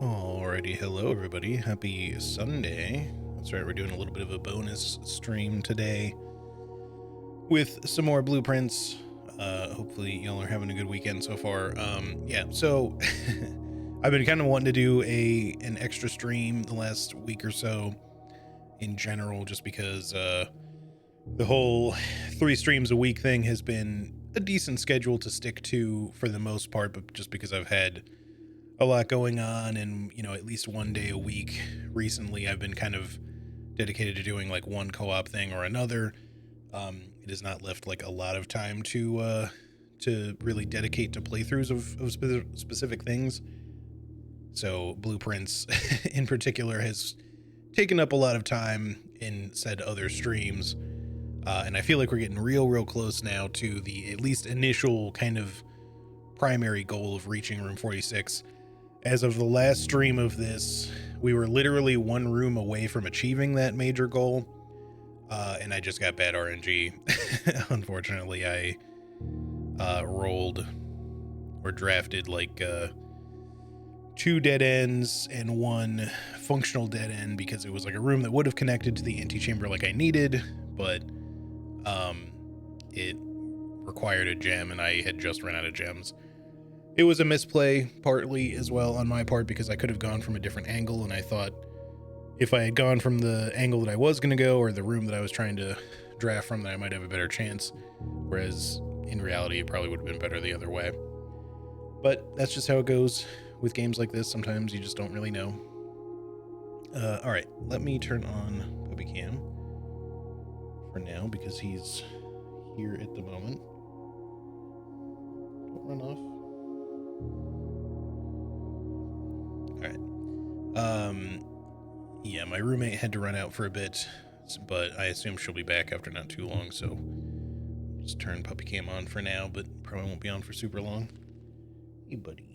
Alrighty, hello everybody. Happy Sunday. That's right, we're doing a little bit of a bonus stream today with some more blueprints. Hopefully y'all are having a good weekend so far. Yeah, so I've been kind of wanting to do an extra stream the last week or so in general, just because the whole 3 streams a week thing has been a decent schedule to stick to for the most part, but just because I've had a lot going on, and at least one day a week recently I've been kind of dedicated to doing like one co-op thing or another. It has not left like a lot of time to really dedicate to playthroughs of specific things. So blueprints in particular has taken up a lot of time in said other streams, and I feel like we're getting real close now to the at least initial kind of primary goal of reaching room 46. As of the last stream of this, we were literally one room away from achieving that major goal, and I just got bad RNG. Unfortunately, I rolled or drafted like 2 dead ends and 1 functional dead end because it was like a room that would have connected to the antechamber like I needed, but it required a gem, and I had just run out of gems. It was a misplay partly as well on my part because I could have gone from a different angle, and I thought if I had gone from the angle that I was going to go or the room that I was trying to draft from, that I might have a better chance, whereas in reality it probably would have been better the other way. But that's just how it goes with games like this. Sometimes you just don't really know. All right, let me turn on PuppyCam for now because he's here at the moment. Don't run off. All right. Yeah, my roommate had to run out for a bit, but I assume she'll be back after not too long, so just turn PuppyCam on for now, but probably won't be on for super long. Hey, buddy.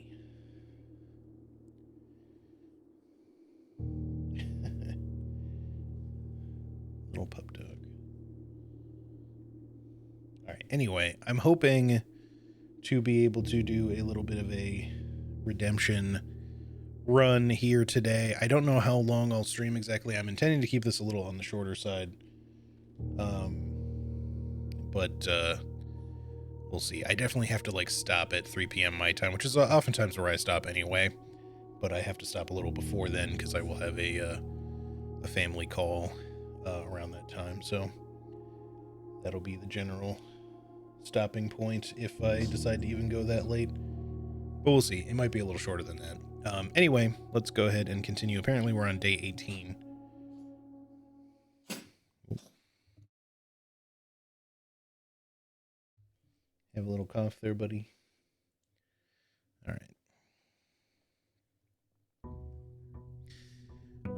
Little pup dog. All right, anyway, I'm hoping to be able to do a little bit of a redemption run here today. I don't know how long I'll stream exactly. I'm intending to keep this a little on the shorter side. But we'll see. I definitely have to like stop at 3 p.m. my time, which is oftentimes where I stop anyway, but I have to stop a little before then because I will have a family call around that time. So that'll be the general stopping point if I decide to even go that late, but we'll see. It might be a little shorter than that. Anyway, let's go ahead and continue. Apparently we're on day 18. Have a little cough there, buddy. All right.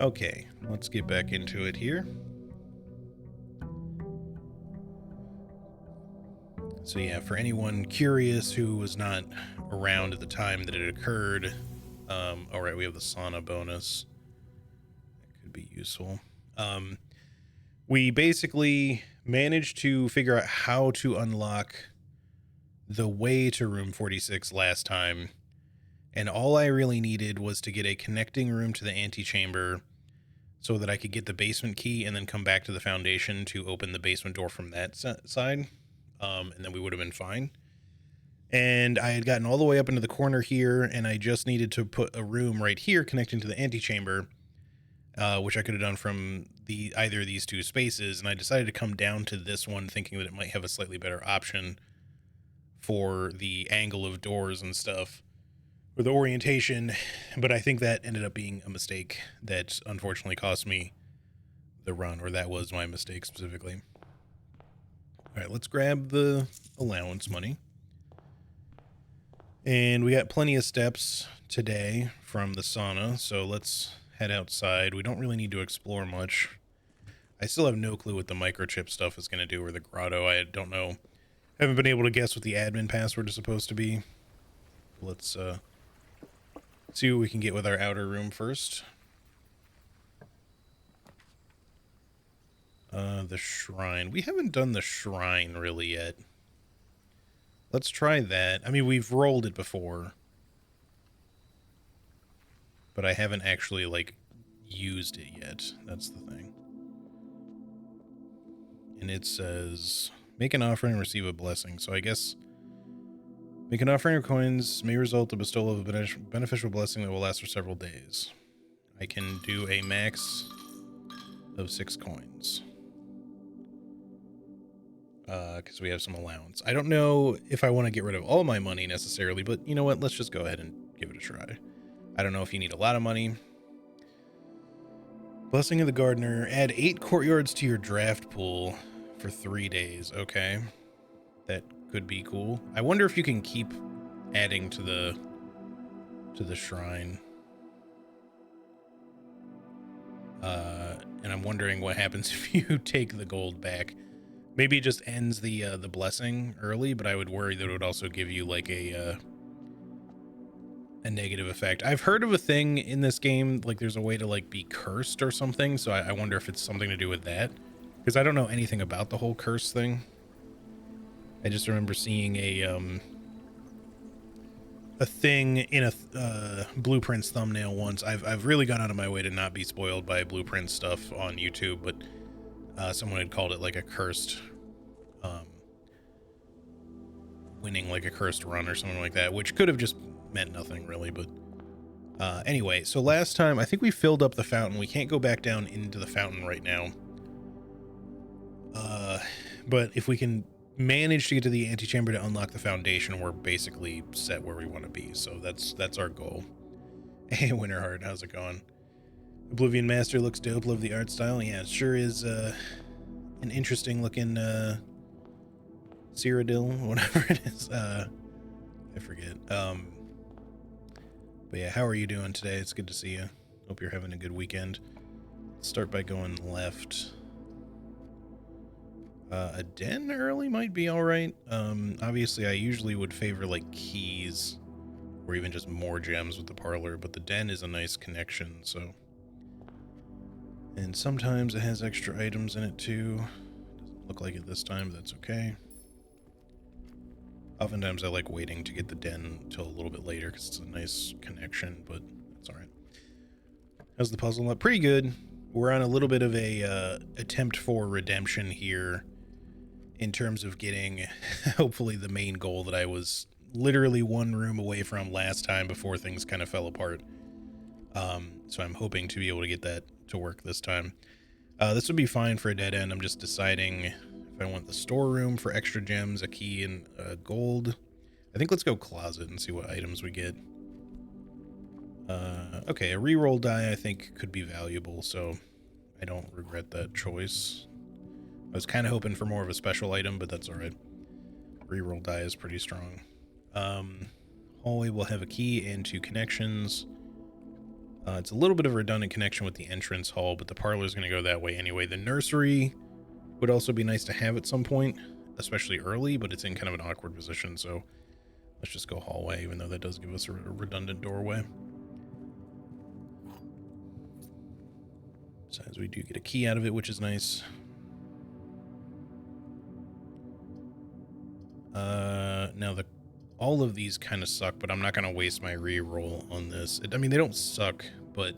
Okay, let's get back into it here. So yeah, for anyone curious who was not around at the time that it occurred, all right, we have the sauna bonus. That could be useful. We basically managed to figure out how to unlock the way to room 46 last time, and all I really needed was to get a connecting room to the antechamber so that I could get the basement key and then come back to the foundation to open the basement door from that side, and then we would have been fine. And I had gotten all the way up into the corner here, and I just needed to put a room right here connecting to the antechamber, which I could have done from either of these 2 spaces, and I decided to come down to this one thinking that it might have a slightly better option for the angle of doors and stuff, or the orientation, but I think that ended up being a mistake that unfortunately cost me the run, or that was my mistake specifically. All right, let's grab the allowance money. And we got plenty of steps today from the sauna, so let's head outside. We don't really need to explore much. I still have no clue what the microchip stuff is going to do, or the grotto. I don't know. Haven't been able to guess what the admin password is supposed to be. Let's see what we can get with our outer room first. The shrine. We haven't done the shrine really yet. Let's try that. I mean, we've rolled it before. but I haven't actually like used it yet. That's the thing. And it says make an offering and receive a blessing. So I guess make an offering of coins may result in bestowal of a beneficial blessing that will last for several days. I can do a max of 6 coins. Because we have some allowance. I don't know if I want to get rid of all my money necessarily, but you know what? Let's just go ahead and give it a try. I don't know if you need a lot of money. Blessing of the Gardener. Add 8 courtyards to your draft pool for 3 days. Okay. That could be cool. I wonder if you can keep adding to the shrine. And I'm wondering what happens if you take the gold back. Maybe it just ends the blessing early, but I would worry that it would also give you like a negative effect. I've heard of a thing in this game, like there's a way to like be cursed or something, so I wonder if it's something to do with that, because I don't know anything about the whole curse thing. I just remember seeing a thing in a Blueprints thumbnail once. I've really gone out of my way to not be spoiled by Blueprint stuff on YouTube, but someone had called it like a cursed winning, like a cursed run or something like that, which could have just meant nothing really. But anyway, so last time I think we filled up the fountain. We can't go back down into the fountain right now, but if we can manage to get to the antechamber to unlock the foundation, we're basically set where we want to be. So that's our goal. Hey Winterheart, how's it going? Oblivion Master looks dope. Love the art style. Yeah, it sure is an interesting looking Cyrodiil, whatever it is. I forget. But yeah, how are you doing today? It's good to see you. Hope you're having a good weekend. Let's start by going left. A den early might be all right. Obviously I usually would favor like keys or even just more gems with the parlor, but the den is a nice connection, so. And sometimes it has extra items in it too. Doesn't look like it this time, but that's okay. Oftentimes I like waiting to get the den until a little bit later because it's a nice connection, but it's all right. How's the puzzle? Pretty good. We're on a little bit of a attempt for redemption here in terms of getting hopefully the main goal that I was literally one room away from last time before things kind of fell apart. So I'm hoping to be able to get that to work this time. This would be fine for a dead end. I'm just deciding if I want the storeroom for extra gems, a key, and gold. I think let's go closet and see what items we get. Okay, a reroll die I think could be valuable, so I don't regret that choice. I was kind of hoping for more of a special item, but that's all right. Reroll die is pretty strong. Hallway will have a key and 2 connections. It's a little bit of a redundant connection with the entrance hall, but the parlor is going to go that way anyway. The nursery would also be nice to have at some point, especially early, but it's in kind of an awkward position, so let's just go hallway, even though that does give us a redundant doorway. Besides, we do get a key out of it, which is nice. Now all of these kind of suck, but I'm not going to waste my re-roll on this. I mean, they don't suck, but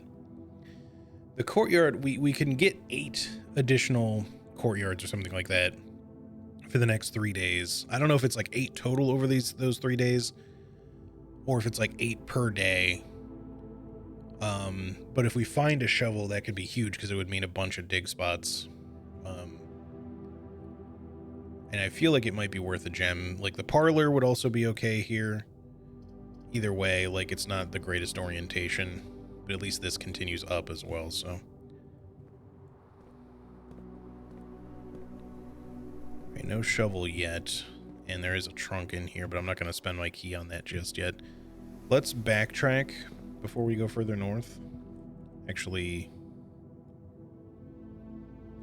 the courtyard, we can get 8 additional courtyards or something like that for the next 3 days. I don't know if it's like 8 total over those 3 days, or if it's like 8 per day. But if we find a shovel, that could be huge because it would mean a bunch of dig spots. And I feel like it might be worth a gem. Like the parlor would also be okay here. Either way, like it's not the greatest orientation, but at least this continues up as well, so. Okay, no shovel yet. And there is a trunk in here, but I'm not going to spend my key on that just yet. Let's backtrack before we go further north. Actually,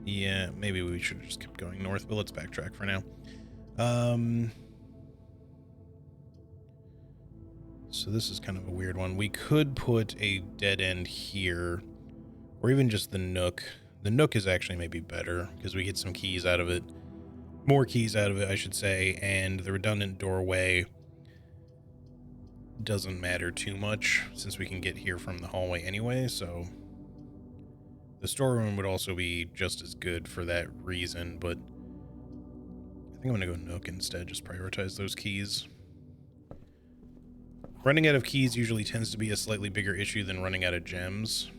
yeah, maybe we should have just kept going north, but let's backtrack for now. So this is kind of a weird one. We could put a dead end here, or even just the nook. The nook is actually maybe better because we get some keys out of it. More keys out of it, I should say, and the redundant doorway doesn't matter too much since we can get here from the hallway anyway, so the storeroom would also be just as good for that reason, but I think I'm gonna go Nook instead, just prioritize those keys. Running out of keys usually tends to be a slightly bigger issue than running out of gems.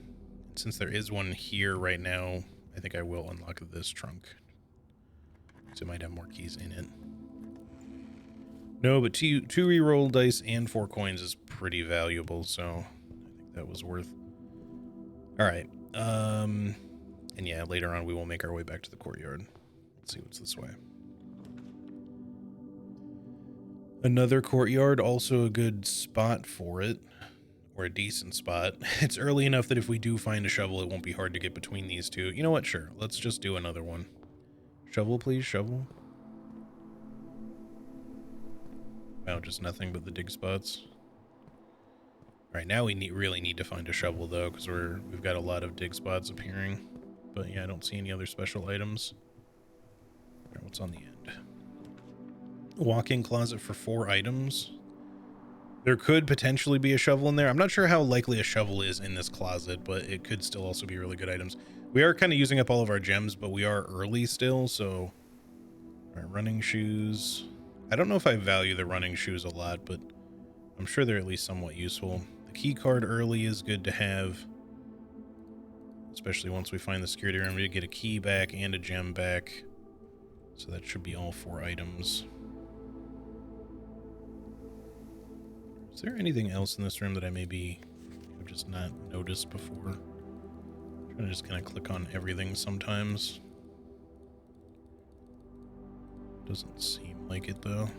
Since there is one here right now, I think I will unlock this trunk. So it might have more keys in it. No, but two reroll dice and 4 coins is pretty valuable, so I think that was worth. Alright. And yeah, later on we will make our way back to the courtyard. Let's see what's this way. Another courtyard, also a good spot for it. Or a decent spot. It's early enough that if we do find a shovel, it won't be hard to get between these two. You know what? Sure. Let's just do another one. Shovel, please. Shovel. Wow, just nothing but the dig spots. Alright, now we really need to find a shovel, though, because we've got a lot of dig spots appearing. But yeah, I don't see any other special items. Alright, what's on the end? Walk-in closet for 4 items. There could potentially be a shovel in there. I'm not sure how likely a shovel is in this closet, but it could still also be really good items. We are kind of using up all of our gems, but we are early still, so... All right, running shoes. I don't know if I value the running shoes a lot, but I'm sure they're at least somewhat useful. The key card early is good to have, especially once we find the security room. We get a key back and a gem back, so that should be all 4 items. Is there anything else in this room that I maybe have just not noticed before? I'm trying to just kind of click on everything sometimes. Doesn't seem like it though.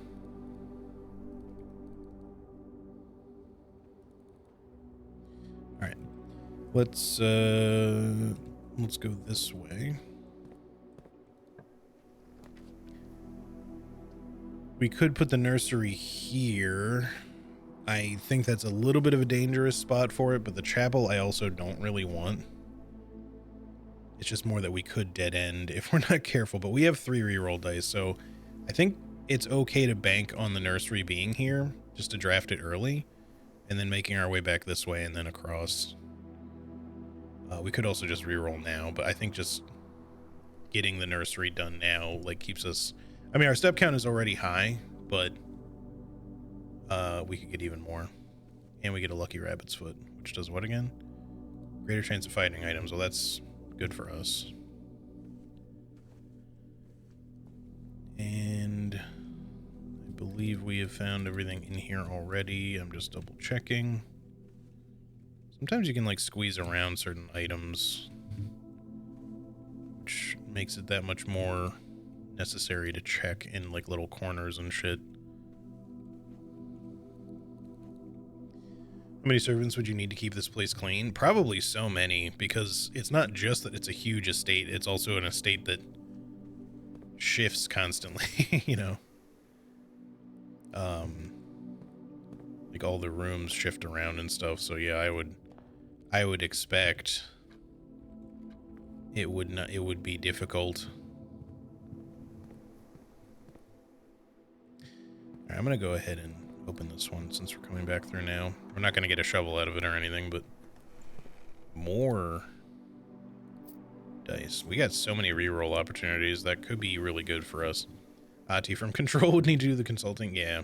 All right, let's go this way. We could put the nursery here. I think that's a little bit of a dangerous spot for it, but the chapel I also don't really want. It's just more that we could dead end if we're not careful, but we have 3 reroll dice, so I think it's okay to bank on the nursery being here, just to draft it early, and then making our way back this way and then across. We could also just reroll now, but I think just getting the nursery done now, like, keeps us... I mean, our step count is already high, but we could get even more. And we get a lucky rabbit's foot, which does what again? Greater chance of finding items. Well, that's good for us. And I believe we have found everything in here already. I'm just double checking. Sometimes you can like squeeze around certain items, which makes it that much more necessary to check in like little corners and shit. How many servants would you need to keep this place clean? Probably so many, because it's not just that it's a huge estate, it's also an estate that shifts constantly, you know. Like all the rooms shift around and stuff, so yeah, I would expect it would be difficult. All right, I'm gonna go ahead and open this one since we're coming back through now. We're not going to get a shovel out of it or anything, but more dice. We got so many reroll opportunities that could be really good for us. Ati from Control would need to do the consulting. Yeah.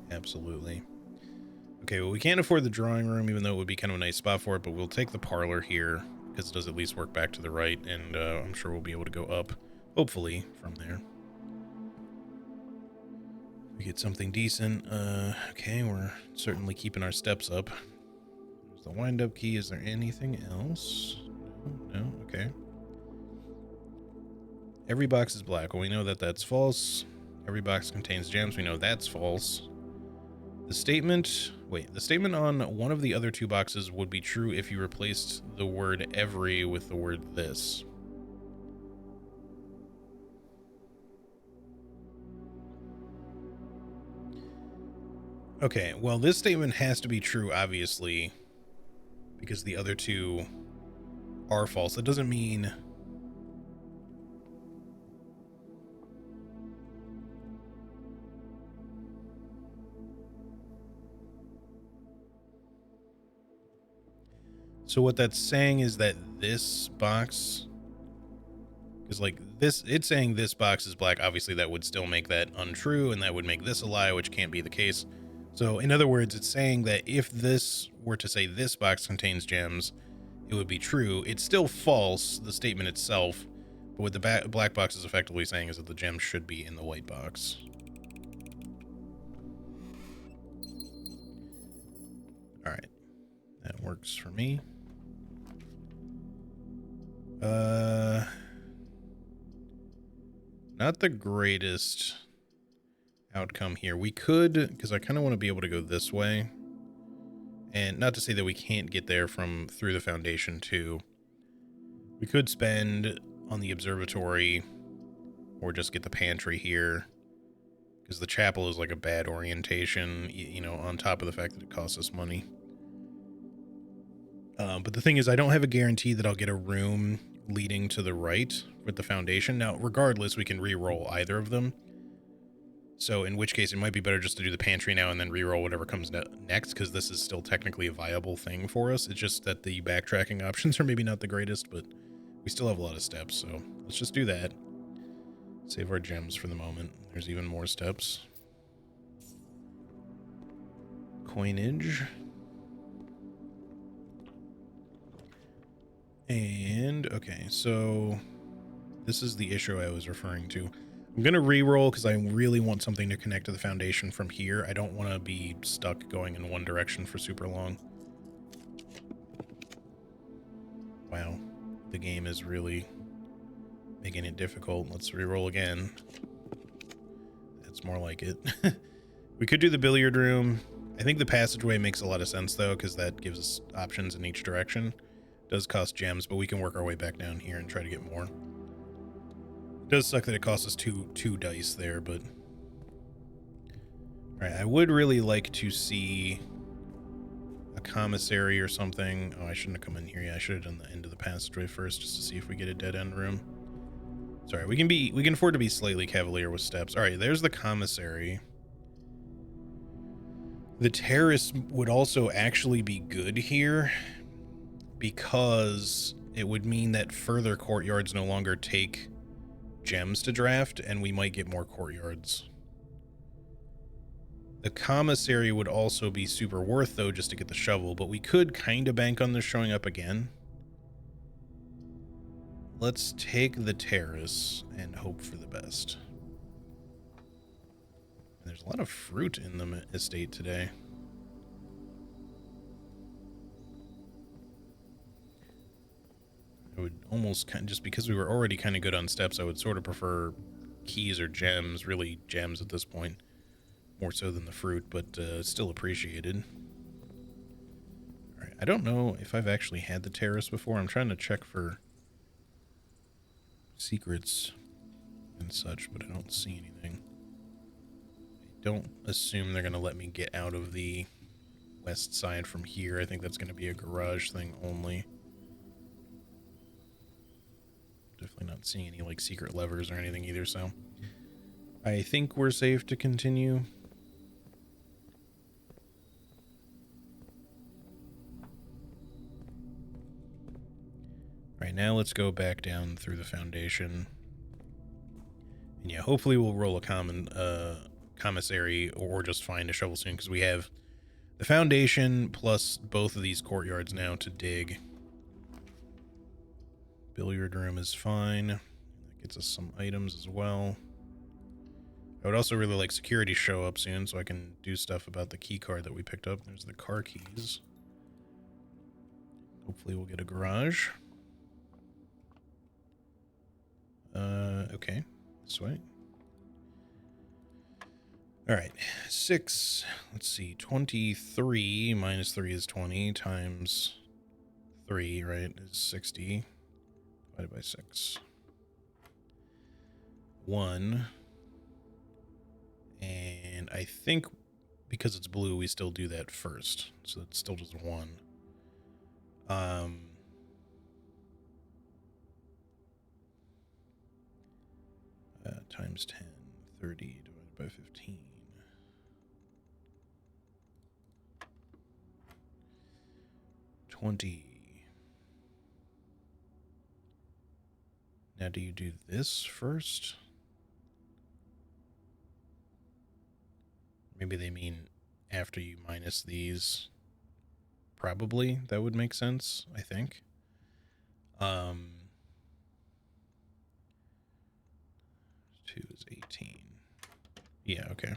Absolutely. Okay, well, we can't afford the drawing room, even though it would be kind of a nice spot for it, but we'll take the parlor here because it does at least work back to the right, and I'm sure we'll be able to go up, hopefully, from there. We get something decent. Okay, we're certainly keeping our steps up. There's the wind-up key. Is there anything else? No? Okay. Every box is black. Well, we know that that's false. Every box contains gems. We know that's false. The statement on one of the other 2 boxes would be true if you replaced the word every with the word this. Okay, well, this statement has to be true, obviously, because the other 2 are false. That doesn't mean... So what that's saying is that this box is like this, it's saying this box is black. Obviously that would still make that untrue, and that would make this a lie, which can't be the case. So in other words, it's saying that if this were to say this box contains gems, it would be true. It's still false, the statement itself, but what the black box is effectively saying is that the gems should be in the white box. All right, that works for me. Not the greatest outcome here. We could, because I kind of want to be able to go this way, and not to say that we can't get there from through the foundation too. We could spend on the observatory or just get the pantry here, because the chapel is like a bad orientation, you know, on top of the fact that it costs us money. But the thing is, I don't have a guarantee that I'll get a room leading to the right with the foundation. Now, regardless, we can re-roll either of them. So in which case, it might be better just to do the pantry now and then re-roll whatever comes next, because this is still technically a viable thing for us. It's just that the backtracking options are maybe not the greatest, but we still have a lot of steps. So let's just do that. Save our gems for the moment. There's even more steps. Coinage. And, okay, so this is the issue I was referring to. I'm going to re-roll because I really want something to connect to the foundation from here. I don't want to be stuck going in one direction for super long. Wow, the game is really making it difficult. Let's re-roll again. That's more like it. We could do the billiard room. I think the passageway makes a lot of sense, though, because that gives us options in each direction. Does cost gems, but we can work our way back down here and try to get more. It does suck that it costs us two dice there, but all right, I would really like to see a commissary or something. Oh, I shouldn't have come in here. Yeah, I should have done the end of the passageway first, just to see if we get a dead end room. Sorry, we can afford to be slightly cavalier with steps. All right, there's the commissary. The terrace would also actually be good here, because it would mean that further courtyards no longer take gems to draft, and we might get more courtyards. The commissary would also be super worth, though, just to get the shovel, but we could kind of bank on this showing up again. Let's take the terrace and hope for the best. There's a lot of fruit in the estate today. I would almost kind of, just because we were already kind of good on steps, I would sort of prefer keys or gems, really gems at this point, more so than the fruit, but still appreciated. All right, I don't know if I've actually had the terrace before. I'm trying to check for secrets and such, but I don't see anything. I don't assume they're going to let me get out of the west side from here. I think that's going to be a garage thing only. Definitely not seeing any like secret levers or anything either, so I think we're safe to continue. All right, now let's go back down through the foundation. And yeah, hopefully we'll roll a commissary or just find a shovel soon, because we have the foundation plus both of these courtyards now to dig. Billiard room is fine. That gets us some items as well. I would also really like security to show up soon so I can do stuff about the key card that we picked up. There's the car keys. Hopefully we'll get a garage. Okay. This way. All right. 6. Let's see. 23 minus 3 is 20 times 3, right, is 60. Divided by 6. 1. And I think because it's blue, we still do that first. So it's still just 1. Times 10, 30 divided by 15. 20. Now, do you do this first? Maybe they mean after you minus these. Probably that would make sense, I think. 2 is 18. Yeah, okay.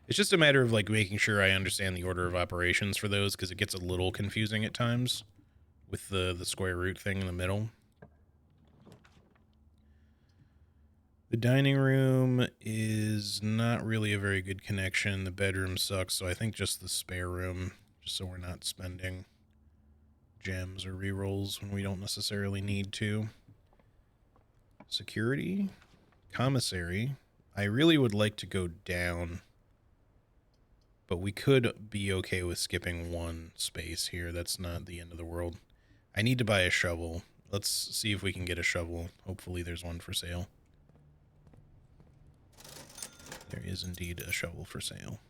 It's just a matter of like making sure I understand the order of operations for those, because it gets a little confusing at times with the square root thing in the middle. The dining room is not really a very good connection. The bedroom sucks, so I think just the spare room, just so we're not spending gems or rerolls when we don't necessarily need to. Security, commissary. I really would like to go down, but we could be okay with skipping one space here. That's not the end of the world. I need to buy a shovel. Let's see if we can get a shovel. Hopefully there's one for sale. There is indeed a shovel for sale.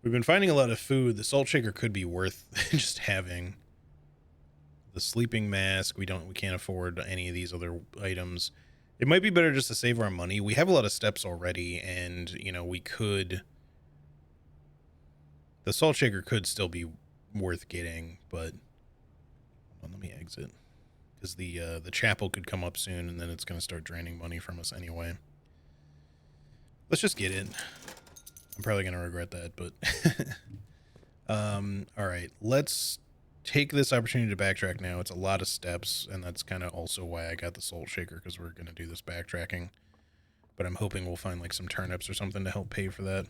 We've been finding a lot of food. The salt shaker could be worth just having. The sleeping mask, we can't afford any of these other items. It might be better just to save our money. We have a lot of steps already, and you know, the salt shaker could still be worth getting, but hold on, let me exit, because the chapel could come up soon, and then it's going to start draining money from us anyway. Let's just get it. I'm probably going to regret that, but all right, let's take this opportunity to backtrack now. It's a lot of steps, and that's kind of also why I got the salt shaker, because we're going to do this backtracking. But I'm hoping we'll find like some turnips or something to help pay for that.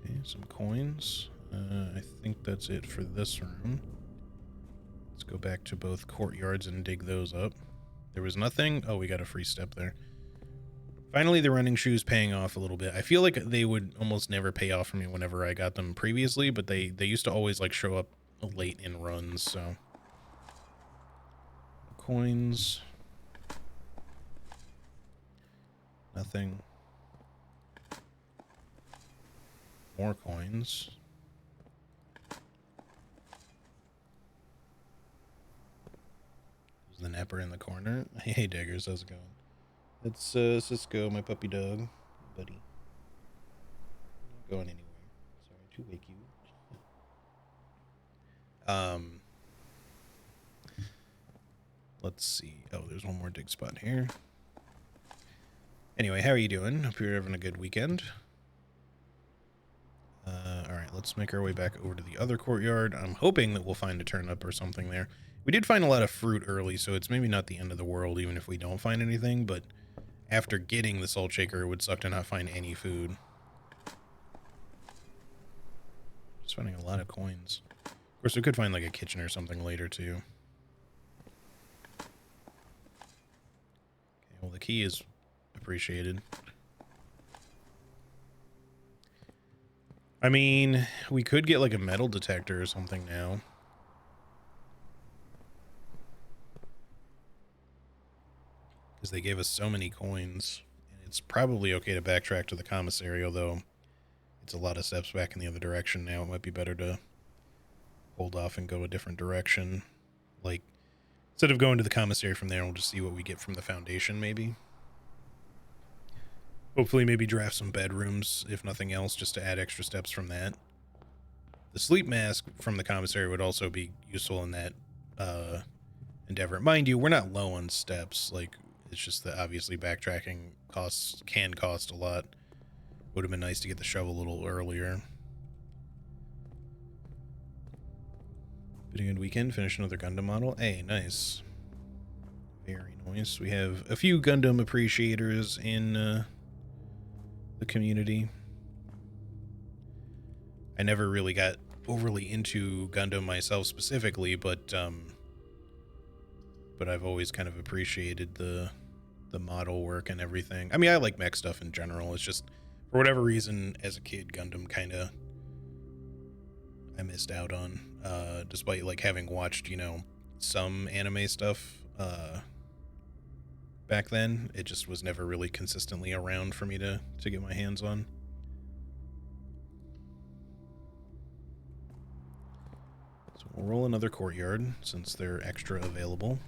Okay, some coins. I think that's it for this room. Let's go back to both courtyards and dig those up. There was nothing. Oh, we got a free step there. Finally, the running shoes paying off a little bit. I feel like they would almost never pay off for me whenever I got them previously, but they used to always like show up late in runs, so. Coins. Nothing. More coins. There's the napper in the corner. Hey, Daggers, how's it going? It's Cisco, my puppy dog, buddy. Not going anywhere. Sorry to wake you. Let's see. Oh, there's one more dig spot here. Anyway, how are you doing? Hope you're having a good weekend. All right, let's make our way back over to the other courtyard. I'm hoping that we'll find a turnip or something there. We did find a lot of fruit early, so it's maybe not the end of the world, even if we don't find anything, but after getting the salt shaker, it would suck to not find any food. Just finding a lot of coins. Of course, we could find like a kitchen or something later, too. Okay, well, the key is appreciated. I mean, we could get like a metal detector or something now. Because they gave us so many coins. And it's probably okay to backtrack to the commissary, although it's a lot of steps back in the other direction now. It might be better to hold off and go a different direction. Like, instead of going to the commissary from there, we'll just see what we get from the foundation, maybe. Hopefully maybe draft some bedrooms, if nothing else, just to add extra steps from that. The sleep mask from the commissary would also be useful in that endeavor. Mind you, we're not low on steps. Like, it's just that obviously backtracking can cost a lot. Would have been nice to get the shovel a little earlier. Been a good weekend. Finished another Gundam model. Hey, nice. Very nice. We have a few Gundam appreciators in the community. I never really got overly into Gundam myself specifically, but I've always kind of appreciated the model work and everything. I mean, I like mech stuff in general. It's just, for whatever reason, as a kid, Gundam kind of I missed out on, despite like having watched, you know, some anime stuff. back then. It just was never really consistently around for me to get my hands on. So we'll roll another courtyard since they're extra available.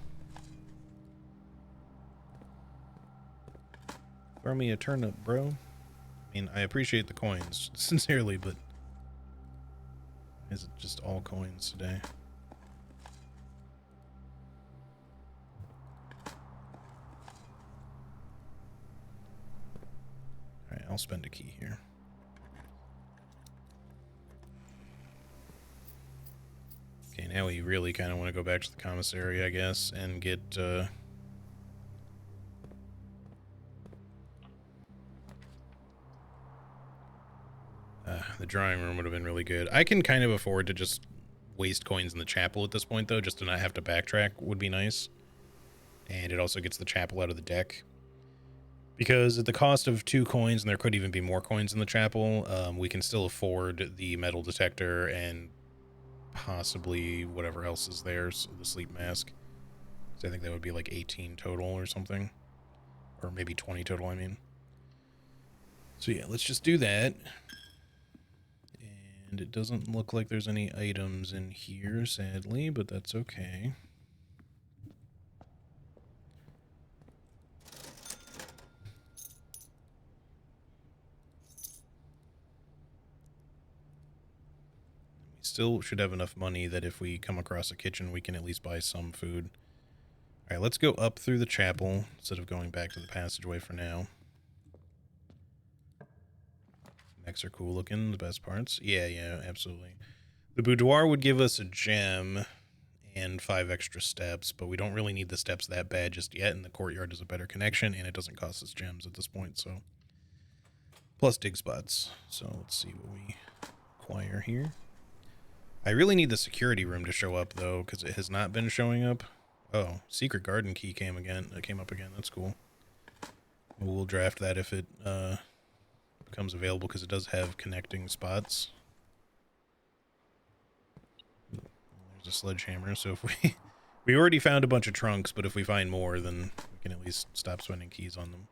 Throw me a turnip, bro. I mean, I appreciate the coins, sincerely, but is it just all coins today? Alright, I'll spend a key here. Okay, now we really kind of want to go back to the commissary, I guess, and get, the drawing room would have been really good. I can kind of afford to just waste coins in the chapel at this point, though, just to not have to backtrack would be nice. And it also gets the chapel out of the deck. Because at the cost of 2 coins, and there could even be more coins in the chapel, we can still afford the metal detector and possibly whatever else is there, so the sleep mask. So I think that would be like 18 total or something. Or maybe 20 total, I mean. So yeah, let's just do that. And it doesn't look like there's any items in here, sadly, but that's okay. Still should have enough money that if we come across a kitchen, we can at least buy some food. All right, let's go up through the chapel instead of going back to the passageway for now. Necks are cool looking, the best parts. Yeah, absolutely. The boudoir would give us a gem and 5 extra steps, but we don't really need the steps that bad just yet, and the courtyard is a better connection, and it doesn't cost us gems at this point, so. Plus dig spots. So let's see what we acquire here. I really need the security room to show up, though, because it has not been showing up. Oh, secret garden key came up again. That's cool. We'll draft that if it becomes available, because it does have connecting spots. There's a sledgehammer, so if we already found a bunch of trunks, but if we find more, then we can at least stop spending keys on them.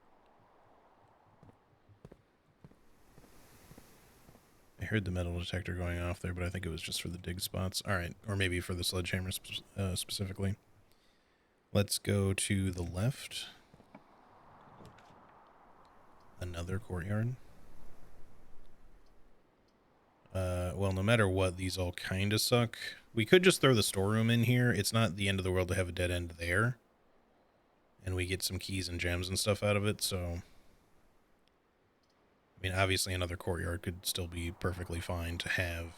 I heard the metal detector going off there, but I think it was just for the dig spots. All right, or maybe for the sledgehammer specifically. Let's go to the left. Another courtyard. Well, no matter what, these all kind of suck. We could just throw the storeroom in here. It's not the end of the world to have a dead end there. And we get some keys and gems and stuff out of it, so... I mean, obviously another courtyard could still be perfectly fine to have.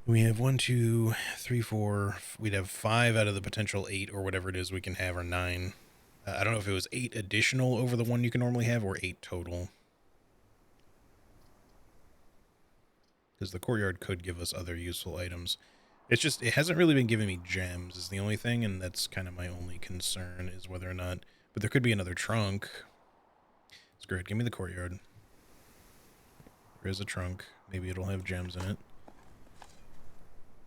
We have 1, 2, 3, 4. We'd have 5 out of the potential 8 or whatever it is we can have, or 9. I don't know if it was 8 additional over the one you can normally have, or 8 total. Because the courtyard could give us other useful items. It's just, it hasn't really been giving me gems is the only thing, and that's kind of my only concern, is whether or not... But there could be another trunk. Screw it, give me the courtyard. There is a trunk. Maybe it'll have gems in it.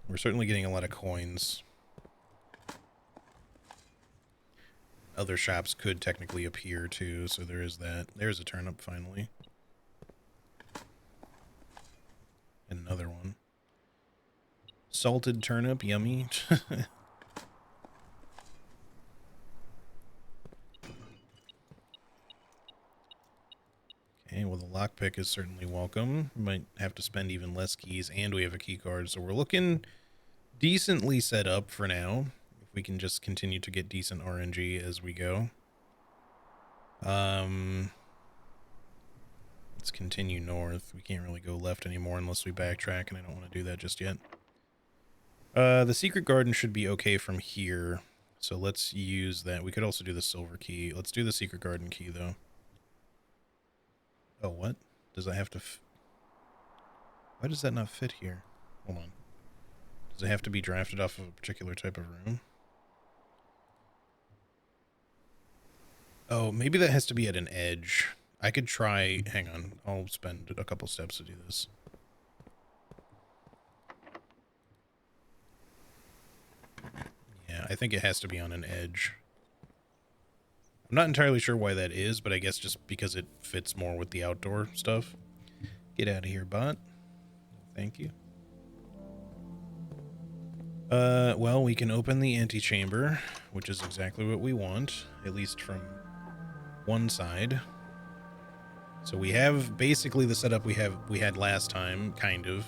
We're certainly getting a lot of coins. Other shops could technically appear too, so there is that. There's a turnip finally. And another one. Salted turnip, yummy. Okay, well, the lockpick is certainly welcome. We might have to spend even less keys, and we have a key card, so we're looking decently set up for now. If we can just continue to get decent RNG as we go. Let's continue north. We can't really go left anymore unless we backtrack, and I don't want to do that just yet. The secret garden should be okay from here, so let's use that. We could also do the silver key. Let's do the secret garden key, though. Oh, what? Does that have to... Why does that not fit here? Hold on. Does it have to be drafted off of a particular type of room? Oh, maybe that has to be at an edge. I could try... Hang on. I'll spend a couple steps to do this. Yeah, I think it has to be on an edge. I'm not entirely sure why that is, but I guess just because it fits more with the outdoor stuff. Get out of here, bot. Thank you. Well, we can open the antechamber, which is exactly what we want, at least from one side. So we have basically the setup we had last time, kind of.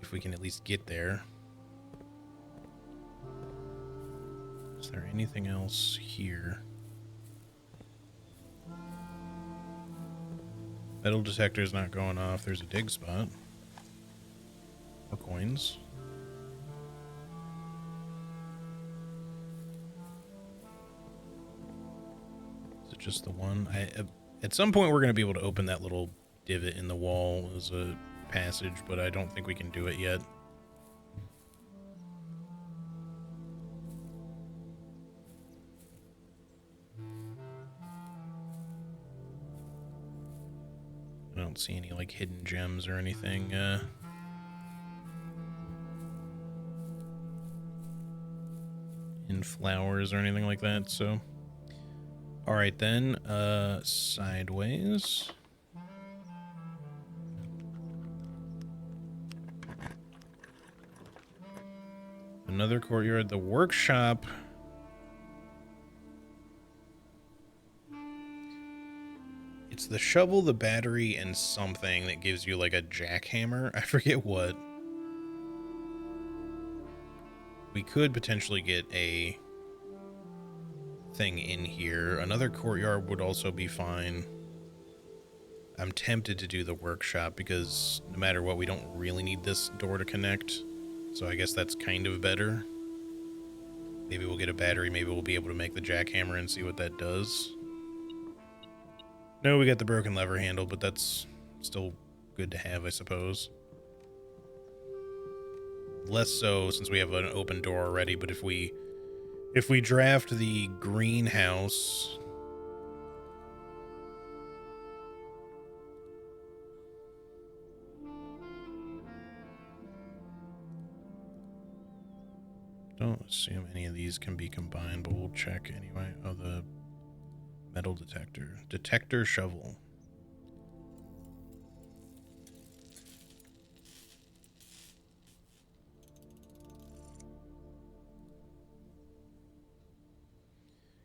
If we can at least get there. Is there anything else here? Metal detector is not going off. There's a dig spot. More coins. Is it just the one? At some point we're going to be able to open that little divot in the wall as a passage, but I don't think we can do it yet. I don't see any like hidden gems or anything in flowers or anything like that, so all right then, sideways. Another courtyard. The workshop. It's the shovel, the battery, and something that gives you like a jackhammer. I forget what. We could potentially get a thing in here. Another courtyard would also be fine. I'm tempted to do the workshop because no matter what, we don't really need this door to connect. So I guess that's kind of better. Maybe we'll get a battery. Maybe we'll be able to make the jackhammer and see what that does. No, we got the broken lever handle, but that's still good to have, I suppose. Less so since we have an open door already, but if we draft the greenhouse, don't assume any of these can be combined, but we'll check anyway. Oh, the metal detector shovel.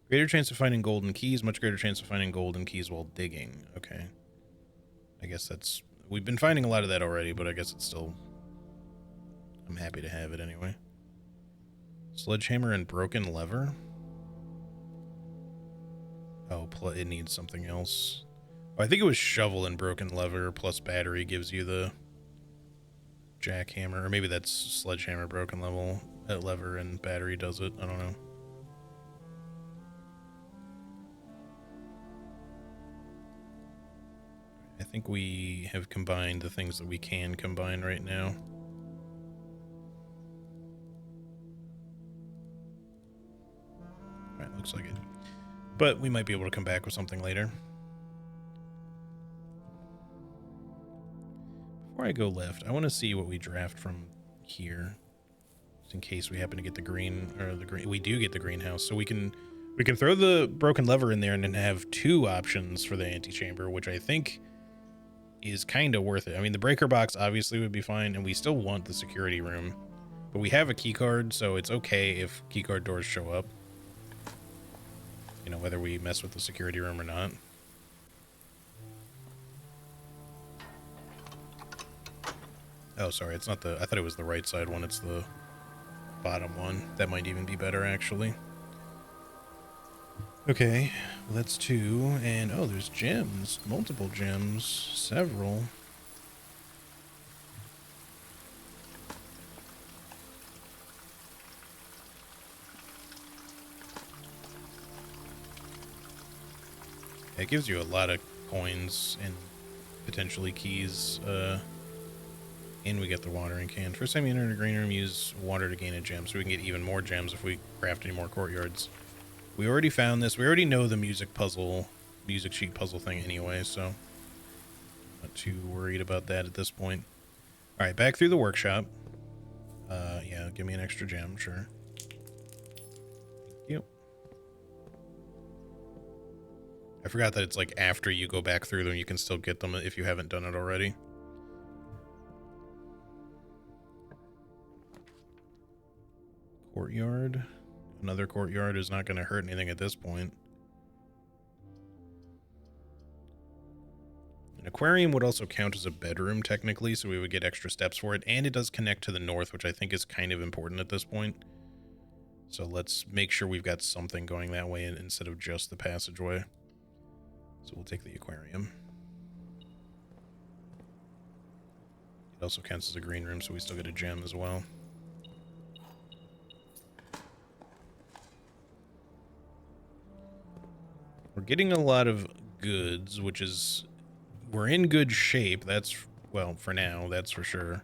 Greater chance of finding golden keys, much greater chance of finding golden keys while digging. Okay. I guess that's... We've been finding a lot of that already, but I guess it's still... I'm happy to have it anyway. Sledgehammer and broken lever? Oh, it needs something else. Oh, I think it was shovel and broken lever plus battery gives you the jackhammer. Or maybe that's sledgehammer, broken lever, and battery does it. I don't know. I think we have combined the things that we can combine right now. Alright, looks like it. But we might be able to come back with something later. Before I go left, I want to see what we draft from here. Just in case we happen to get the green, or the green. We do get the greenhouse, so we can throw the broken lever in there and then have two options for the antechamber, which I think is kind of worth it. I mean, the breaker box obviously would be fine, and we still want the security room. But we have a key card, so it's okay if key card doors show up. You know, whether we mess with the security room or not. Oh, sorry, it's not the... I thought it was the right side one. It's the bottom one. That might even be better, actually. Okay, well, that's two. And, oh, there's gems. Multiple gems. Several. It gives you a lot of coins and potentially keys, and we get the watering can. First time you enter the green room, use water to gain a gem, so we can get even more gems if we craft any more courtyards. We already found this. We already know the music sheet puzzle thing anyway, so not too worried about that at this point. All right, back through the workshop. Yeah, give me an extra gem, sure. Thank you. I forgot that it's like after you go back through them, you can still get them if you haven't done it already. Courtyard. Another courtyard is not going to hurt anything at this point. An aquarium would also count as a bedroom technically, so we would get extra steps for it. And it does connect to the north, which I think is kind of important at this point. So let's make sure we've got something going that way instead of just the passageway. So we'll take the aquarium. It also counts as a green room, so we still get a gem as well. We're getting a lot of goods, which is... We're in good shape. That's... Well, for now, that's for sure.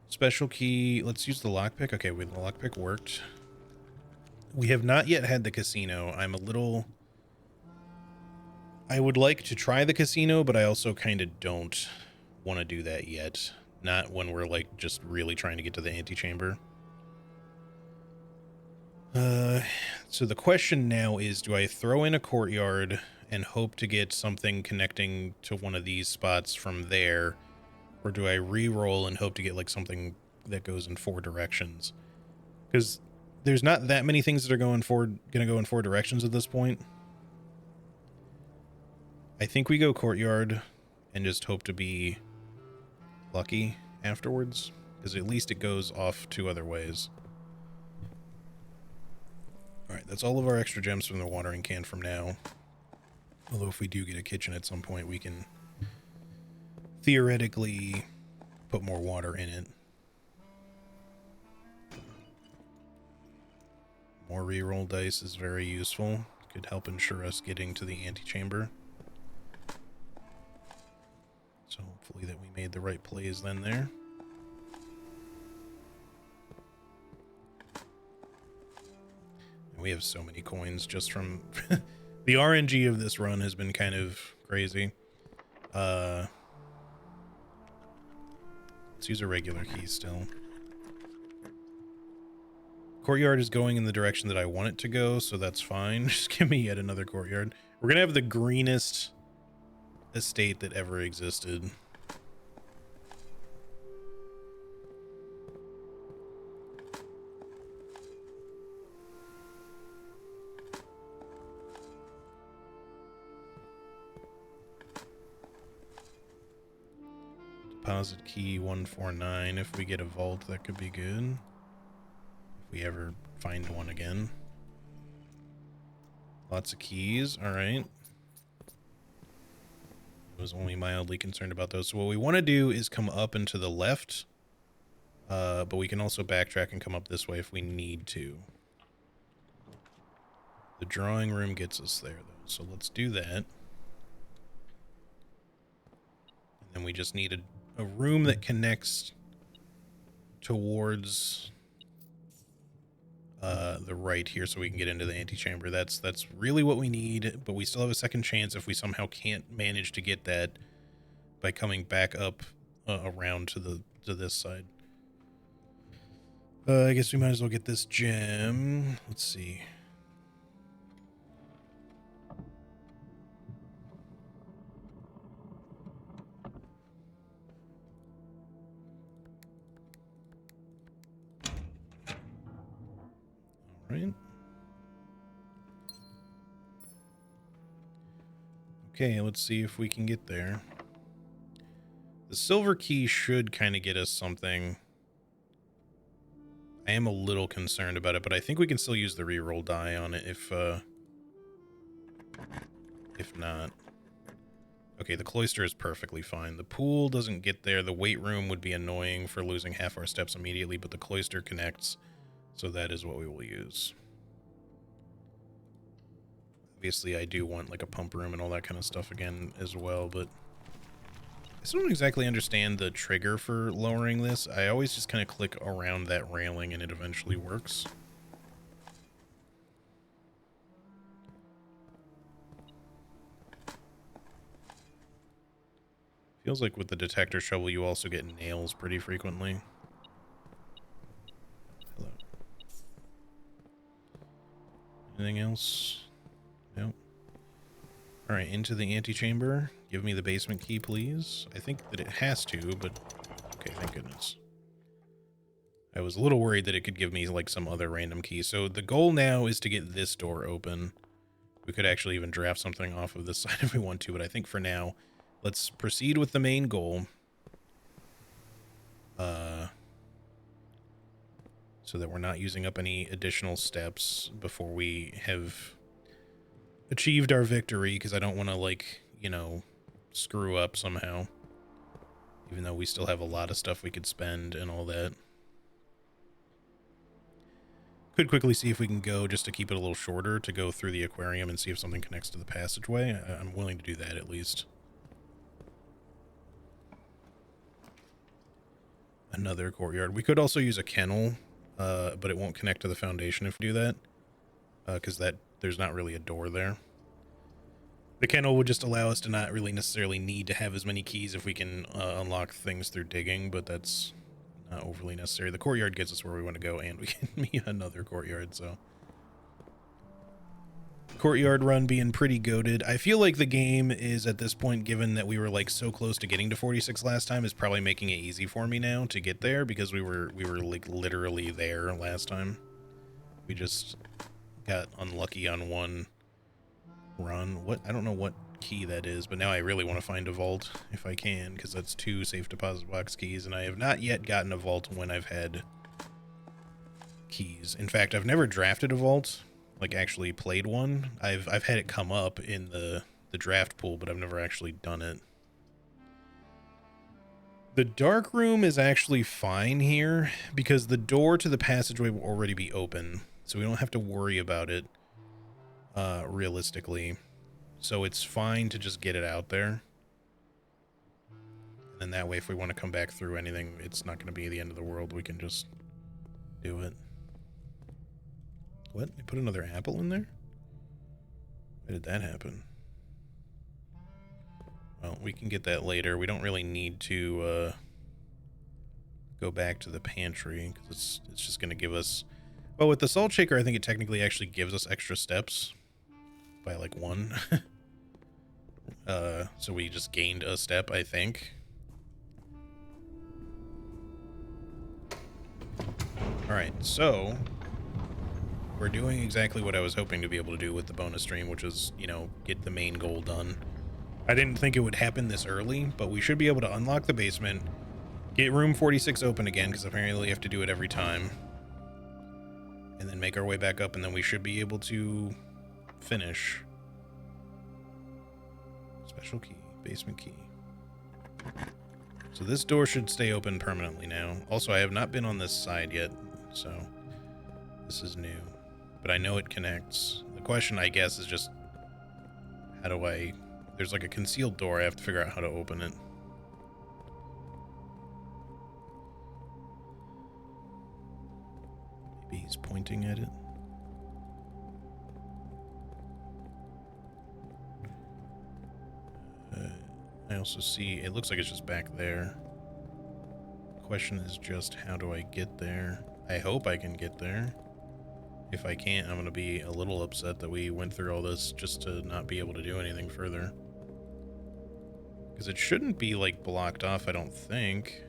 Special key. Let's use the lockpick. Okay, the lockpick worked. We have not yet had the casino. I'm a little... I would like to try the casino, but I also kind of don't want to do that yet. Not when we're, like, just really trying to get to the antechamber. So the question now is, do I throw in a courtyard and hope to get something connecting to one of these spots from there? Or do I re-roll and hope to get, like, something that goes in 4 directions? Because there's not that many things that are going to go in 4 directions at this point. I think we go courtyard and just hope to be lucky afterwards, because at least it goes off 2 other ways. Alright, that's all of our extra gems from the watering can from now. Although if we do get a kitchen at some point, we can theoretically put more water in it. More reroll dice is very useful. Could help ensure us getting to the antechamber. So hopefully that we made the right plays then there. And we have so many coins just from... The RNG of this run has been kind of crazy. Let's use a regular key still. Courtyard is going in the direction that I want it to go, so that's fine. Just give me yet another courtyard. We're going to have the greenest estate that ever existed. Deposit key 149. If we get a vault, that could be good. If we ever find one again. Lots of keys. All right. I was only mildly concerned about those. So what we want to do is come up and to the left. But we can also backtrack and come up this way if we need to. The drawing room gets us there, though. So let's do that. And then we just need a room that connects towards the right here so we can get into the antechamber. That's really what we need, but we still have a second chance if we somehow can't manage to get that by coming back up around to this side. I guess we might as well get this gem. Let's see. Right. Okay, let's see if we can get there. The silver key should kind of get us something. I am a little concerned about it, but I think we can still use the reroll die on it if not. Okay, the cloister is perfectly fine. The pool doesn't get there. The weight room would be annoying for losing half our steps immediately, but the cloister connects. So that is what we will use. Obviously, I do want like a pump room and all that kind of stuff again as well, but I still don't exactly understand the trigger for lowering this. I always just kind of click around that railing and it eventually works. Feels like with the detector shovel, you also get nails pretty frequently. Hello. Anything else? Nope. All right, into the antechamber. Give me the basement key, please. I think that it has to, but okay, thank goodness. I was a little worried that it could give me like some other random key. So the goal now is to get this door open. We could actually even draft something off of this side if we want to, but I think for now, let's proceed with the main goal. So that we're not using up any additional steps before we have achieved our victory, because I don't want to, like, you know, screw up somehow. Even though we still have a lot of stuff we could spend and all that. Could quickly see if we can go, just to keep it a little shorter, to go through the aquarium and see if something connects to the passageway. I'm willing to do that at least. Another courtyard. We could also use a kennel, but it won't connect to the foundation if we do that, because there's not really a door there. The kennel would just allow us to not really necessarily need to have as many keys if we can unlock things through digging, but that's not overly necessary. The courtyard gets us where we want to go, and we can meet another courtyard, so. Courtyard run being pretty goated. I feel like the game is, at this point, given that we were like so close to getting to 46 last time, is probably making it easy for me now to get there, because we were like literally there last time. We just got unlucky on one run. What? I don't know what key that is, but now I really want to find a vault if I can, because that's 2 safe deposit box keys, and I have not yet gotten a vault when I've had keys. In fact, I've never drafted a vault, like actually played one. I've had it come up in the draft pool, but I've never actually done it. The dark room is actually fine here because the door to the passageway will already be open, so we don't have to worry about it realistically. So it's fine to just get it out there. And then that way, if we want to come back through anything, it's not going to be the end of the world. We can just do it. What? They put another apple in there? Why did that happen? Well, we can get that later. We don't really need to go back to the pantry, because it's just going to give us... Well, with the salt shaker, I think it technically actually gives us extra steps by like 1. So we just gained a step, I think. Alright, so we're doing exactly what I was hoping to be able to do with the bonus stream, which was, you know, get the main goal done. I didn't think it would happen this early, but we should be able to unlock the basement, get room 46 open again, because apparently we have to do it every time, and then make our way back up, and then we should be able to finish. Special key, basement key. So this door should stay open permanently now. Also, I have not been on this side yet, so this is new. But I know it connects. The question, I guess, is just how do I... There's like a concealed door. I have to figure out how to open it. Maybe he's pointing at it. I also see, it looks like it's just back there. Question is just, how do I get there? I hope I can get there. If I can't, I'm going to be a little upset that we went through all this just to not be able to do anything further. Because it shouldn't be, like, blocked off, I don't think.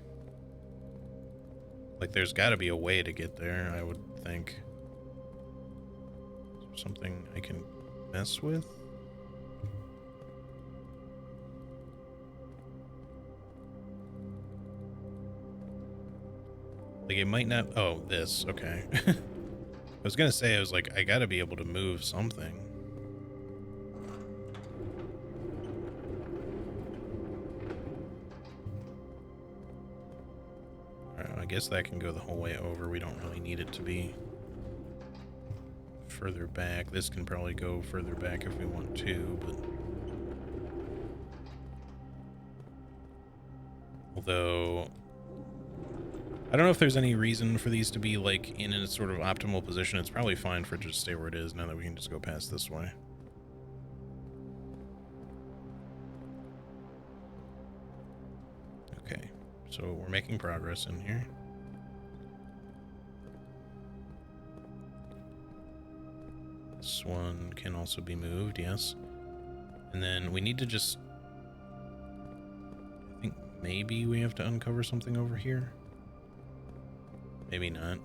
Like, there's got to be a way to get there, I would think. Is there something I can mess with? Like, it might not... Oh, this. Okay. I was gonna say, I was like, I gotta be able to move something. Alright, I guess that can go the whole way over. We don't really need it to be further back. This can probably go further back if we want to, but... Although... I don't know if there's any reason for these to be, like, in a sort of optimal position. It's probably fine for it to just stay where it is now that we can just go past this way. Okay, so we're making progress in here. This one can also be moved, yes. And then we need to just... I think maybe we have to uncover something over here. Maybe not.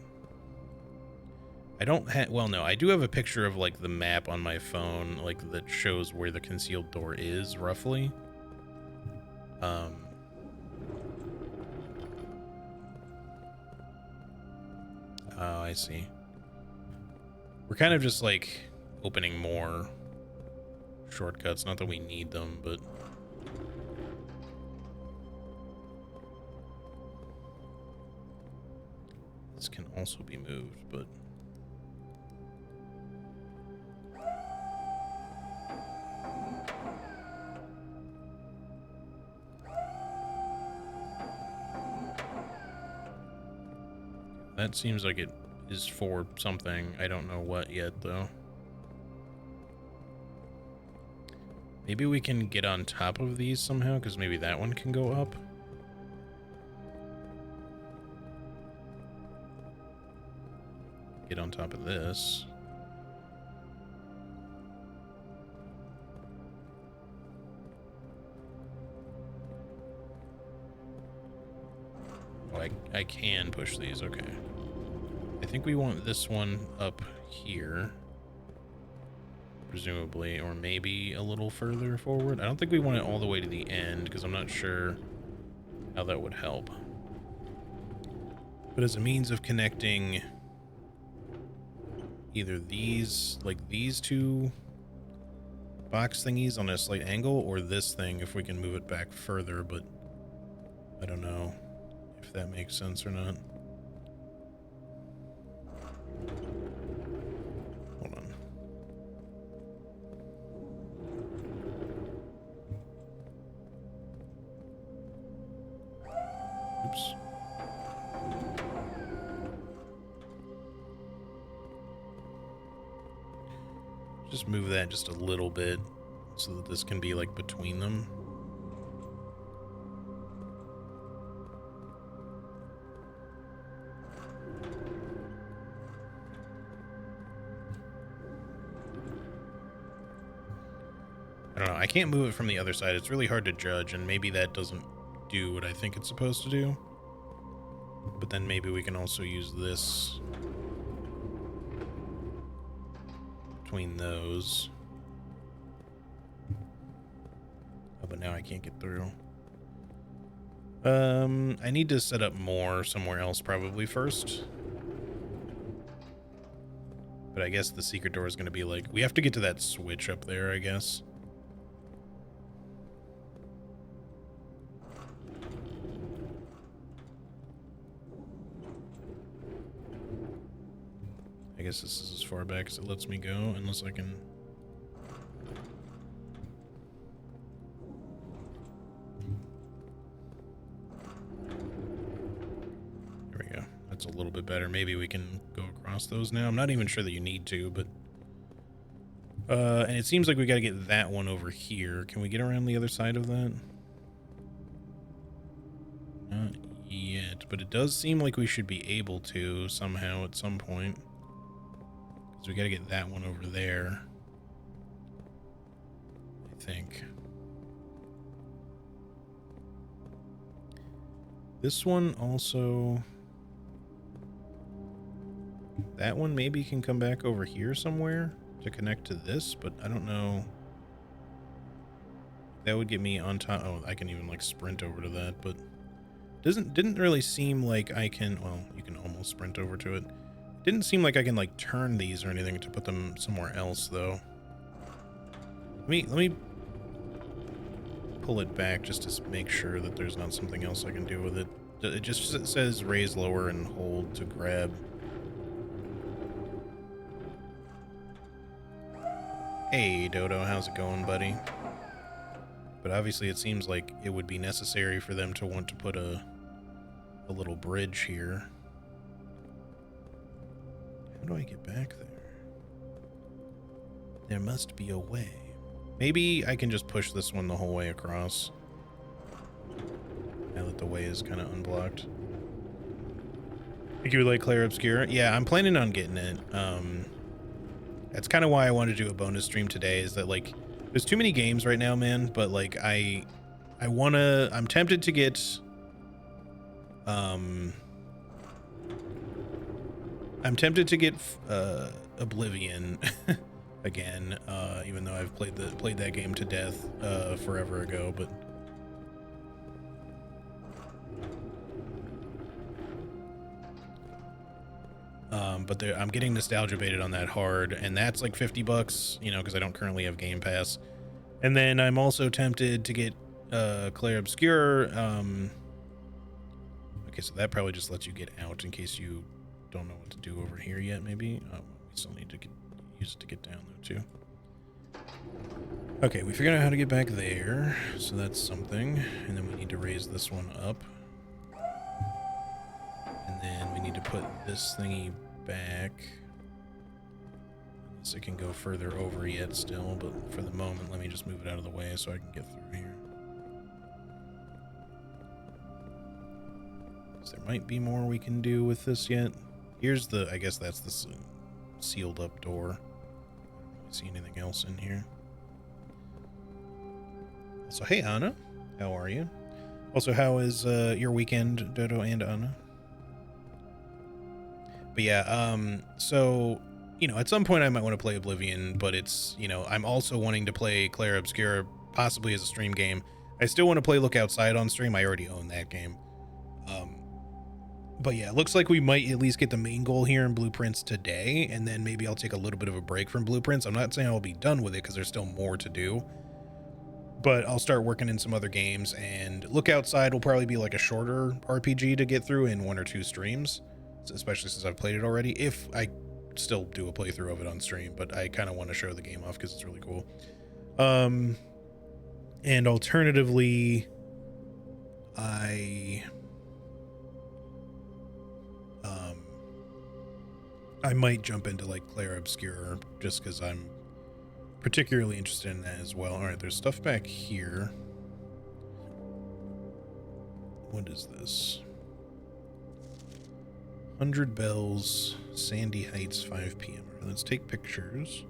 I don't have... Well, no, I do have a picture of, like, the map on my phone, like, that shows where the concealed door is, roughly. Oh, I see. We're kind of just, like, opening more shortcuts. Not that we need them, but... This can also be moved, but... That seems like it is for something. I don't know what yet, though. Maybe we can get on top of these somehow, because maybe that one can go up. Get on top of this. Oh, I can push these, okay. I think we want this one up here. Presumably, or maybe a little further forward. I don't think we want it all the way to the end, because I'm not sure how that would help. But as a means of connecting either these, like these two box thingies on a slight angle, or this thing if we can move it back further, but I don't know if that makes sense or not. Hold on. Oops. Just move that just a little bit so that this can be like between them. I don't know. I can't move it from the other side. It's really hard to judge, and maybe that doesn't do what I think it's supposed to do. But then maybe we can also use this between those. Oh, but now I can't get through. I need to set up more somewhere else probably first. But I guess the secret door is going to be like... We have to get to that switch up there, I guess. I guess this is as far back as it lets me go, unless I can... There we go. That's a little bit better. Maybe we can go across those now. I'm not even sure that you need to, but... and it seems like we gotta get that one over here. Can we get around the other side of that? Not yet, but it does seem like we should be able to somehow at some point. So we gotta get that one over there, I think. This one also... That one maybe can come back over here somewhere to connect to this, but I don't know. That would get me on top. Oh, I can even like sprint over to that, but didn't really seem like I can... Well, you can almost sprint over to it. Didn't seem like I can like turn these or anything to put them somewhere else though. Let me pull it back just to make sure that there's not something else I can do with it. It just says raise lower and hold to grab. Hey Dodo, how's it going, buddy? But obviously it seems like it would be necessary for them to want to put a little bridge here. How do I get back there? There must be a way. Maybe I can just push this one the whole way across. Now that the way is kind of unblocked. Think you would like Claire Obscura? Yeah, I'm planning on getting it. That's kind of why I wanted to do a bonus stream today, is that like There's too many games right now, man, but like I'm tempted to get Oblivion again, even though I've played that game to death forever ago, but I'm getting nostalgia baited on that hard, and that's like $50, you know, because I don't currently have Game Pass. And then I'm also tempted to get Clair Obscur. Okay, so that probably just lets you get out in case you don't know what to do over here yet, maybe. We still need to use it to get down, though, too. Okay, we figured out how to get back there, so that's something. And then we need to raise this one up. And then we need to put this thingy back. Unless it can go further over yet still, but for the moment, let me just move it out of the way so I can get through here. So there might be more we can do with this yet. Here's the, I guess that's the sealed up door. I don't really see anything else in here. So hey Anna, how are you? Also, how is your weekend, Dodo and Anna? But yeah, so, you know, at some point I might want to play Oblivion, but it's, you know, I'm also wanting to play Clair Obscur possibly as a stream game. I still want to play Look Outside on stream. I already own that game. But yeah, it looks like we might at least get the main goal here in Blueprints today, and then maybe I'll take a little bit of a break from Blueprints. I'm not saying I'll be done with it because there's still more to do, but I'll start working in some other games, and Look Outside will probably be like a shorter RPG to get through in 1 or 2 streams, especially since I've played it already, if I still do a playthrough of it on stream, but I kind of want to show the game off because it's really cool. And alternatively, I might jump into like Clair Obscur just because I'm particularly interested in that as well. All right, there's stuff back here. What is this? 100 Bells, Sandy Heights, 5 p.m. Right, let's take pictures.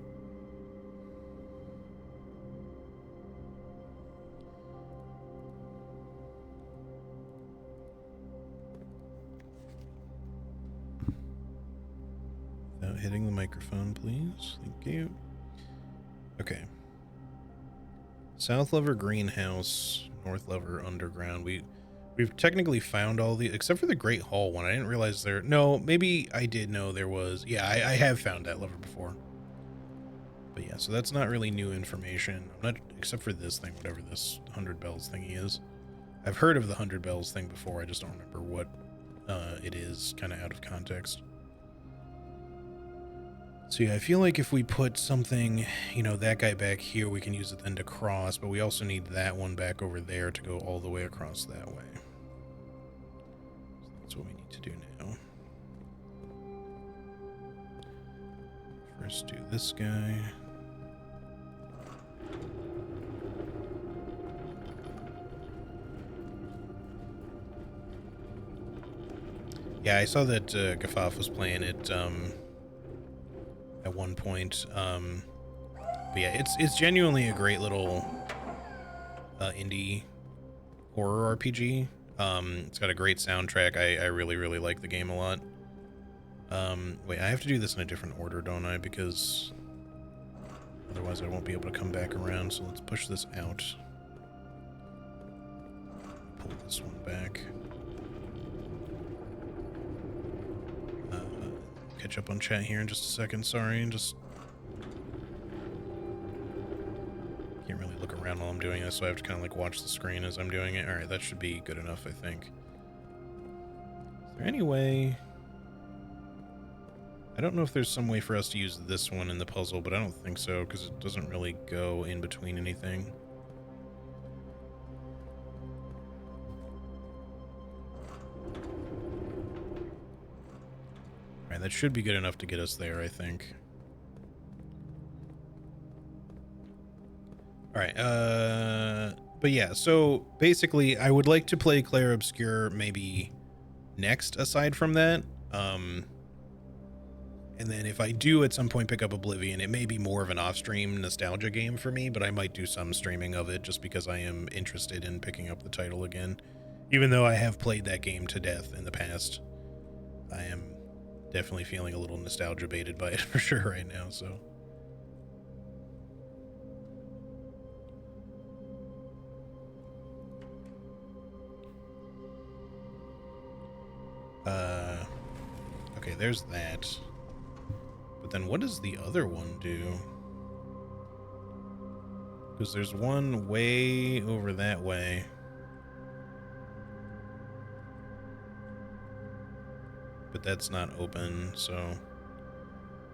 Without hitting the microphone, please. Thank you. Okay. South Lever Greenhouse, North Lever Underground. We've technically found all the, except for the Great Hall one. I didn't realize there, no, maybe I did know there was, yeah, I have found that lever before. But yeah, so that's not really new information. I'm not, except for this thing, whatever this 100 Bells thingy is. I've heard of the 100 Bells thing before, I just don't remember what it is, kind of out of context. So yeah, I feel like if we put something, you know, that guy back here, we can use it then to cross, but we also need that one back over there to go all the way across that way. So that's what we need to do now. First do this guy. Yeah, I saw that Gafaf was playing it, at one point, but yeah, it's genuinely a great little indie horror RPG. It's got a great soundtrack. I really like the game a lot. Wait, I have to do this in a different order, don't I? Because otherwise I won't be able to come back around. So let's push this out. Pull this one back. Catch up on chat here in just a second. Sorry, just can't really look around while I'm doing this, so I have to kind of like watch the screen as I'm doing it. All right, that should be good enough, I think. Is there any way? I don't know if there's some way for us to use this one in the puzzle, but I don't think so because it doesn't really go in between anything. That should be good enough to get us there, I think. All right, but yeah, so basically I would like to play Clair Obscur maybe next aside from that. And then if I do at some point pick up Oblivion, it may be more of an off-stream nostalgia game for me, but I might do some streaming of it just because I am interested in picking up the title again. Even though I have played that game to death in the past, I am definitely feeling a little nostalgia baited by it for sure right now, so. Okay, there's that. But then what does the other one do? Because there's one way over that way. But that's not open, so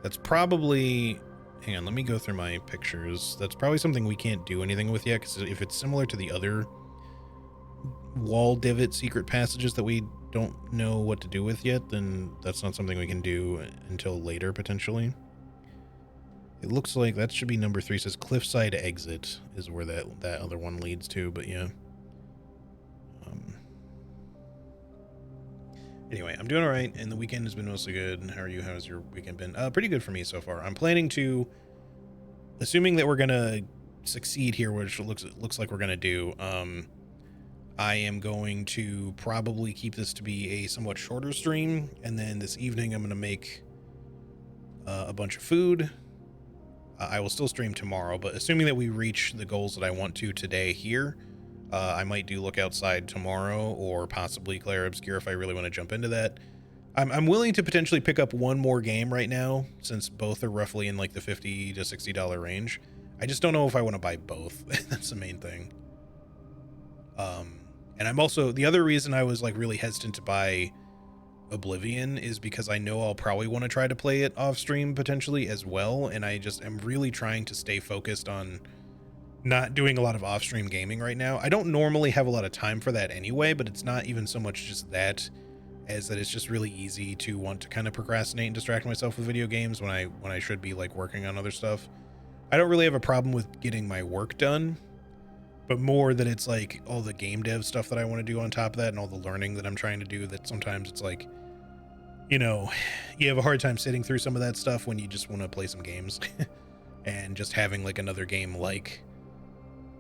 that's probably, hang on, let me go through my pictures. That's probably something we can't do anything with yet, because if it's similar to the other wall divot secret passages that we don't know what to do with yet, then that's not something we can do until later, potentially. It looks like that should be number 3. It says cliffside exit is where that other one leads to, but yeah. Anyway, I'm doing all right, and the weekend has been mostly good. How are you? How's your weekend been? Pretty good for me so far. I'm planning to, assuming that we're gonna succeed here, which looks like we're gonna do. I am going to probably keep this to be a somewhat shorter stream, and then this evening I'm gonna make a bunch of food. I will still stream tomorrow, but assuming that we reach the goals that I want to today here, I might do Look Outside tomorrow, or possibly Clair Obscur if I really want to jump into that. I'm willing to potentially pick up one more game right now, since both are roughly in like the $50 to $60 range. I just don't know if I want to buy both. That's the main thing. And I'm also, the other reason I was like really hesitant to buy Oblivion is because I know I'll probably want to try to play it off stream potentially as well, and I just am really trying to stay focused on not doing a lot of off-stream gaming right now. I don't normally have a lot of time for that anyway, but it's not even so much just that as that it's just really easy to want to kind of procrastinate and distract myself with video games when I should be like working on other stuff. I don't really have a problem with getting my work done, but more that it's like all the game dev stuff that I want to do on top of that and all the learning that I'm trying to do, that sometimes it's like, you know, you have a hard time sitting through some of that stuff when you just want to play some games. And just having like another game like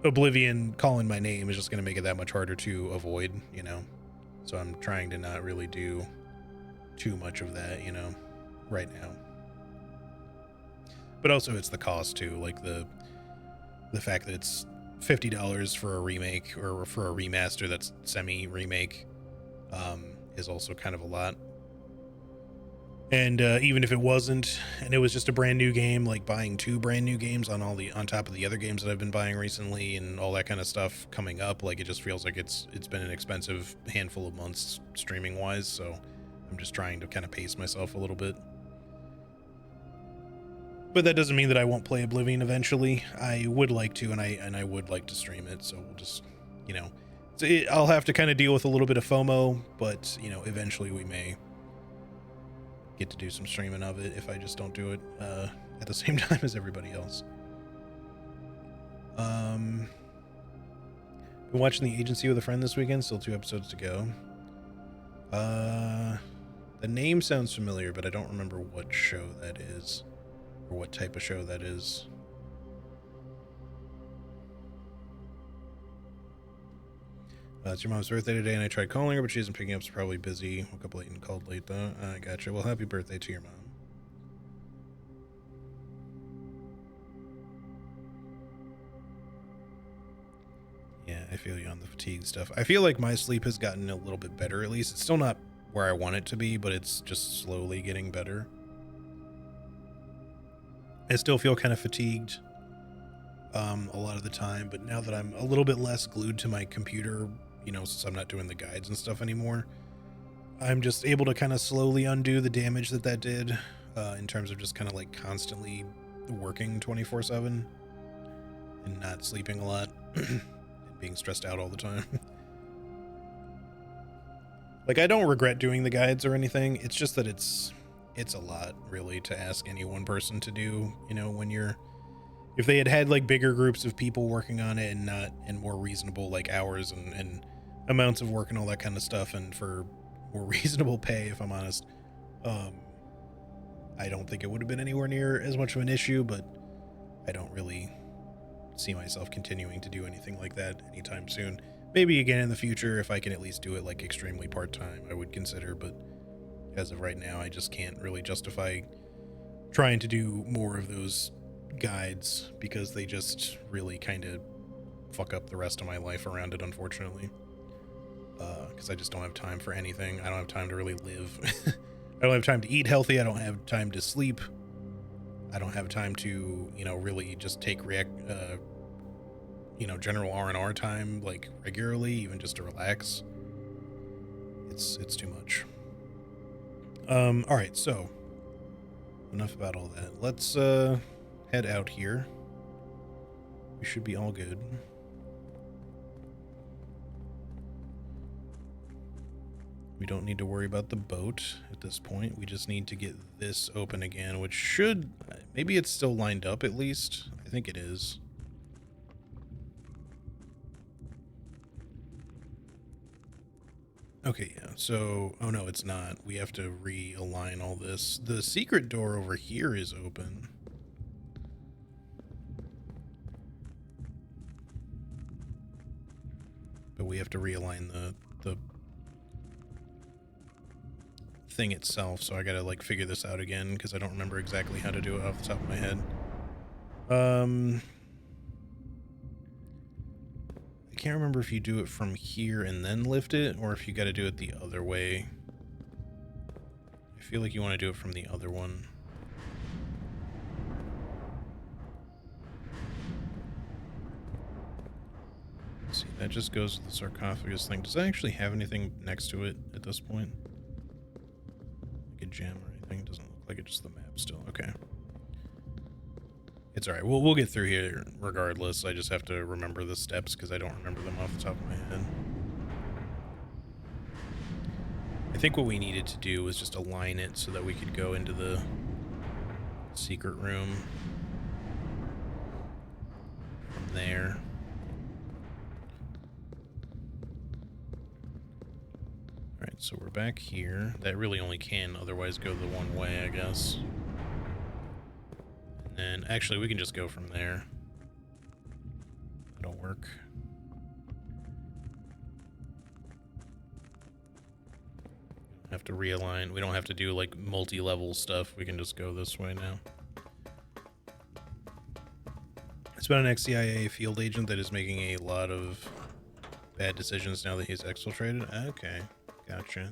Oblivion calling my name is just going to make it that much harder to avoid, you know. So I'm trying to not really do too much of that, you know, right now. But also it's the cost too, like the fact that it's $50 for a remake or for a remaster that's semi-remake is also kind of a lot. And even if it wasn't, and it was just a brand new game, like buying 2 brand new games on top of the other games that I've been buying recently and all that kind of stuff coming up, like it just feels like it's been an expensive handful of months streaming wise. So I'm just trying to kind of pace myself a little bit. But that doesn't mean that I won't play Oblivion eventually. I would like to, and I would like to stream it. So we'll just, you know, I'll have to kind of deal with a little bit of FOMO, but you know, eventually we may get to do some streaming of it if I just don't do it at the same time as everybody else. Been watching The Agency with a friend this weekend. Still 2 episodes to go. The name sounds familiar, but I don't remember what show that is or what type of show that is. It's your mom's birthday today, and I tried calling her, but she isn't picking up. She's probably busy. Woke up late and called late, though. I gotcha. Well, happy birthday to your mom. Yeah, I feel you on the fatigue stuff. I feel like my sleep has gotten a little bit better, at least. It's still not where I want it to be, but it's just slowly getting better. I still feel kind of fatigued a lot of the time, but now that I'm a little bit less glued to my computer, you know, since I'm not doing the guides and stuff anymore, I'm just able to kind of slowly undo the damage that did in terms of just kind of like constantly working 24/7 and not sleeping a lot and being stressed out all the time. Like, I don't regret doing the guides or anything. It's just that it's a lot really to ask any one person to do, you know, when if they had like bigger groups of people working on it and not in more reasonable like hours and amounts of work and all that kind of stuff, and for more reasonable pay, if I'm honest, I don't think it would have been anywhere near as much of an issue, but I don't really see myself continuing to do anything like that anytime soon. Maybe again in the future, if I can at least do it like extremely part-time, I would consider, but as of right now, I just can't really justify trying to do more of those guides because they just really kind of fuck up the rest of my life around it, unfortunately. Because I just don't have time for anything. I don't have time to really live. I don't have time to eat healthy. I don't have time to sleep. I don't have time to, really just take general R&R time like regularly, even just to relax. It's too much. All right, so enough about all that. Let's head out here. We should be all good. We don't need to worry about the boat at this point. We just need to get this open again, which should... Maybe it's still lined up at least. I think it is. Okay, yeah. So... Oh, no, it's not. We have to realign all this. The secret door over here is open. But we have to realign the thing itself, so I gotta like figure this out again because I don't remember exactly how to do it off the top of my head. I can't remember if you do it from here and then lift it, or if you gotta do it the other way. I feel like you want to do it from the other one. Let's see, that just goes to the sarcophagus thing. Does that actually have anything next to it at this point? A gem or anything? Doesn't look like it, just the map still. Okay. It's alright. We'll get through here regardless. I just have to remember the steps because I don't remember them off the top of my head. I think what we needed to do was just align it so that we could go into the secret room from there. Alright, so we're back here. That really only can otherwise go the one way, I guess. And then, actually, we can just go from there. That'll work. Have to realign. We don't have to do, like, multi-level stuff. We can just go this way now. It's about an ex-CIA field agent that is making a lot of bad decisions now that he's exfiltrated. Okay. Gotcha.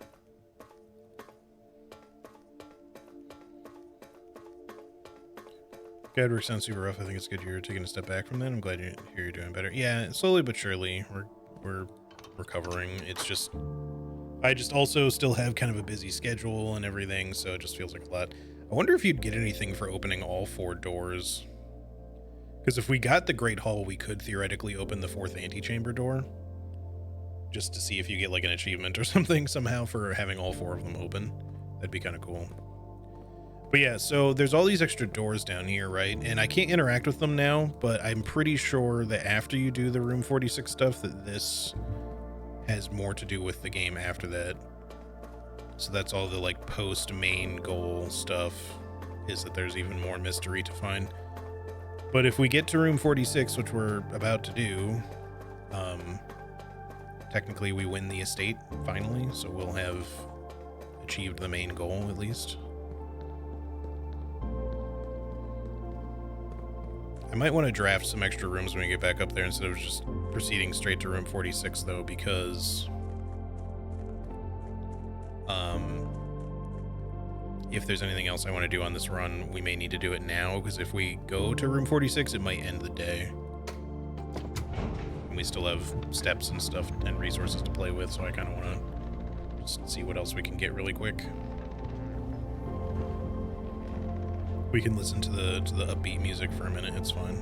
Guide sounds super rough. I think it's good you're taking a step back from that. I'm glad you hear you're doing better. Yeah, slowly but surely we're recovering. It's just I just also still have kind of a busy schedule and everything, so it just feels like a lot. I wonder if you'd get anything for opening all 4 doors. Because if we got the Great Hall, we could theoretically open the 4th antechamber door. Just to see if you get like an achievement or something somehow for having all 4 of them open. That'd be kind of cool. But yeah, so there's all these extra doors down here, right? And I can't interact with them now, but I'm pretty sure that after you do the Room 46 stuff, that this has more to do with the game after that. So that's all the like post main goal stuff, is that there's even more mystery to find. But if we get to Room 46, which we're about to do, technically we win the estate finally, so we'll have achieved the main goal at least. I might want to draft some extra rooms when we get back up there instead of just proceeding straight to Room 46 though, because if there's anything else I want to do on this run, we may need to do it now, because if we go to Room 46, it might end the day. And we still have steps and stuff and resources to play with, so I kind of want to just see what else we can get really quick. We can listen to the upbeat music for a minute, it's fine.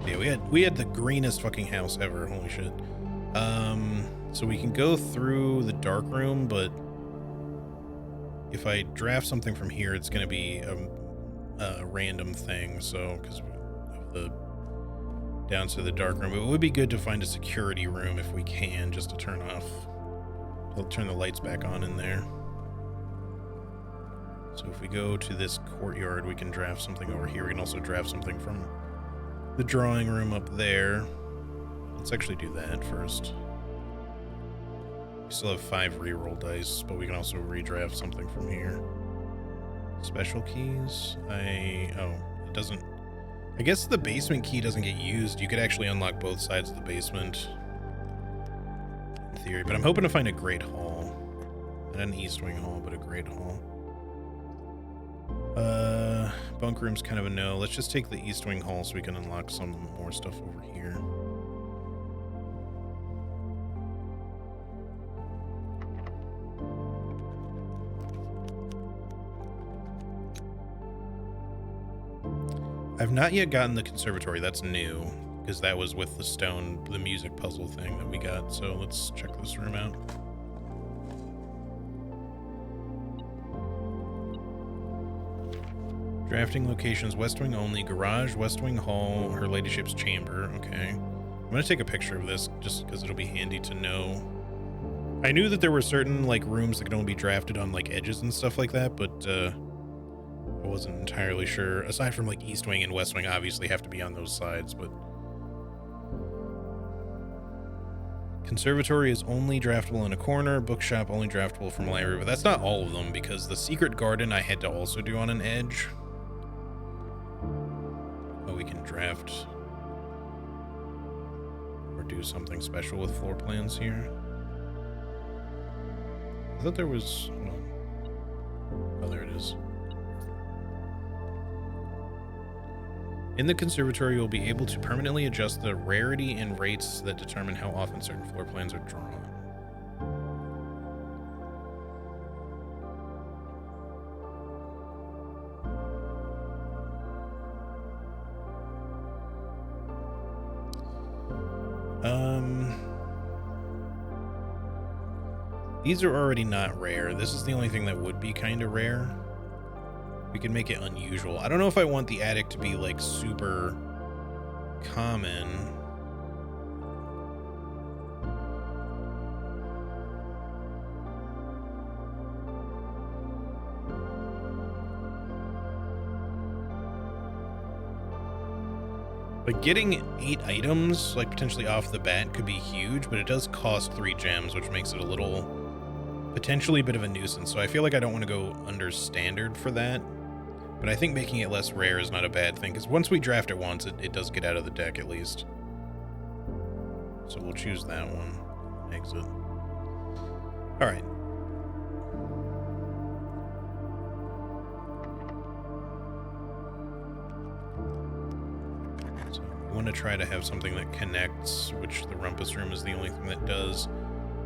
Yeah, we had the greenest fucking house ever, holy shit. So we can go through the dark room, but if I draft something from here, it's going to be a random thing, so, because of the down to the dark room. It would be good to find a security room if we can, just to turn the lights back on in there. So if we go to this courtyard, we can draft something over here. We can also draft something from the drawing room up there. Let's actually do that first. We still have 5 reroll dice, but we can also redraft something from here. Special keys. It doesn't. I guess the basement key doesn't get used. You could actually unlock both sides of the basement in theory, but I'm hoping to find a Great Hall. Not an East Wing Hall, but a Great Hall. Bunk room's kind of a no. Let's just take the East Wing Hall so we can unlock some more stuff over here. I've not yet gotten the conservatory. That's new, because that was with the music puzzle thing that we got. So let's check this room out. Drafting locations, West Wing only, garage, West Wing Hall, Her Ladyship's chamber. Okay. I'm going to take a picture of this just because it'll be handy to know. I knew that there were certain like rooms that could only be drafted on like edges and stuff like that, but I wasn't entirely sure. Aside from like East Wing and West Wing obviously have to be on those sides, but conservatory is only draftable in a corner, bookshop only draftable from library, but that's not all of them because the secret garden I had to also do on an edge. Oh, we can draft or do something special with floor plans here. I thought there was no. Oh, there it is. In the conservatory, you'll be able to permanently adjust the rarity and rates that determine how often certain floor plans are drawn. These are already not rare. This is the only thing that would be kind of rare. We can make it unusual. I don't know if I want the attic to be like super common. Like getting 8 items, like potentially off the bat, could be huge, but it does cost 3 gems, which makes it a little potentially a bit of a nuisance. So I feel like I don't want to go under standard for that. But I think making it less rare is not a bad thing, because once we draft it once, it does get out of the deck at least. So we'll choose that one. Exit. Alright. So we want to try to have something that connects, which the rumpus room is the only thing that does.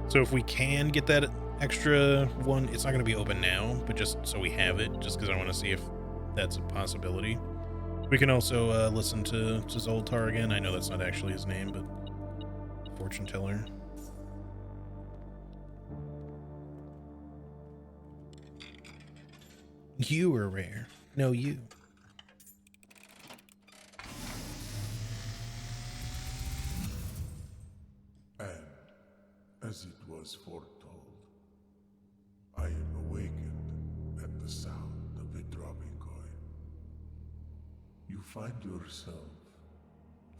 So if we can get that extra one, it's not going to be open now, but just so we have it, just because I want to see if that's a possibility. We can also listen to Zoltar again. I know that's not actually his name, but fortune teller. You are rare. No, you. And as it was foretold, I am awakened at the sound of a dropping coin. You find yourself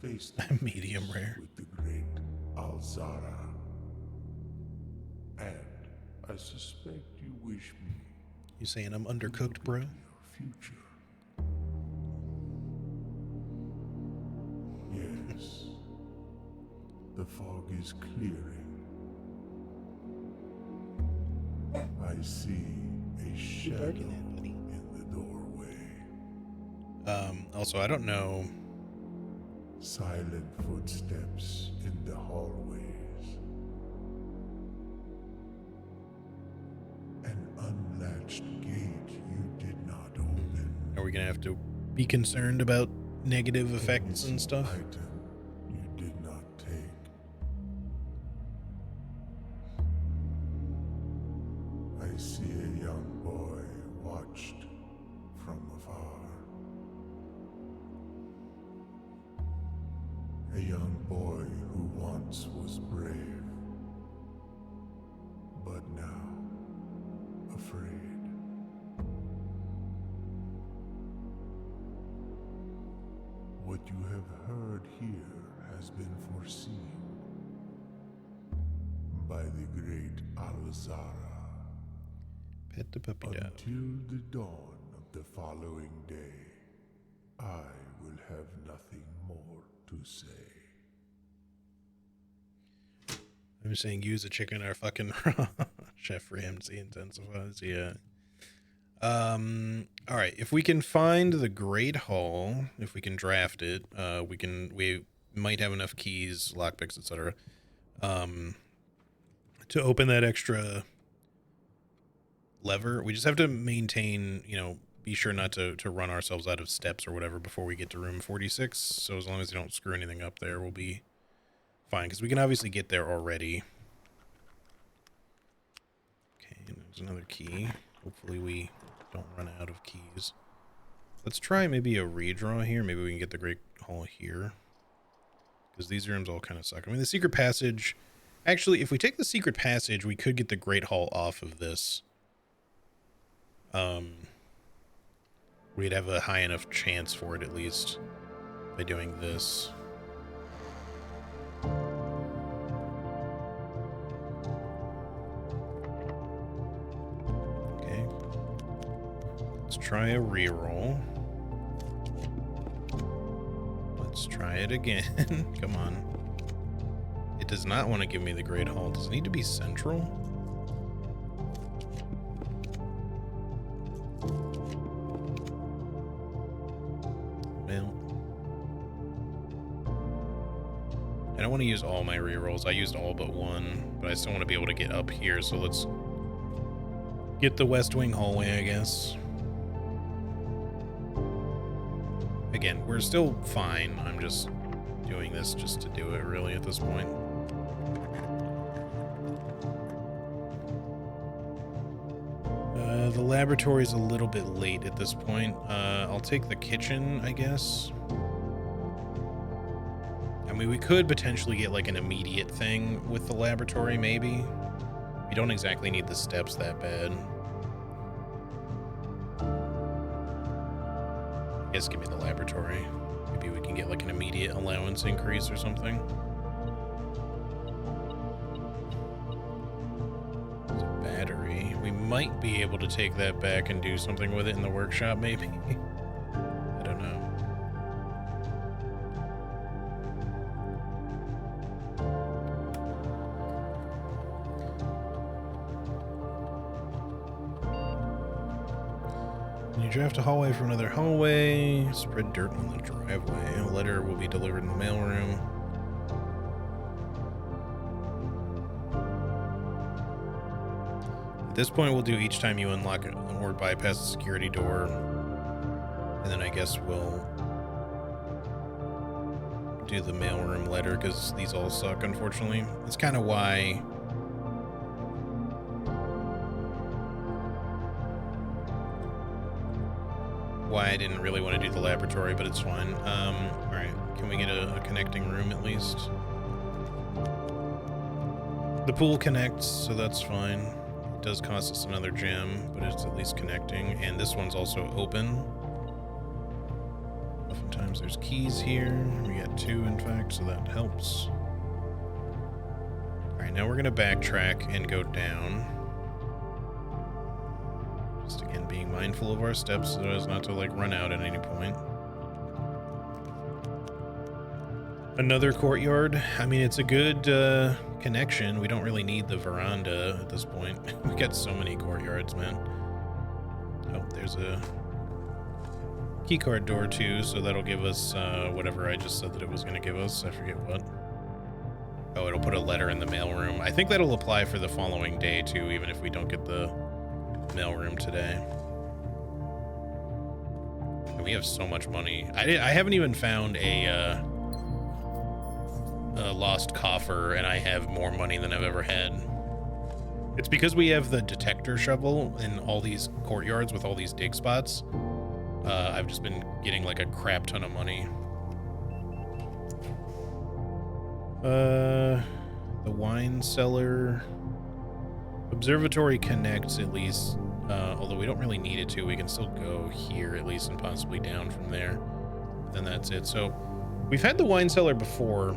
face to Medium face rare. with the great Alzara. And I suspect you wish me You saying I'm undercooked, bro? your future. Yes. The fog is clearing. I see a shadow barking at, buddy? in the doorway. Also, I don't know. Silent footsteps in the hallways. An unlatched gate you did not open. Are we gonna have to be concerned about negative effects and stuff? Item you did not take. I see a young boy watched from afar. A young boy who once was brave, but now afraid. what you have heard here has been foreseen by the great Alzara. Pet the puppy dog. Until the dawn of the following day, I will have nothing more to say. I'm saying use a chicken or fucking Chef Ramsay intensifies. Yeah. All right. If we can find the Great Hall, if we can draft it, we might have enough keys, lockpicks, etc. To open that extra lever. We just have to maintain, be sure not to run ourselves out of steps or whatever before we get to room 46. So as long as you don't screw anything up there, we'll be fine, because we can obviously get there already. Okay, there's another key. Hopefully we don't run out of keys. Let's try maybe a redraw here. Maybe we can get the Great Hall here, because these rooms all kind of suck. I mean, the secret passage... Actually, if we take the secret passage, we could get the Great Hall off of this. We'd have a high enough chance for it, at least, by doing this. Okay. Let's try a reroll. Let's try it again. Come on. It does not want to give me the Great Hall. Does it need to be central? Well, I don't want to use all my rerolls. I used all but one, but I still want to be able to get up here. So let's get the West Wing hallway, I guess. Again, we're still fine. I'm just doing this just to do it, really, at this point. The laboratory's a little bit late at this point. I'll take the kitchen, I guess. I mean, we could potentially get like an immediate thing with the laboratory, maybe. We don't exactly need the steps that bad. I guess give me the laboratory. Maybe we can get like an immediate allowance increase or something. There's a battery. We might be able to take that back and do something with it in the workshop, maybe. I don't know. You draft a hallway for another hallway. Spread dirt on the driveway. A letter will be delivered in the mailroom. At this point, we'll do each time you unlock or bypass the security door. And then I guess we'll do the mailroom letter, because these all suck, unfortunately. It's kind of why... I didn't really want to do the laboratory, but it's fine. All right, can we get a connecting room at least? The pool connects, so that's fine. It does cost us another gem, but it's at least connecting. And this one's also open. Oftentimes there's keys here. We got 2, in fact, so that helps. All right, now we're gonna backtrack and go down. Just again, being mindful of our steps so as not to like run out at any point. Another courtyard. I mean, it's a good connection. We don't really need the veranda at this point. We got so many courtyards, man. Oh, there's a keycard door too, so that'll give us whatever I just said that it was going to give us. I forget what. Oh, it'll put a letter in the mailroom. I think that'll apply for the following day too, even if we don't get the mailroom today. And we have so much money. I haven't even found a lost coffer, and I have more money than I've ever had. It's because we have the detector shovel in all these courtyards with all these dig spots. I've just been getting like a crap ton of money. The wine cellar. Observatory connects at least, although we don't really need it to. We can still go here at least and possibly down from there. then that's it. So we've had the wine cellar before,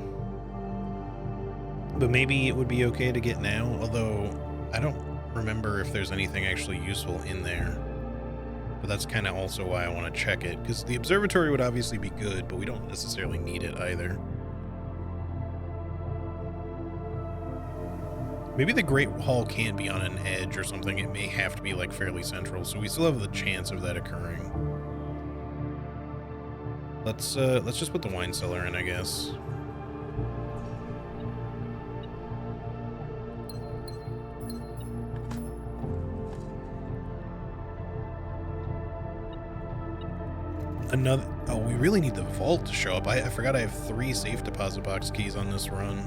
but maybe it would be okay to get now, although I don't remember if there's anything actually useful in there. But that's kind of also why I want to check it, because the observatory would obviously be good, but we don't necessarily need it either. Maybe the Great Hall can't be on an edge or something. It may have to be like fairly central, so we still have the chance of that occurring. Let's just put the wine cellar in, I guess. Oh, we really need the vault to show up. I forgot I have 3 safe deposit box keys on this run.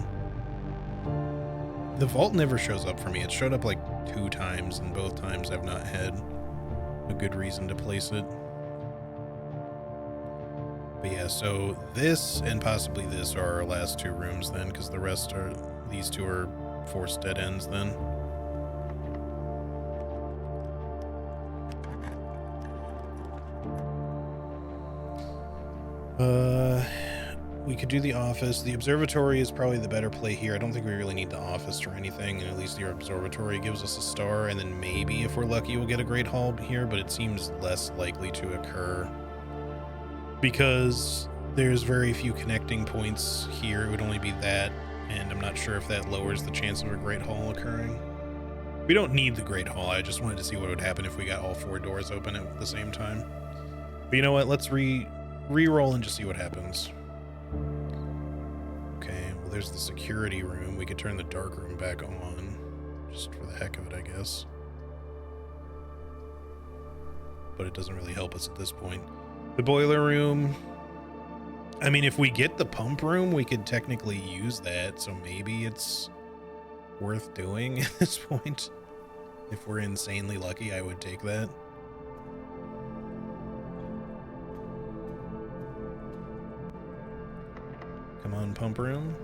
The vault never shows up for me. It showed up like 2 times, and both times I've not had a good reason to place it. But yeah, so this and possibly this are our last 2 rooms then, because the rest are, these 2 are forced dead ends then. We could do the office. The observatory is probably the better play here. I don't think we really need the office or anything, and at least the observatory gives us a star, and then maybe if we're lucky we'll get a Great Hall here, but it seems less likely to occur because there's very few connecting points here. It would only be that, and I'm not sure if that lowers the chance of a Great Hall occurring. We don't need the Great Hall. I just wanted to see what would happen if we got all 4 doors open at the same time. But you know what? Let's re-roll and just see what happens. Okay, well there's the security room. We could turn the dark room back on, just for the heck of it, I guess. But it doesn't really help us at this point. The boiler room, I mean, if we get the pump room, we could technically use that, so maybe it's worth doing at this point. If we're insanely lucky, I would take that. Come on, pump room.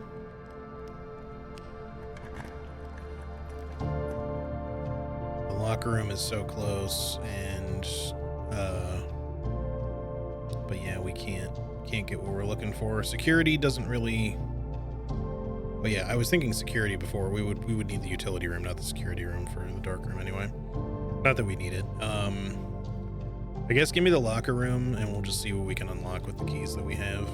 The locker room is so close, and but yeah, we can't get what we're looking for. Security doesn't really. But yeah, I was thinking security before. We would need the utility room, not the security room for the dark room anyway. Not that we need it. I guess give me the locker room, and we'll just see what we can unlock with the keys that we have.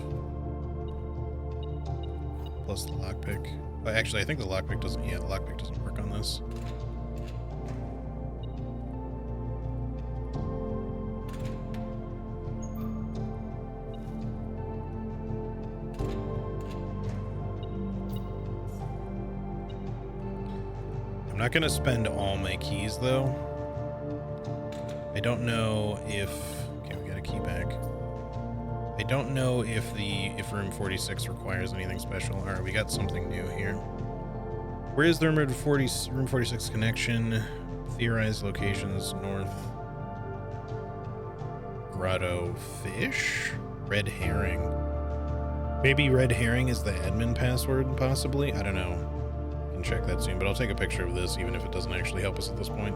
Plus the lockpick. Actually, I think the lockpick doesn't. Yeah, the lockpick doesn't work on this. I'm not gonna spend all my keys though. I don't know if. Okay, we got a key back. I don't know if room 46 requires anything special. All right, we got something new here. Where is the room 46 connection? Theorized locations north. Grotto fish? Red herring. Maybe red herring is the admin password, possibly? I don't know. I can check that soon, but I'll take a picture of this even if it doesn't actually help us at this point.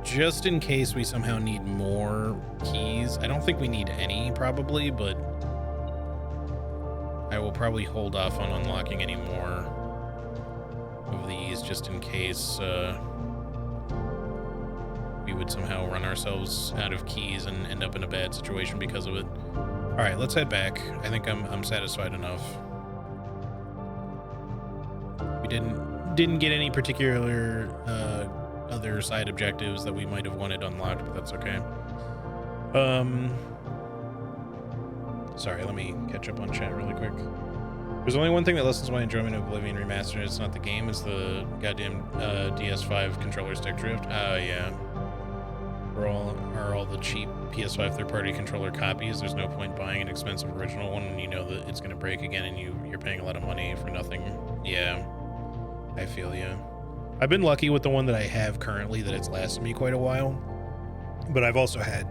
Just in case we somehow need more keys. I don't think we need any, probably, but I will probably hold off on unlocking any more of these just in case we would somehow run ourselves out of keys and end up in a bad situation because of it. All right, let's head back. I think I'm satisfied enough. We didn't get any particular other side objectives that we might have wanted unlocked, but that's okay. Sorry, let me catch up on chat really quick. There's only one thing that lessens my enjoyment of Oblivion Remastered. It's not the game, it's the goddamn DS5 controller stick drift. Oh yeah. Are all the cheap PS5 third-party controller copies. There's no point buying an expensive original one when you know that it's gonna break again and you're paying a lot of money for nothing. Yeah, I feel you. I've been lucky with the one that I have currently that it's lasted me quite a while, but I've also had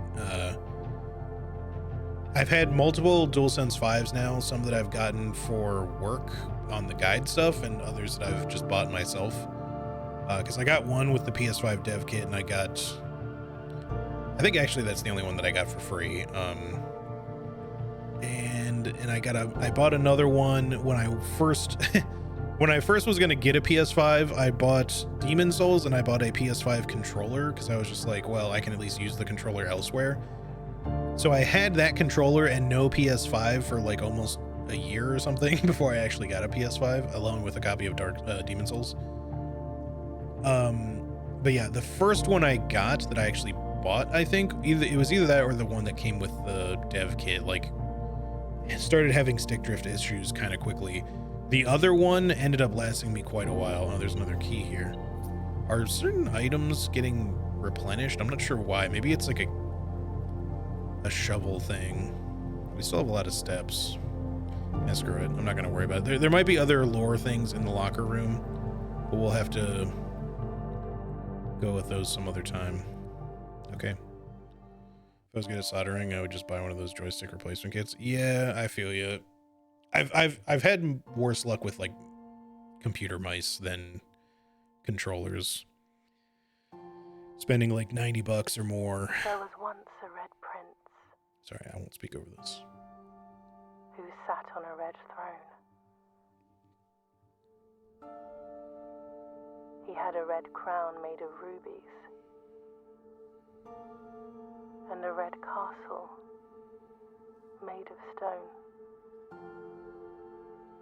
multiple DualSense 5s now, some that I've gotten for work, on the guide stuff, and others that I've just bought myself. Because I got one with the PS5 dev kit, and I think actually that's the only one that I got for free. And I bought another one when I first when I first was gonna get a PS5. I bought Demon Souls, and I bought a PS5 controller because I was just like, well, I can at least use the controller elsewhere. So I had that controller and no PS5 for like almost a year or something before I actually got a PS5, along with a copy of Demon Souls. But yeah, the first one I got that I actually bought, I think it was either that or the one that came with the dev kit, like it started having stick drift issues kind of quickly. The other one ended up lasting me quite a while. Oh, there's another key here. Are certain items getting replenished? I'm not sure why. Maybe it's like a shovel thing. We still have a lot of steps. Yeah, screw it. I'm not going to worry about it. There might be other lore things in the locker room, but we'll have to go with those some other time. Okay. If I was good at soldering, I would just buy one of those joystick replacement kits. Yeah, I feel you. I've had worse luck with like computer mice than controllers. Spending like $90 or more. There was once a red prince. Sorry, I won't speak over this. Who sat on a red throne. He had a red crown made of rubies, and a red castle made of stone.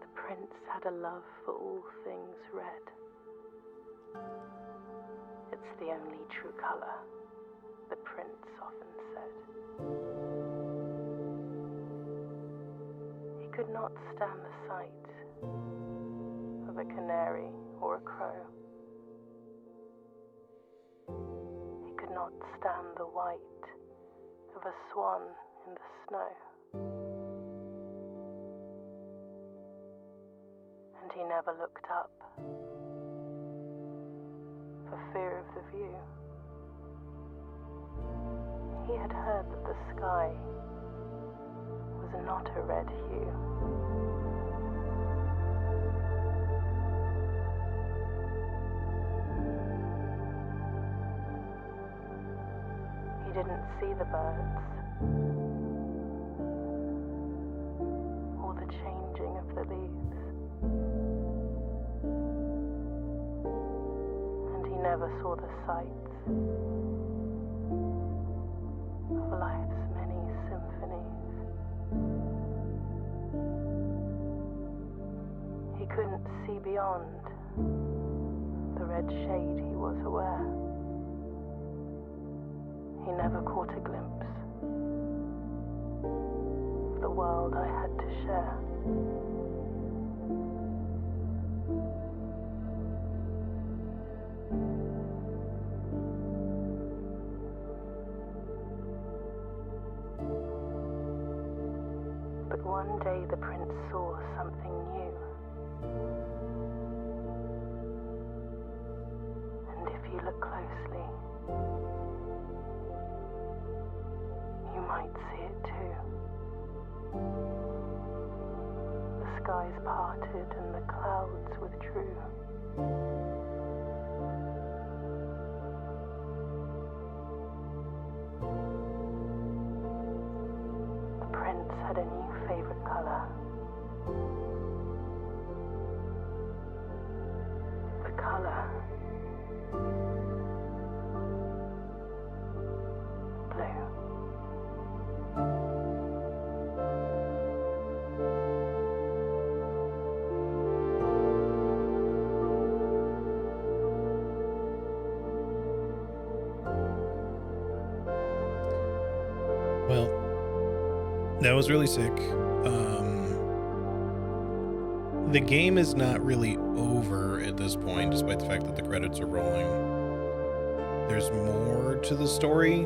The prince had a love for all things red. It's the only true color, the prince often said. He could not stand the sight of a canary or a crow. He could not stand the white of a swan in the snow. And he never looked up for fear of the view. He had heard that the sky was not a red hue. He didn't see the birds or the changing of the leaves. And he never saw the sights of life's many symphonies. He couldn't see beyond the red shade he was aware. He never caught a glimpse of the world I had to share. But one day the prince saw something new. And if you look closely, you might see it too. The skies parted and the clouds withdrew. The prince had a new favorite color. The color blue. Well, that was really sick. The game is not really over at this point, despite the fact that the credits are rolling. There's more to the story.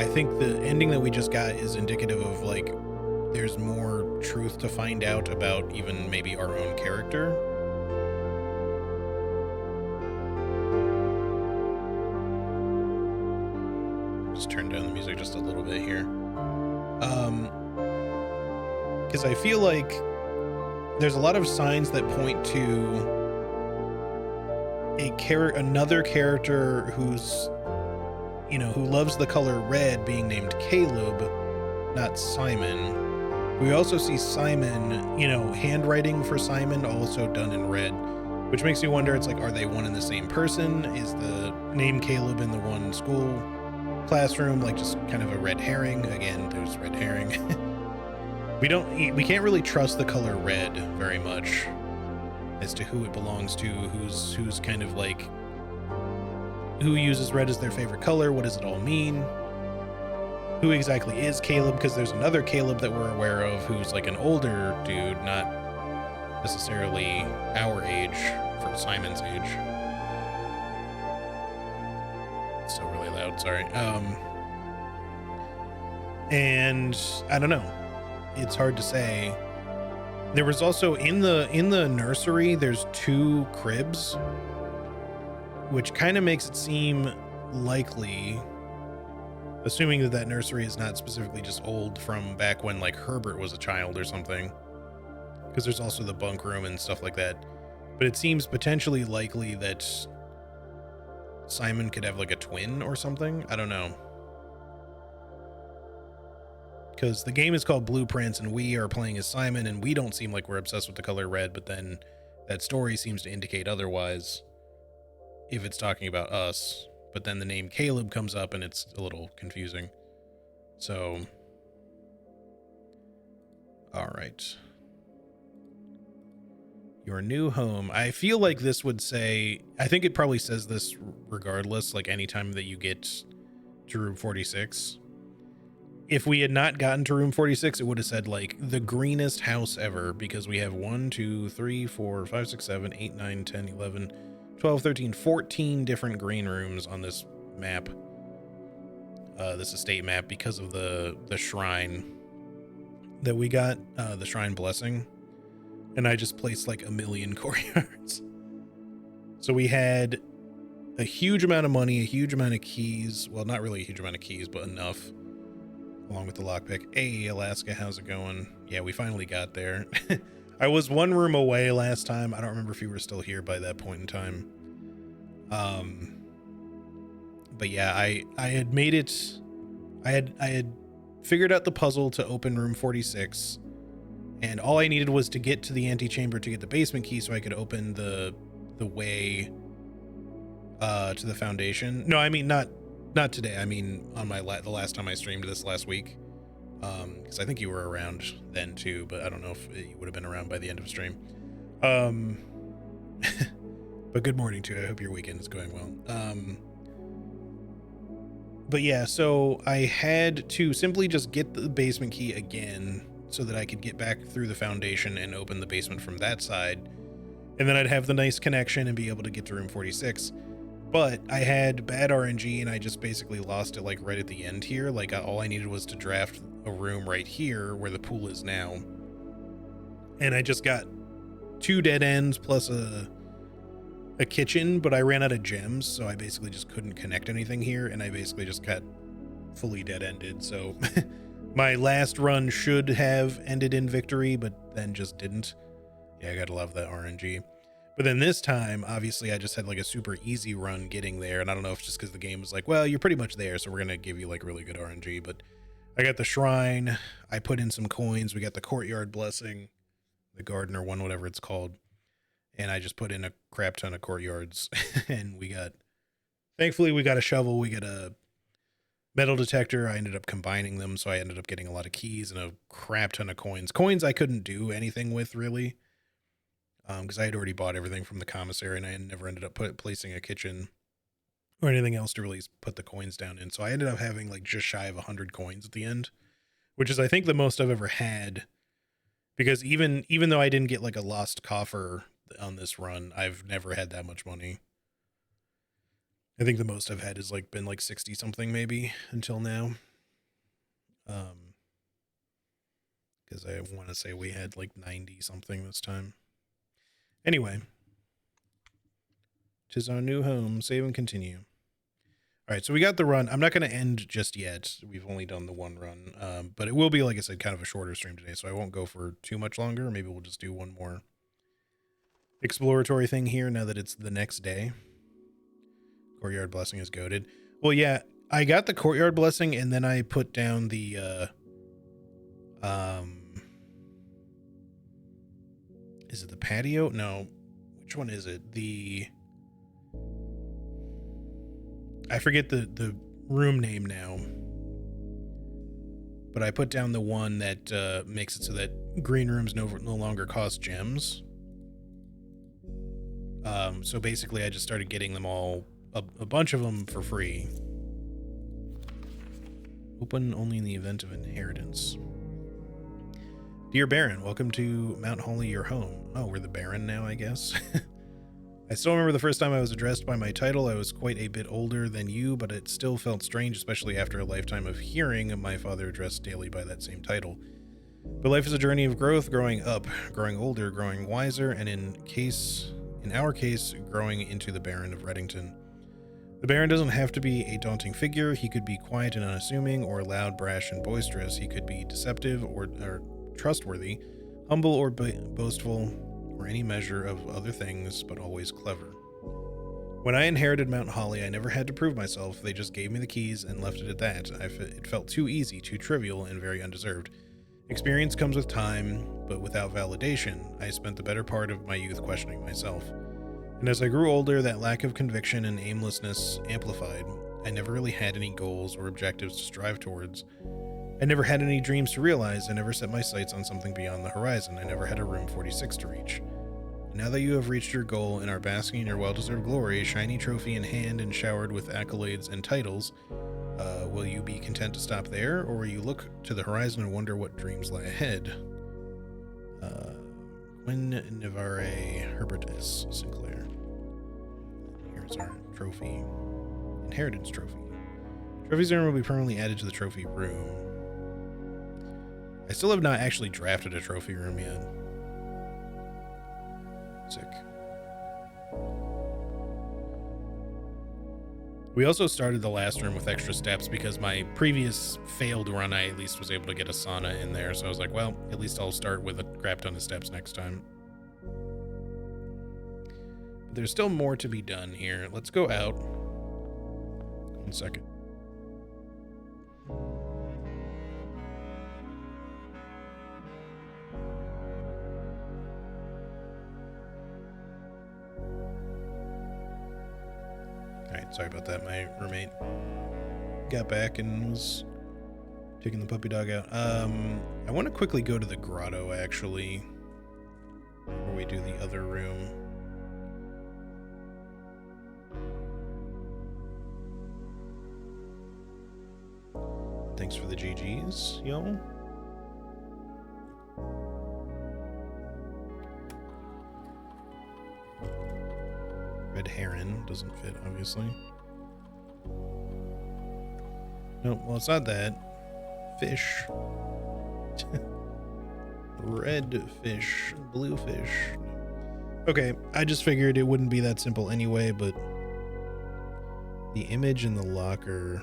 I think the ending that we just got is indicative of like there's more truth to find out about even maybe our own character. Just turn down the music just a little bit here. Because I feel like there's a lot of signs that point to another character who's, you know, who loves the color red being named Caleb, not Simon. We also see Simon, you know, handwriting for Simon also done in red, which makes me wonder, it's like, are they one and the same person? Is the name Caleb in the one school classroom like just kind of a red herring? Again, there's red herring. We can't really trust the color red very much as to who it belongs to, who's kind of like, who uses red as their favorite color, what does it all mean? Who exactly is Caleb? Because there's another Caleb that we're aware of who's like an older dude, not necessarily our age, for Simon's age. It's still really loud, sorry. And I don't know. It's hard to say. There was also in the nursery, there's 2 cribs, which kind of makes it seem likely, assuming that nursery is not specifically just old from back when like Herbert was a child or something, because there's also the bunk room and stuff like that. But it seems potentially likely that Simon could have like a twin or something. I don't know. Because the game is called Blueprints and we are playing as Simon, and we don't seem like we're obsessed with the color red, but then that story seems to indicate otherwise if it's talking about us. But then the name Caleb comes up and it's a little confusing. So, all right. Your new home. I feel like this would say, I think it probably says this regardless, like anytime that you get to room 46. If we had not gotten to room 46, it would have said like the greenest house ever, because we have 1, 2, 3, 4, 5, 6, 7, 8, 9, 10, 11, 12, 13, 14 different green rooms on this map, this estate map, because of the shrine that we got, the shrine blessing. And I just placed like a million courtyards. So we had a huge amount of money, a huge amount of keys. Well, not really a huge amount of keys, but enough. Along with the lockpick. Hey, Alaska, how's it going? Yeah, we finally got there. I was 1 room away last time. I don't remember if you were still here by that point in time. But yeah, I had made it. I had figured out the puzzle to open room 46, and all I needed was to get to the antechamber to get the basement key so I could open the way to the foundation. No, I mean not today. I mean on my the last time I streamed this last week, because I think you were around then too, but I don't know if you would have been around by the end of stream. But good morning to you. I hope your weekend is going well. But yeah, so I had to simply just get the basement key again so that I could get back through the foundation and open the basement from that side, and then I'd have the nice connection and be able to get to room 46. But I had bad RNG and I just basically lost it like right at the end here. Like all I needed was to draft a room right here where the pool is now. And I just got 2 dead ends plus a kitchen, but I ran out of gems. So I basically just couldn't connect anything here. And I basically just got fully dead ended. So my last run should have ended in victory, but then just didn't. Yeah, I gotta love that RNG. But then this time, obviously, I just had like a super easy run getting there. And I don't know if it's just because the game was like, well, you're pretty much there, so we're going to give you like really good RNG. But I got the shrine. I put in some coins. We got the courtyard blessing, the gardener one, whatever it's called. And I just put in a crap ton of courtyards. And thankfully, we got a shovel. We got a metal detector. I ended up combining them. So I ended up getting a lot of keys and a crap ton of coins. Coins I couldn't do anything with, really. Because I had already bought everything from the commissary and I never ended up placing a kitchen or anything else to really put the coins down in. So I ended up having like just shy of 100 coins at the end, which is I think the most I've ever had, because even though I didn't get like a lost coffer on this run, I've never had that much money. I think the most I've had is like been like 60 something maybe until now. Because I want to say we had like 90 something this time. Anyway, 'tis our new home. Save and continue. All right, so we got the run. I'm not going to end just yet. We've only done the one run, but it will be, like I said, kind of a shorter stream today, so I won't go for too much longer. Maybe we'll just do one more exploratory thing here now that it's the next day. Courtyard Blessing is goated. Well, yeah, I got the Courtyard Blessing, and then I put down the, is it the patio? No. Which one is it? I forget the room name now, but I put down the one that makes it so that green rooms no longer cost gems. So basically I just started getting them all, a bunch of them for free. Open only in the event of inheritance. Dear Baron, welcome to Mount Holly, your home. Oh, we're the Baron now, I guess. I still remember the first time I was addressed by my title. I was quite a bit older than you, but it still felt strange, especially after a lifetime of hearing my father addressed daily by that same title. But life is a journey of growth, growing up, growing older, growing wiser, and in our case, growing into the Baron of Reddington. The Baron doesn't have to be a daunting figure. He could be quiet and unassuming, or loud, brash, and boisterous. He could be deceptive or trustworthy, humble or boastful, or any measure of other things, but always clever. When I inherited Mount Holly, I never had to prove myself. They just gave me the keys and left it at that. It felt too easy, too trivial, and very undeserved. Experience comes with time, but without validation. I spent the better part of my youth questioning myself. And as I grew older, that lack of conviction and aimlessness amplified. I never really had any goals or objectives to strive towards. I never had any dreams to realize. I never set my sights on something beyond the horizon. I never had a room 46 to reach. And now that you have reached your goal and are basking in your well-deserved glory, shiny trophy in hand and showered with accolades and titles, will you be content to stop there, or will you look to the horizon and wonder what dreams lie ahead? Quinn Navarre, Herbert S. Sinclair. Here's our trophy. Inheritance trophy. Trophies will be permanently added to the trophy room. I still have not actually drafted a trophy room yet. Sick. We also started the last room with extra steps because my previous failed run, I at least was able to get a sauna in there. So I was like, well, at least I'll start with a crap ton of steps next time. But there's still more to be done here. Let's go out. 1 second. Alright, sorry about that. My roommate got back and was taking the puppy dog out. I want to quickly go to the grotto, actually, before we do the other room. Thanks for the GGs, y'all. Red heron doesn't fit, obviously. No, well, it's not that. Fish. Red fish. Blue fish. Okay, I just figured it wouldn't be that simple anyway, but the image in the locker.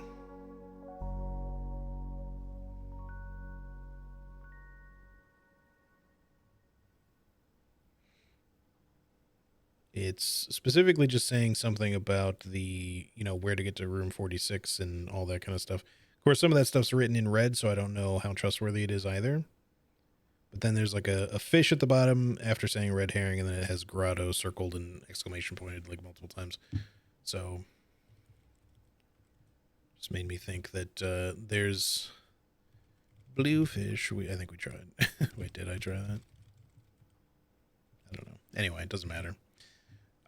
It's specifically just saying something about the, where to get to room 46 and all that kind of stuff. Of course, some of that stuff's written in red, so I don't know how trustworthy it is either. But then there's like a fish at the bottom after saying red herring, and then it has grotto circled and exclamation pointed like multiple times. So just made me think that there's blue fish. I think we tried. Wait, did I try that? I don't know. Anyway, it doesn't matter.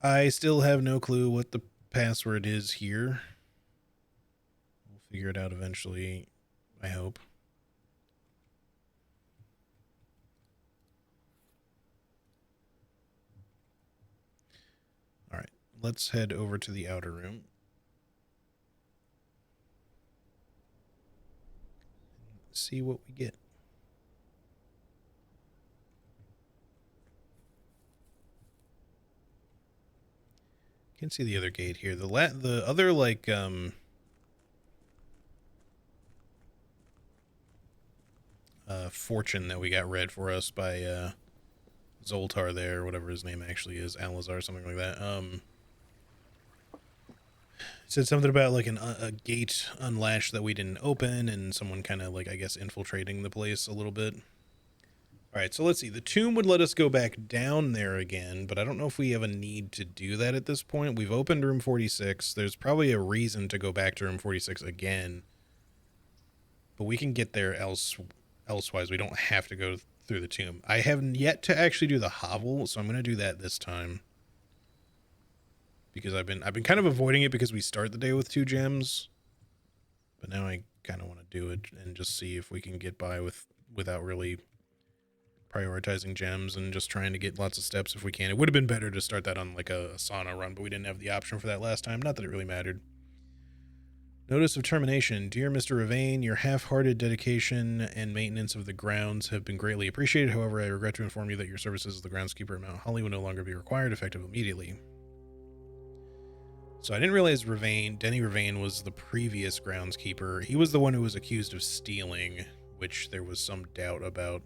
I still have no clue what the password is here. We'll figure it out eventually, I hope. All right, let's head over to the outer room. See what we get. Can't see the other gate here. The other, like, fortune that we got read for us by Zoltar there, whatever his name actually is, Alizar, something like that. Said something about like a gate unlatched that we didn't open, and someone kind of like, I guess, infiltrating the place a little bit. All right, so let's see. The tomb would let us go back down there again, but I don't know if we have a need to do that at this point. We've opened room 46. There's probably a reason to go back to room 46 again, but we can get there elsewise. We don't have to go through the tomb. I have yet to actually do the hovel, so I'm going to do that this time. Because I've been kind of avoiding it because we start the day with 2 gems. But now I kind of want to do it and just see if we can get by without really prioritizing gems and just trying to get lots of steps if we can. It would have been better to start that on like a sauna run, but we didn't have the option for that last time. Not that it really mattered. Notice of termination. Dear Mr. Ravain, your half-hearted dedication and maintenance of the grounds have been greatly appreciated. However, I regret to inform you that your services as the groundskeeper at Mount Holly will no longer be required, effective immediately. So I didn't realize Denny Ravain was the previous groundskeeper. He was the one who was accused of stealing, which there was some doubt about.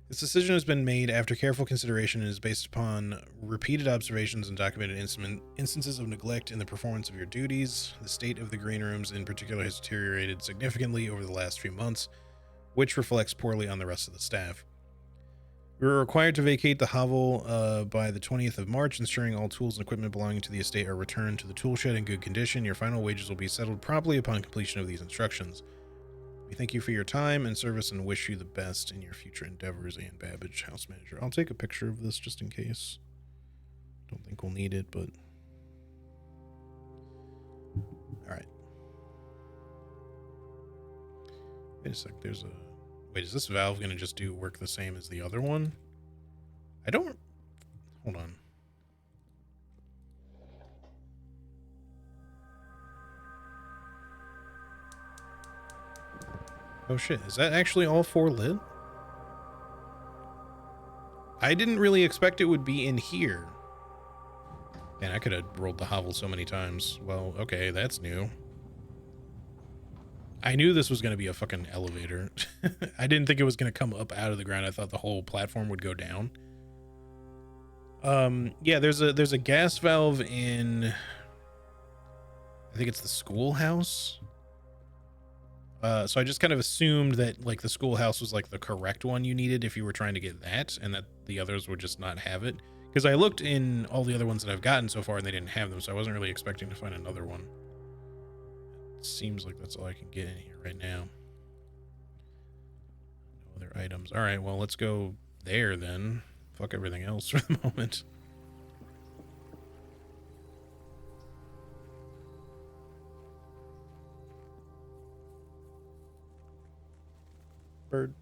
This decision has been made after careful consideration and is based upon repeated observations and documented instances of neglect in the performance of your duties. The state of the green rooms in particular has deteriorated significantly over the last few months, which reflects poorly on the rest of the staff. We were required to vacate the hovel by the 20th of March, ensuring all tools and equipment belonging to the estate are returned to the tool shed in good condition. Your final wages will be settled promptly upon completion of these instructions. We thank you for your time and service and wish you the best in your future endeavors, Ann Babbage, house manager. I'll take a picture of this just in case. Don't think we'll need it, but... Alright. Wait a sec, there's a... Wait, is this valve going to just work the same as the other one? I don't... Hold on. Oh shit, is that actually all 4 lit? I didn't really expect it would be in here. Man, I could have rolled the hovel so many times. Well, okay, that's new. I knew this was going to be a fucking elevator. I didn't think it was going to come up out of the ground. I thought the whole platform would go down. Yeah, there's a gas valve in... I think it's the schoolhouse. So I just kind of assumed that like the schoolhouse was like the correct one you needed if you were trying to get that, and that the others would just not have it. Because I looked in all the other ones that I've gotten so far and they didn't have them, so I wasn't really expecting to find another one. It seems like that's all I can get in here right now. No other items. All right, well, let's go there then. Fuck everything else for the moment. Bird.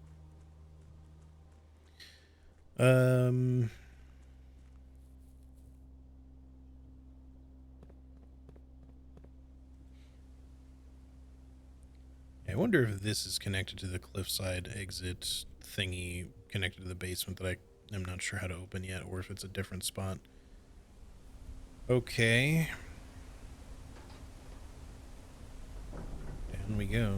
I wonder if this is connected to the cliffside exit thingy connected to the basement that I am not sure how to open yet, or if it's a different spot. Okay. Down we go.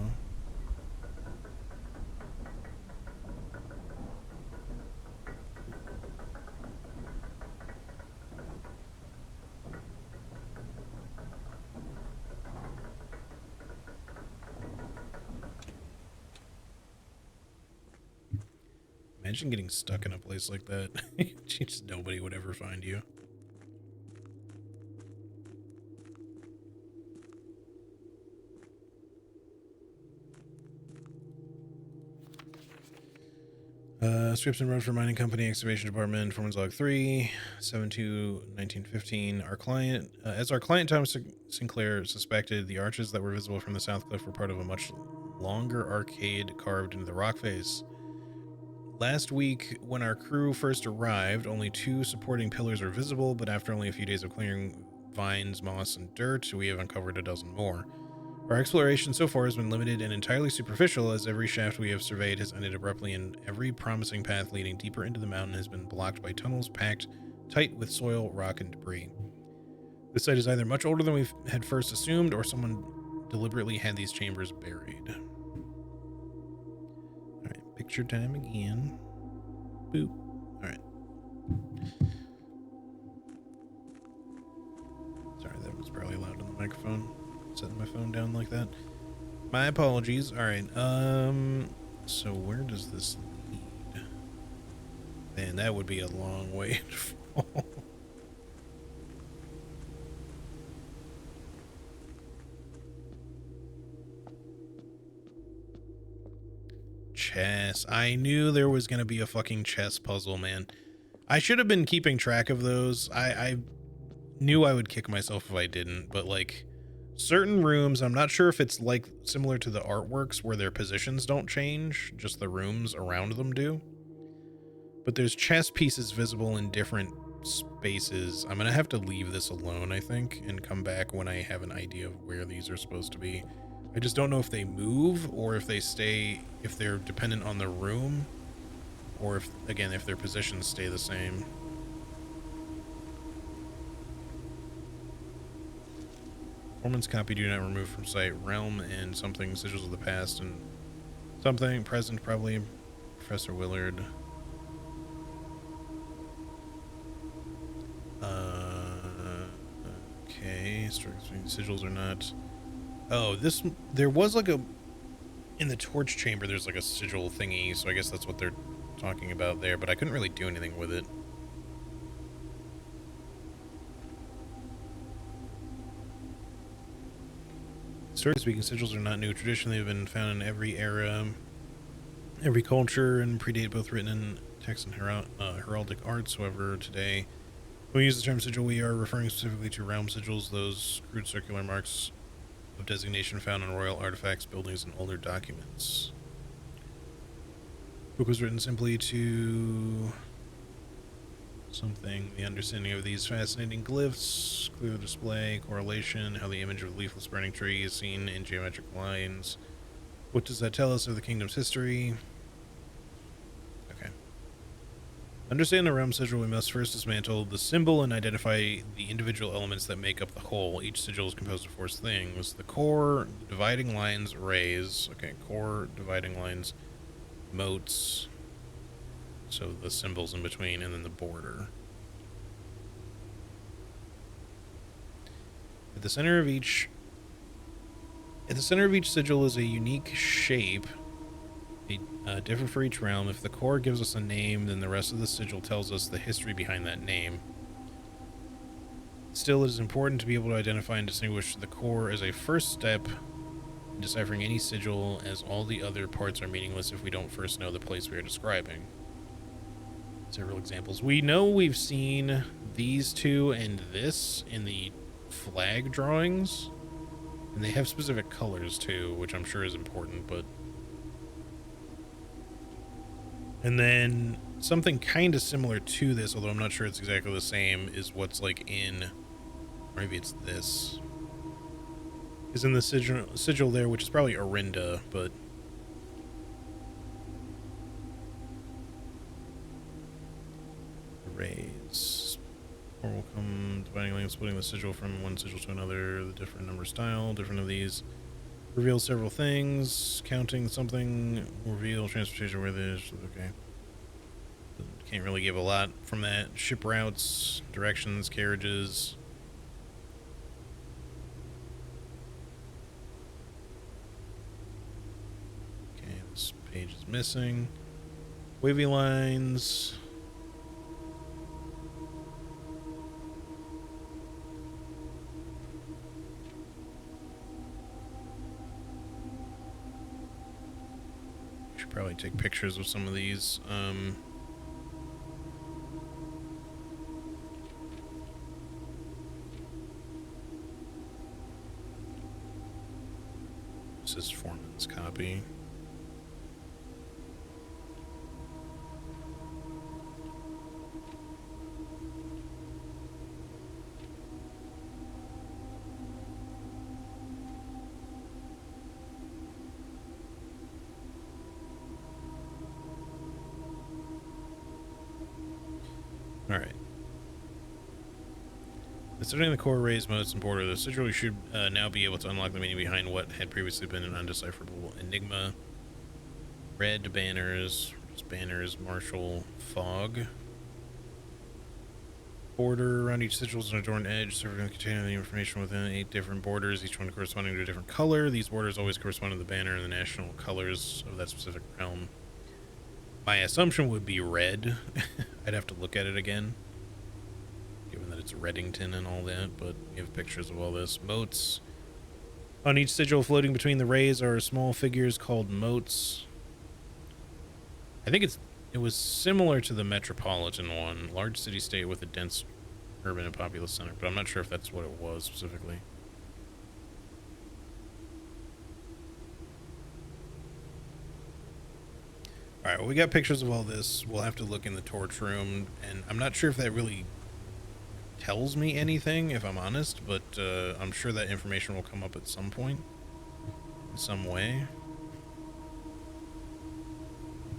Imagine getting stuck in a place like that. Just nobody would ever find you. Scripson Road for Mining Company, Excavation Department, Foreman's Log 3, 7/2/1915. Our client, as our client Thomas Sinclair suspected, the arches that were visible from the south cliff were part of a much longer arcade carved into the rock face. Last week, when our crew first arrived, only 2 supporting pillars were visible, but after only a few days of clearing vines, moss, and dirt, we have uncovered a dozen more. Our exploration so far has been limited and entirely superficial, as every shaft we have surveyed has ended abruptly, and every promising path leading deeper into the mountain has been blocked by tunnels packed tight with soil, rock, and debris. This site is either much older than we had first assumed, or someone deliberately had these chambers buried. Alright, picture time again. Boop. All right. Sorry, that was probably loud on the microphone. Setting my phone down like that. My apologies. All right. So where does this lead? Man, that would be a long way to fall. Chess. I knew there was going to be a fucking chess puzzle, man. I should have been keeping track of those. I knew I would kick myself if I didn't, but like certain rooms, I'm not sure if it's like similar to the artworks where their positions don't change, just the rooms around them do. But there's chess pieces visible in different spaces. I'm going to have to leave this alone, I think, and come back when I have an idea of where these are supposed to be. I just don't know if they move or if they stay, if they're dependent on the room, or if, again, if their positions stay the same. Performance copy, do not remove from site. Realm and something, sigils of the past, and something present, probably Professor Willard. Okay, sigils are not. Oh, this, there was like a, in the torch chamber, there's like a sigil thingy, so I guess that's what they're talking about there, but I couldn't really do anything with it. Historically speaking, sigils are not new. Traditionally, have been found in every era, every culture, and predate both written and text and heraldic arts. However, today, when we use the term sigil, we are referring specifically to realm sigils, those crude circular marks of designation found on royal artifacts, buildings, and older documents. The book was written simply to something, the understanding of these fascinating glyphs, clear display, correlation, how the image of a leafless burning tree is seen in geometric lines. What does that tell us of the kingdom's history? Okay. Understand the realm sigil, we must first dismantle the symbol and identify the individual elements that make up the whole. Each sigil is composed of 4 things. The core, dividing lines, rays. Okay, core, dividing lines, motes. So the symbols in between, and then the border. At the center of each sigil is a unique shape. They differ for each realm. If the core gives us a name, then the rest of the sigil tells us the history behind that name. Still, it is important to be able to identify and distinguish the core as a first step in deciphering any sigil, as all the other parts are meaningless if we don't first know the place we are describing. Several examples. We know we've seen these two and this in the flag drawings, and they have specific colors too, which I'm sure is important, but... And then something kind of similar to this, although I'm not sure it's exactly the same, is what's like in... Maybe it's this. Is in the sigil there, which is probably Orinda, but... Rays. Or will come dividing lines, splitting the sigil from one sigil to another, the different number style, different of these. Reveal several things, counting something, reveal transportation where there's, okay. Can't really give a lot from that. Ship routes, directions, carriages. Okay, this page is missing. Wavy lines. Should probably take pictures of some of these. This is Foreman's copy. All right. Considering the core rays, modes, and border, the sigil should now be able to unlock the meaning behind what had previously been an undecipherable enigma. Red banners. Just banners, martial, fog. Border around each sigil is an adorned edge, serving containing the information within 8 different borders, each one corresponding to a different color. These borders always correspond to the banner and the national colors of that specific realm. My assumption would be red. I'd have to look at it again, given that it's Reddington and all that, but we have pictures of all this. Moats. On each sigil floating between the rays are small figures called moats. I think it was similar to the Metropolitan one, large city-state with a dense urban and populous center, but I'm not sure if that's what it was specifically. Alright, well, we got pictures of all this. We'll have to look in the torch room, and I'm not sure if that really tells me anything, if I'm honest, but I'm sure that information will come up at some point, in some way.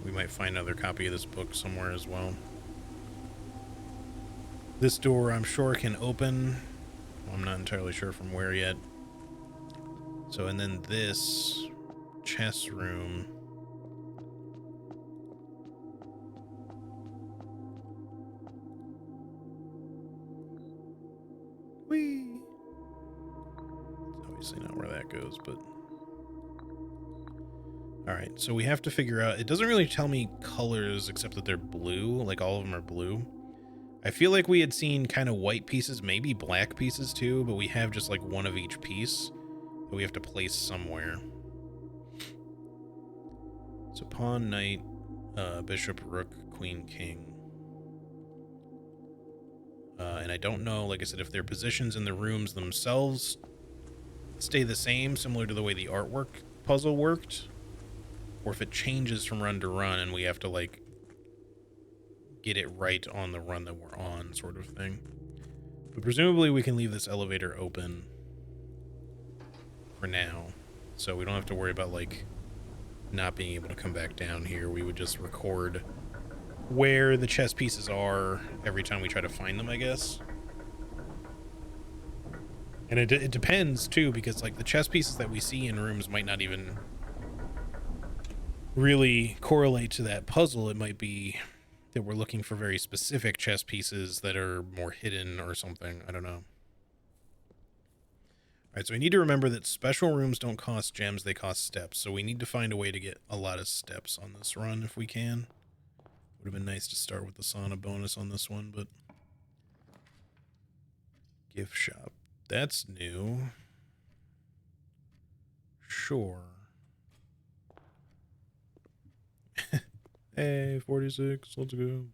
We might find another copy of this book somewhere as well. This door, I'm sure, can open. I'm not entirely sure from where yet. So, and then this chess room. Whee! It's obviously not where that goes, but... Alright, so we have to figure out... It doesn't really tell me colors except that they're blue. Like, all of them are blue. I feel like we had seen kind of white pieces, maybe black pieces too, but we have just like one of each piece that we have to place somewhere. So pawn, knight, bishop, rook, queen, king. And I don't know, like I said, if their positions in the rooms themselves stay the same, similar to the way the artwork puzzle worked, or if it changes from run to run and we have to like get it right on the run that we're on, sort of thing. But presumably we can leave this elevator open for now, so we don't have to worry about like not being able to come back down here. We would just record where the chess pieces are every time we try to find them, I guess. And it depends too, because like the chess pieces that we see in rooms might not even really correlate to that puzzle. It might be that we're looking for very specific chess pieces that are more hidden or something. I don't know. All right, so we need to remember that special rooms don't cost gems, they cost steps. So we need to find a way to get a lot of steps on this run if we can. Would have been nice to start with the sauna bonus on this one, but... Gift shop. That's new. Sure. Hey, 46, let's go.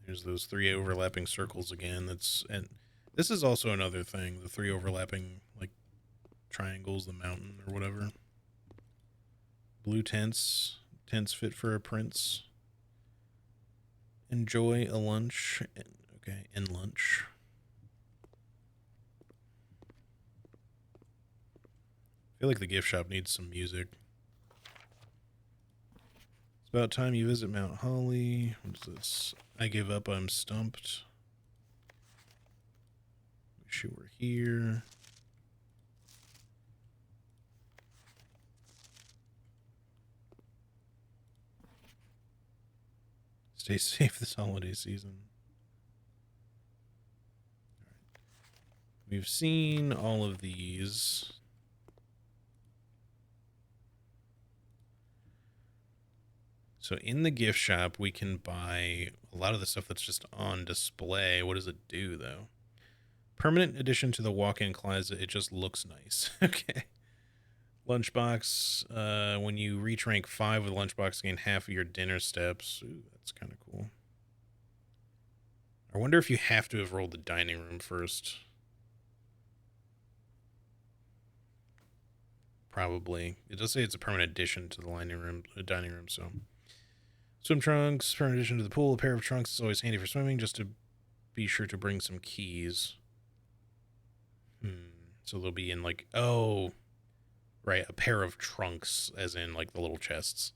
There's those 3 overlapping circles again. And this is also another thing, the 3 overlapping like triangles, the mountain or whatever. Blue tents fit for a prince. Enjoy a lunch. Okay, and lunch. I feel like the gift shop needs some music. It's about time you visit Mount Holly. What's this? I give up, I'm stumped. Wish you were here. Stay safe this holiday season. We've seen all of these. So in the gift shop, we can buy a lot of the stuff that's just on display. What does it do, though? Permanent addition to the walk-in closet. It just looks nice. Okay. Lunchbox. When you reach rank 5 with lunchbox, gain half of your dinner steps. Ooh, that's kind of cool. I wonder if you have to have rolled the dining room first. Probably. It does say it's a permanent addition to the dining room, so... Swim trunks, for in addition to the pool, a pair of trunks is always handy for swimming, just to be sure to bring some keys. So they'll be in like, oh, right, a pair of trunks, as in like the little chests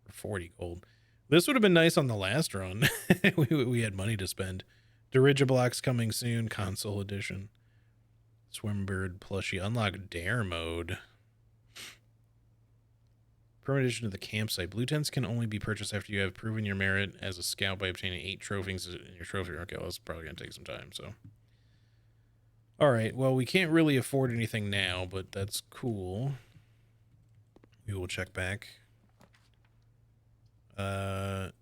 for 40 gold. This would have been nice on the last run. we had money to spend. Dirigiblocks coming soon, console edition. Swimbird plushie. Unlock dare mode. Permanent addition to the campsite. Blue tents can only be purchased after you have proven your merit as a scout by obtaining 8 trophies in your trophy. Okay, well, that's probably going to take some time, so. Alright, well, we can't really afford anything now, but that's cool. We will check back. The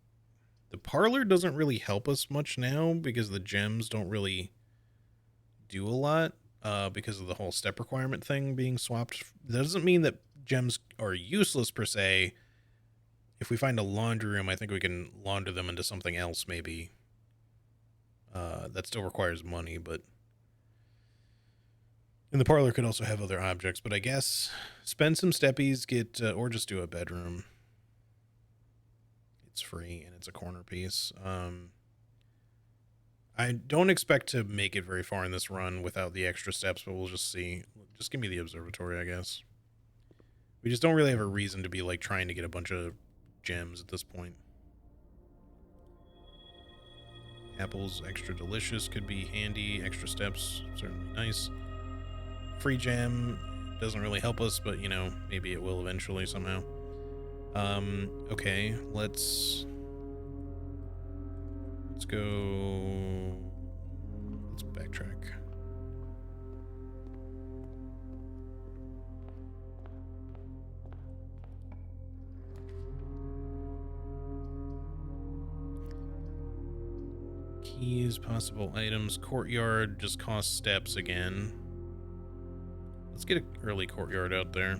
parlor doesn't really help us much now because the gems don't really do a lot because of the whole step requirement thing being swapped. That doesn't mean that gems are useless per se. If we find a laundry room, I think we can launder them into something else maybe. That still requires money, but... And the parlor could also have other objects, but I guess spend some steppies, get, or just do a bedroom. It's free and it's a corner piece. I don't expect to make it very far in this run without the extra steps, but we'll just see. Just give me the observatory, I guess. We just don't really have a reason to be like trying to get a bunch of gems at this point. Apples, extra delicious, could be handy. Extra steps, certainly nice. Free gem doesn't really help us, but you know, maybe it will eventually somehow. Okay, let's go. Let's backtrack. Keys, possible items, courtyard just costs steps again. Let's get an early courtyard out there.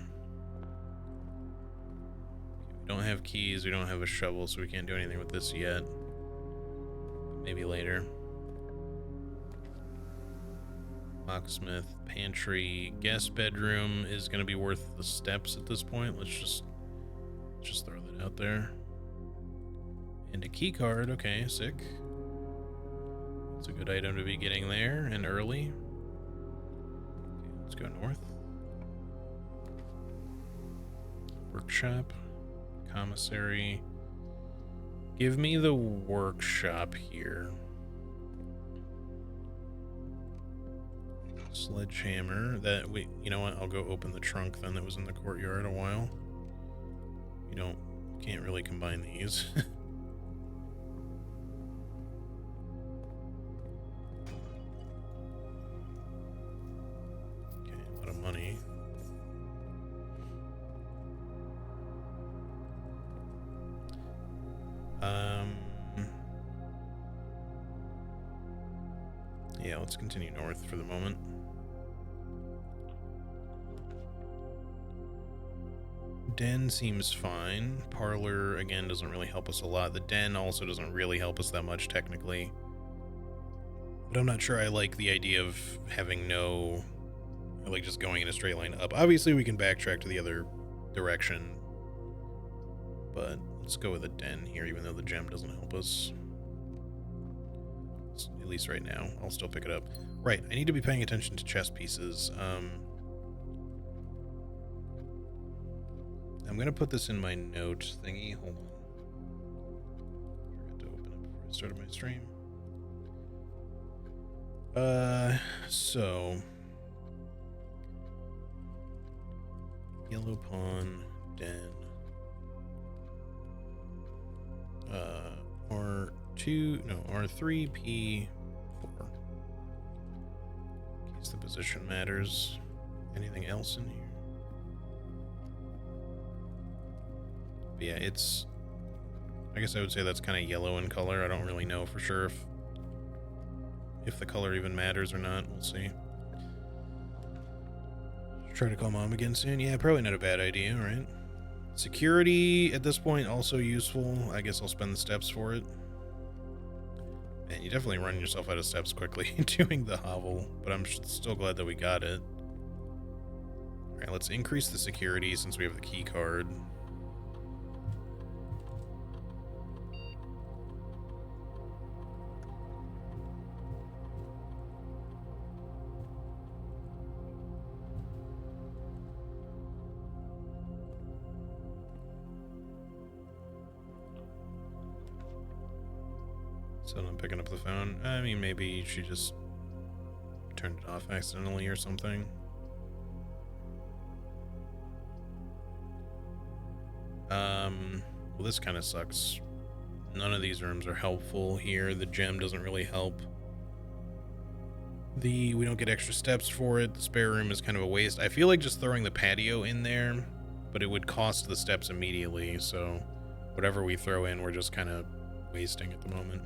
We don't have keys, we don't have a shovel, so we can't do anything with this yet. Maybe later. Locksmith, pantry, guest bedroom is going to be worth the steps at this point. Let's just throw that out there. And a key card, okay, sick. It's a good item to be getting there and early. Okay, let's go north. Workshop, commissary. Give me the workshop here. Sledgehammer. You know what? I'll go open the trunk then that was in the courtyard a while. Can't really combine these. Okay, a lot of money. Yeah, let's continue north for the moment. Den seems fine. Parlor, again, doesn't really help us a lot. The den also doesn't really help us that much, technically. But I'm not sure I like the idea of having like just going in a straight line up. Obviously, we can backtrack to the other direction. But let's go with a den here, even though the gem doesn't help us. At least right now. I'll still pick it up. Right, I need to be paying attention to chess pieces. I'm going to put this in my note thingy. Hold on. I forgot to open it before I started my stream. So... Yellow Pawn, Den. R3, P4. In case the position matters. Anything else in here? But yeah, I guess I would say that's kind of yellow in color. I don't really know for sure if the color even matters or not. We'll see. Try to call mom again soon. Yeah, probably not a bad idea, right? Security at this point also useful. I guess I'll spend the steps for it. Man, you definitely run yourself out of steps quickly doing the hovel, but I'm still glad that we got it. Alright, let's increase the security since we have the key card. So I'm picking up the phone. I mean, maybe she just turned it off accidentally or something. Well, this kind of sucks. None of these rooms are helpful here. The gem doesn't really help. We don't get extra steps for it. The spare room is kind of a waste. I feel like just throwing the patio in there, but it would cost the steps immediately, so whatever we throw in, we're just kind of wasting at the moment.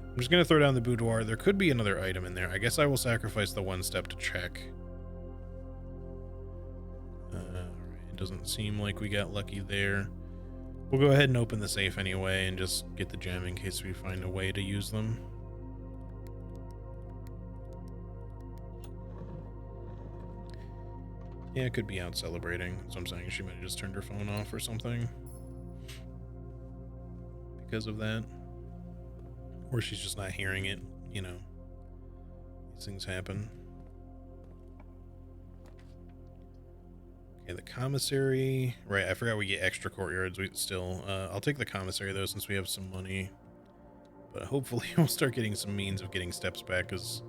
I'm just going to throw down the boudoir. There could be another item in there. I guess I will sacrifice the one step to check. Alright, it doesn't seem like we got lucky there. We'll go ahead and open the safe anyway and just get the gem in case we find a way to use them. Yeah, it could be out celebrating. So I'm saying she might have just turned her phone off or something because of that. Or she's just not hearing it, you know. These things happen. Okay, the commissary. Right, I forgot we get extra courtyards. I'll take the commissary though since we have some money. But hopefully we'll start getting some means of getting steps back because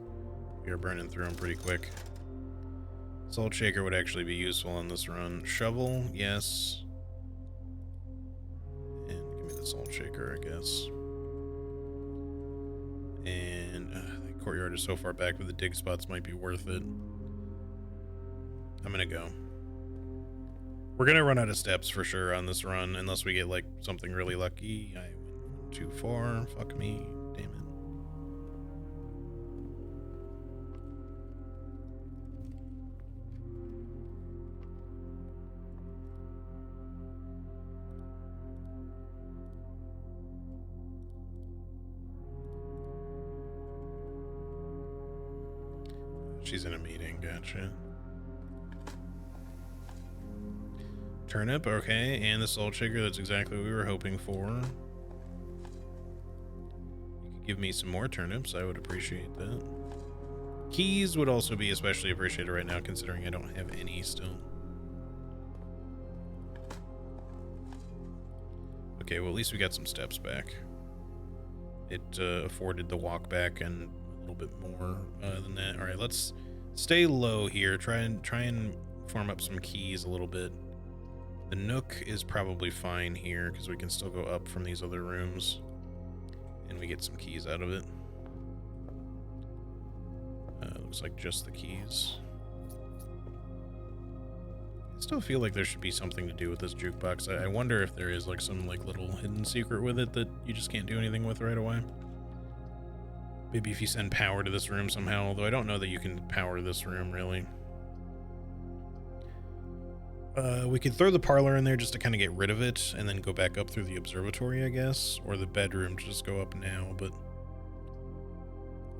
we are burning through them pretty quick. Salt shaker would actually be useful on this run. Shovel, yes. And give me the salt shaker, I guess. And the courtyard is so far back that the dig spots might be worth it. I'm gonna go. We're gonna run out of steps for sure on this run unless we get like something really lucky. I went too far. Fuck me. Damn it. She's in a meeting, gotcha. Turnip, okay, and the salt shaker, that's exactly what we were hoping for. You could give me some more turnips, I would appreciate that. Keys would also be especially appreciated right now, considering I don't have any still. Okay, well at least we got some steps back. It afforded the walk back and a little bit more than that. All right, let's stay low here. Try and farm up some keys a little bit. The nook is probably fine here because we can still go up from these other rooms and we get some keys out of it. Looks like just the keys. I still feel like there should be something to do with this jukebox. I wonder if there is like some like little hidden secret with it that you just can't do anything with right away. Maybe if you send power to this room somehow, although I don't know that you can power this room really. We could throw the parlor in there just to kind of get rid of it and then go back up through the observatory, I guess, or the bedroom to just go up now, but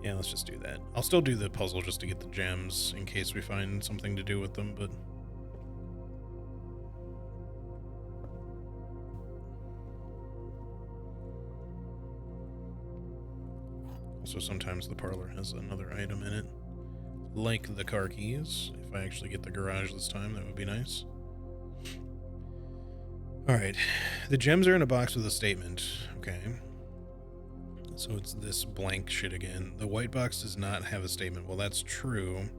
yeah, let's just do that. I'll still do the puzzle just to get the gems in case we find something to do with them, but also sometimes the parlor has another item in it, like the car keys. If I actually get the garage this time, that would be nice. Alright, the gems are in a box with a statement. Okay. So it's this blank shit again. The white box does not have a statement. Well, that's true.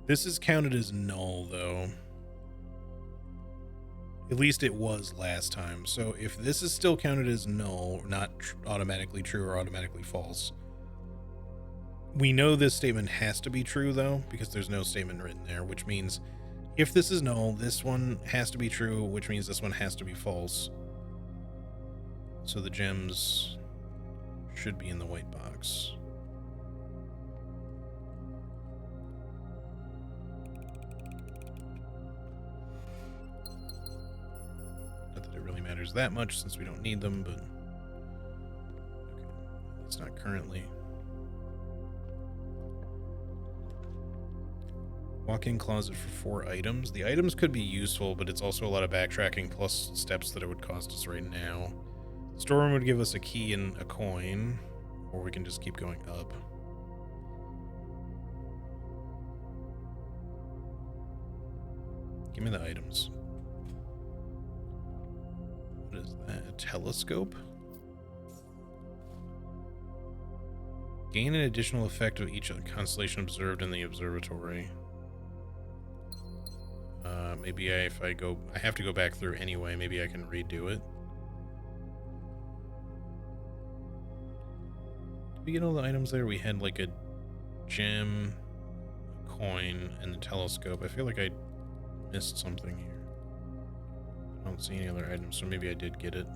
This is counted as null, though. At least it was last time. So if this is still counted as null, not automatically true or automatically false, we know this statement has to be true, though, because there's no statement written there, which means if this is null, this one has to be true, which means this one has to be false. So the gems should be in the white box. Not that it really matters that much since we don't need them, but okay. It's not currently. Walk-in closet for 4 items. The items could be useful, but it's also a lot of backtracking plus steps that it would cost us right now. Storeroom would give us a key and a coin, or we can just keep going up. Give me the items. What is that? A telescope? Gain an additional effect of each constellation observed in the observatory. Maybe I have to go back through anyway. Maybe I can redo it. Did we get all the items there? We had like a gem, a coin, and the telescope. I feel like I missed something here. I don't see any other items, so maybe I did get it.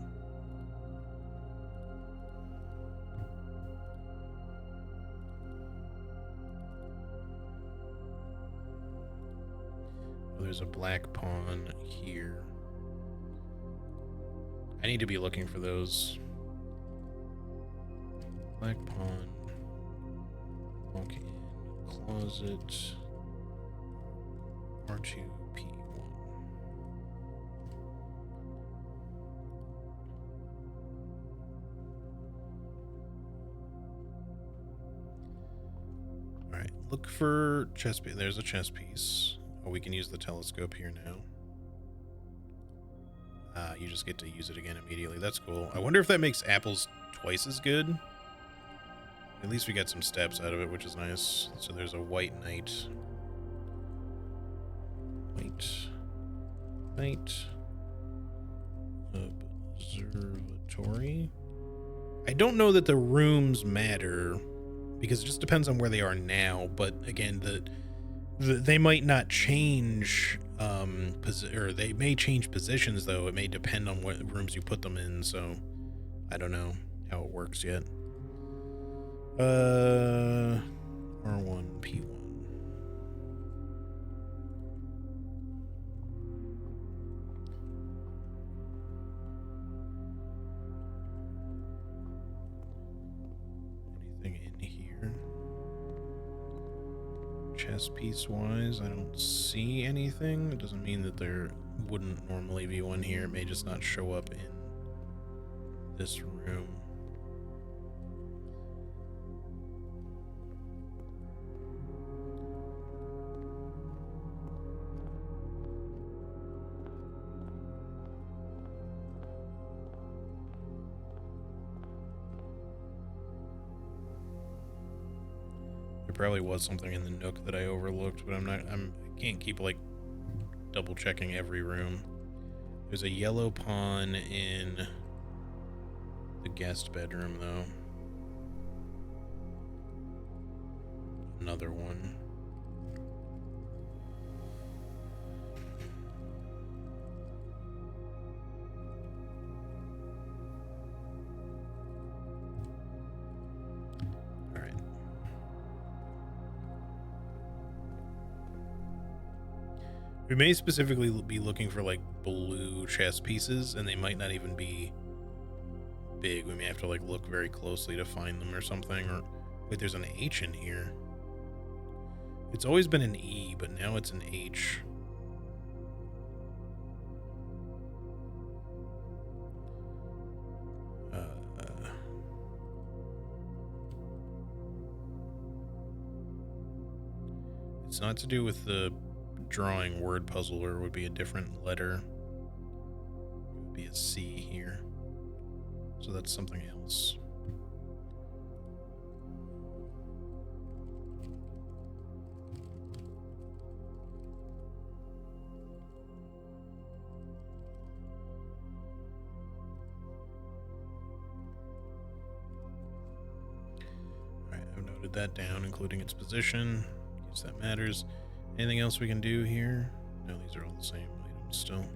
There's a black pawn here. I need to be looking for those. Black pawn. Walk in. Closet. R2P1. Alright, look for chess piece. There's a chess piece. Oh, we can use the telescope here now. You just get to use it again immediately. That's cool. I wonder if that makes apples twice as good. At least we got some steps out of it, which is nice. So there's a white knight. Knight. Observatory. I don't know that the rooms matter because it just depends on where they are now. But again, they might not change, or they may change positions, though. It may depend on what rooms you put them in, so I don't know how it works yet. R1, P1. Anything in here? Chess piece wise, I don't see anything. It doesn't mean that there wouldn't normally be one here. It may just not show up in this room. There probably was something in the nook that I overlooked, but I can't keep like double checking every room. There's a yellow pawn in the guest bedroom though. Another one. We may specifically be looking for like blue chess pieces, and they might not even be big. We may have to like look very closely to find them or something. Or wait, there's an H in here. It's always been an E, but now it's an H. It's not to do with the drawing word puzzle, or would be a different letter. It would be a C here. So that's something else. Alright, I've noted that down, including its position. I guess that matters. Anything else we can do here? No, these are all the same items still.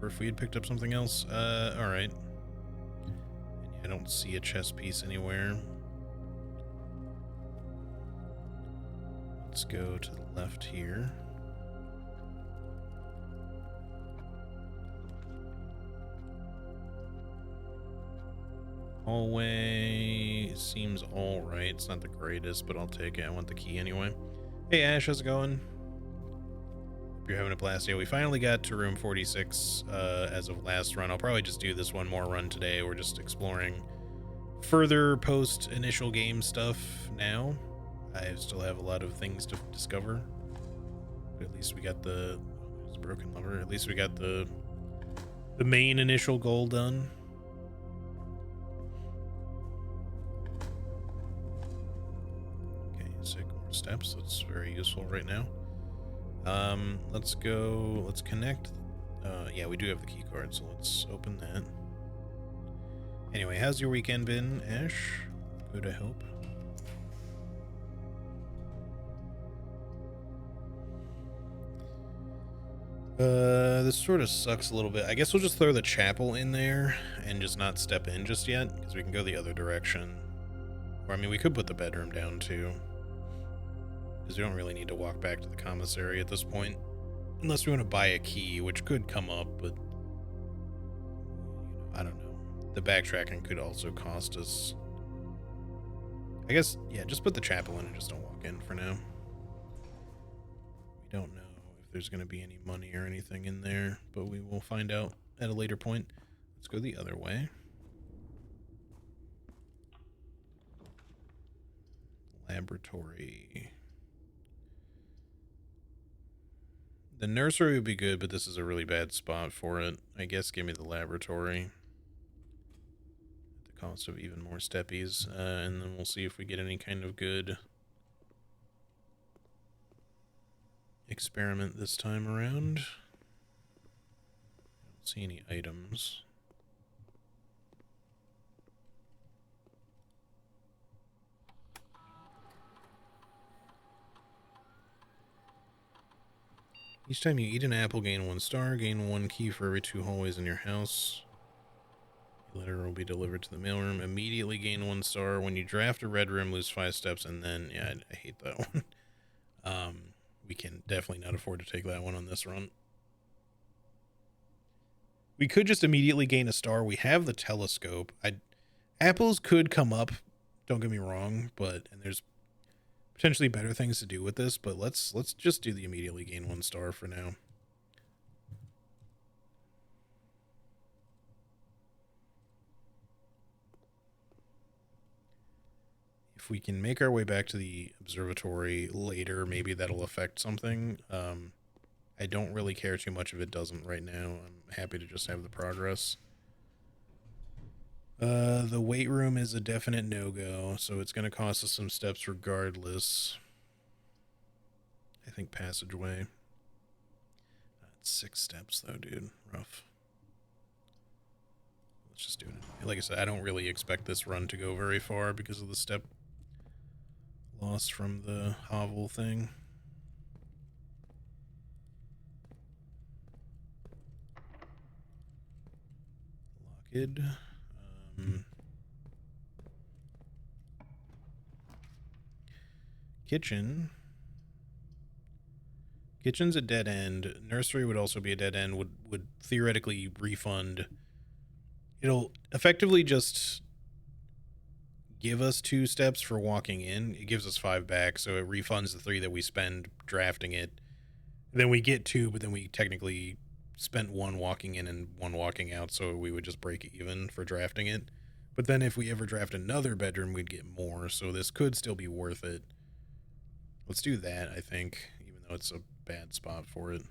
Or if we had picked up something else. Alright. I don't see a chess piece anywhere. Let's go to the left here. Hallway seems all right. It's not the greatest, but I'll take it. I want the key anyway. Hey Ash, how's it going? Hope you're having a blast. Yeah, we finally got to room 46 as of last run. I'll probably just do this one more run today. We're just exploring further post initial game stuff now. I still have a lot of things to discover, but at least we got the broken lever. At least we got the main initial goal done. steps. That's very useful right now. Let's connect. Yeah, we do have the key card, so let's open that. Anyway, how's your weekend been, Ash? Good, I hope. This sort of sucks a little bit. I guess we'll just throw the chapel in there and just not step in just yet, because we can go the other direction. Or, I mean, we could put the bedroom down, too. Because we don't really need to walk back to the commissary at this point. Unless we want to buy a key, which could come up, but... I don't know. The backtracking could also cost us... I guess, yeah, just put the chapel in and just don't walk in for now. We don't know if there's going to be any money or anything in there, but we will find out at a later point. Let's go the other way. Laboratory. The nursery would be good, but this is a really bad spot for it. I guess give me the laboratory. At the cost of even more steppies. And then we'll see if we get any kind of good experiment this time around. I don't see any items. Each time you eat an apple, gain 1 star, gain 1 key for every 2 hallways in your house. The letter will be delivered to the mailroom. Immediately gain 1 star. When you draft a red room, lose 5 steps, and then, yeah, I hate that one. We can definitely not afford to take that one on this run. We could just immediately gain a star. We have the telescope. Apples could come up, don't get me wrong, and there's potentially better things to do with this, but let's just do the immediately gain 1 star for now. If we can make our way back to the observatory later, maybe that'll affect something. I don't really care too much if it doesn't right now. I'm happy to just have the progress. The weight room is a definite no-go, so it's going to cost us some steps regardless. I think passageway. That's 6 steps though, dude. Rough. Let's just do it. Like I said, I don't really expect this run to go very far because of the step loss from the hovel thing. Locked. Kitchen. Kitchen's a dead end. Nursery would also be a dead end. Would theoretically refund. It'll effectively just give us 2 steps for walking in. It gives us 5 back, so it refunds the 3 that we spend drafting it. Then we get 2, but then we technically spent 1 walking in and 1 walking out, so we would just break even for drafting it. But then if we ever draft another bedroom, we'd get more, so this could still be worth it. Let's do that, I think, even though it's a bad spot for it.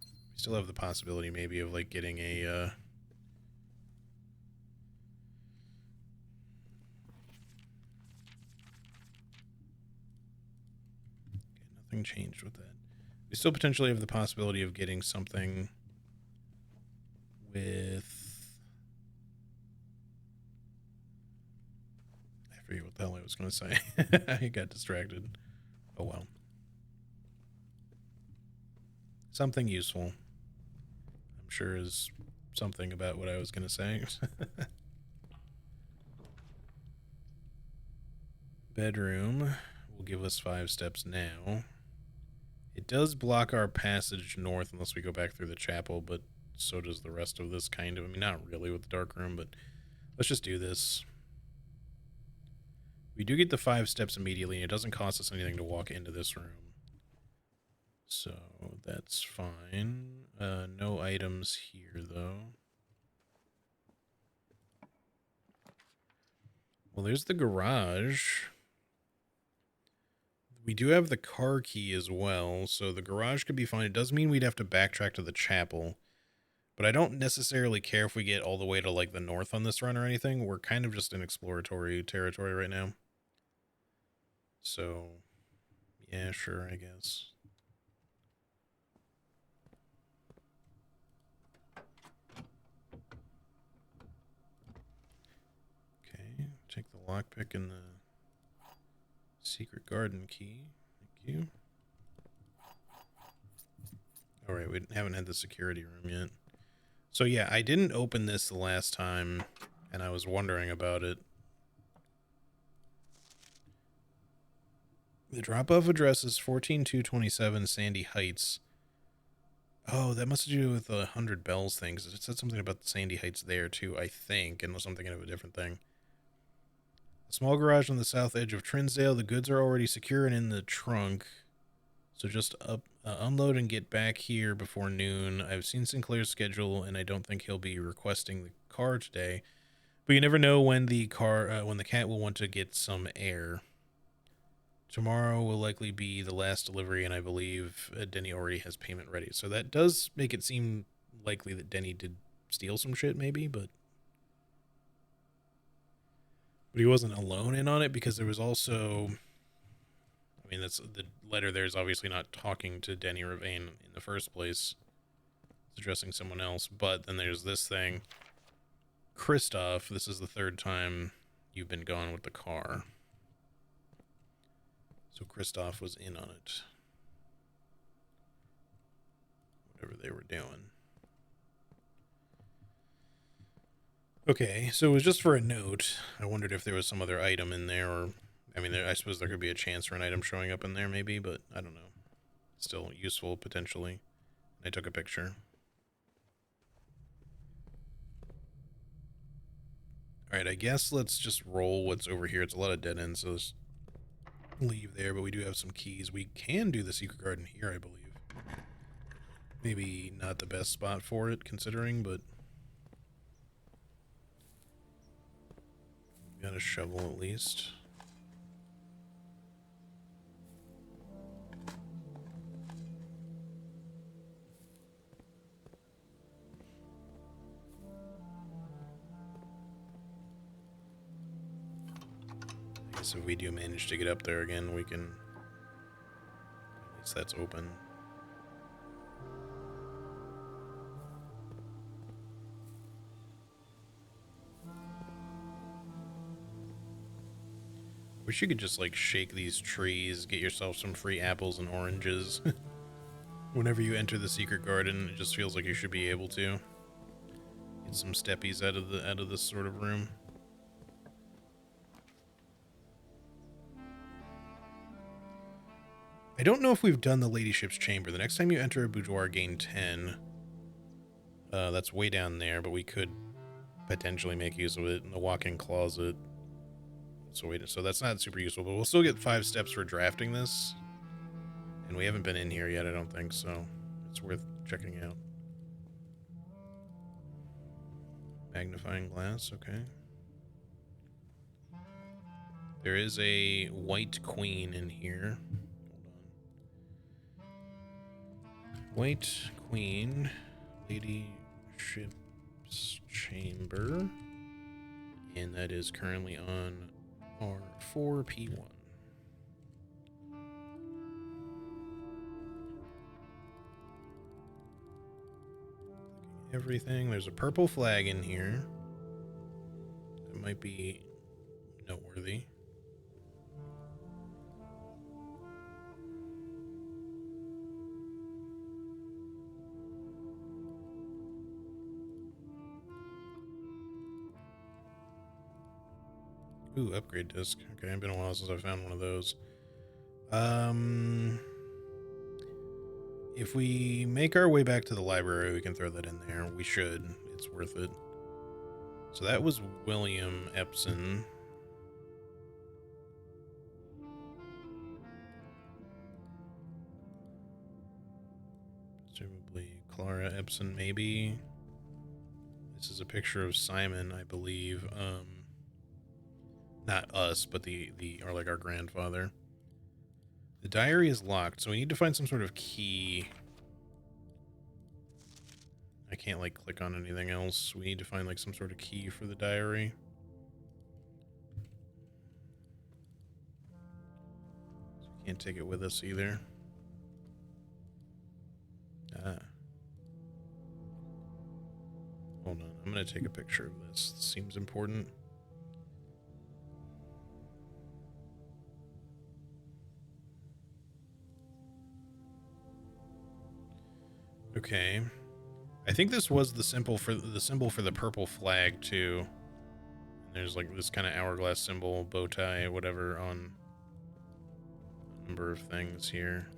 We still have the possibility maybe of like getting a okay, nothing changed with that. We still potentially have the possibility of getting something with... I forget what the hell I was going to say. I got distracted. Oh well. Something useful. I'm sure is something about what I was going to say. Bedroom will give us 5 steps now. It does block our passage north unless we go back through the chapel, but so does the rest of this kind of. I mean, not really with the dark room, but let's just do this. We do get the 5 steps immediately, and it doesn't cost us anything to walk into this room. So that's fine. No items here, though. Well, there's the garage. We do have the car key as well, so the garage could be fine. It does mean we'd have to backtrack to the chapel, but I don't necessarily care if we get all the way to, like, the north on this run or anything. We're kind of just in exploratory territory right now. So, yeah, sure, I guess. Okay, take the lockpick and the secret garden key. Thank you. Alright, we haven't had the security room yet. So yeah, I didn't open this the last time, and I was wondering about it. The drop-off address is 14227 Sandy Heights. Oh, that must have to do with the 100 Bells thing, 'cause it said something about the Sandy Heights there, too, I think, unless I'm thinking of a different thing. A small garage on the south edge of Trinsdale. The goods are already secure and in the trunk, so just unload and get back here before noon. I've seen Sinclair's schedule, and I don't think he'll be requesting the car today, but you never know when the cat will want to get some air. Tomorrow will likely be the last delivery, and I believe Denny already has payment ready. So that does make it seem likely that Denny did steal some shit, maybe, but he wasn't alone in on it, because there was also, I mean, that's the letter there is obviously not talking to Denny Ravane in the first place. It's addressing someone else, but then there's this thing. Kristoff, this is the third time you've been gone with the car. So Kristoff was in on it. Whatever they were doing. Okay, so it was just for a note. I wondered if there was some other item in there, or, I mean, I suppose there could be a chance for an item showing up in there, maybe, but I don't know. Still useful, potentially. I took a picture. Alright, I guess let's just roll what's over here. It's a lot of dead ends, so let's leave there, but we do have some keys. We can do the secret garden here, I believe. Maybe not the best spot for it, considering, but we got a shovel at least. I guess if we do manage to get up there again, we can, at least that's open. Wish you could just, like, shake these trees, get yourself some free apples and oranges. Whenever you enter the secret garden, it just feels like you should be able to. Get some steppies out of this sort of room. I don't know if we've done the Ladyship's Chamber. The next time you enter a boudoir, gain 10. That's way down there, but we could potentially make use of it in the walk-in closet. So that's not super useful, but we'll still get 5 steps for drafting this. And we haven't been in here yet, I don't think, so it's worth checking out. Magnifying glass, okay. There is a white queen in here. Hold on. White queen, Ladyship's Chamber. And that is currently on R4P1. Everything. There's a purple flag in here. That might be noteworthy. Ooh, upgrade disc. Okay, it's been a while since I found one of those. If we make our way back to the library, we can throw that in there. We should. It's worth it. So that was William Epson. Presumably Clara Epson, maybe. This is a picture of Simon, I believe. Not us, but our grandfather. The diary is locked, so we need to find some sort of key. I can't, like, click on anything else. We need to find, like, some sort of key for the diary. take it with us either. Hold on, I'm gonna take a picture of this. This seems important. Okay. I think this was the symbol for the purple flag too. And there's like this kind of hourglass symbol, bow tie, whatever, on a number of things here.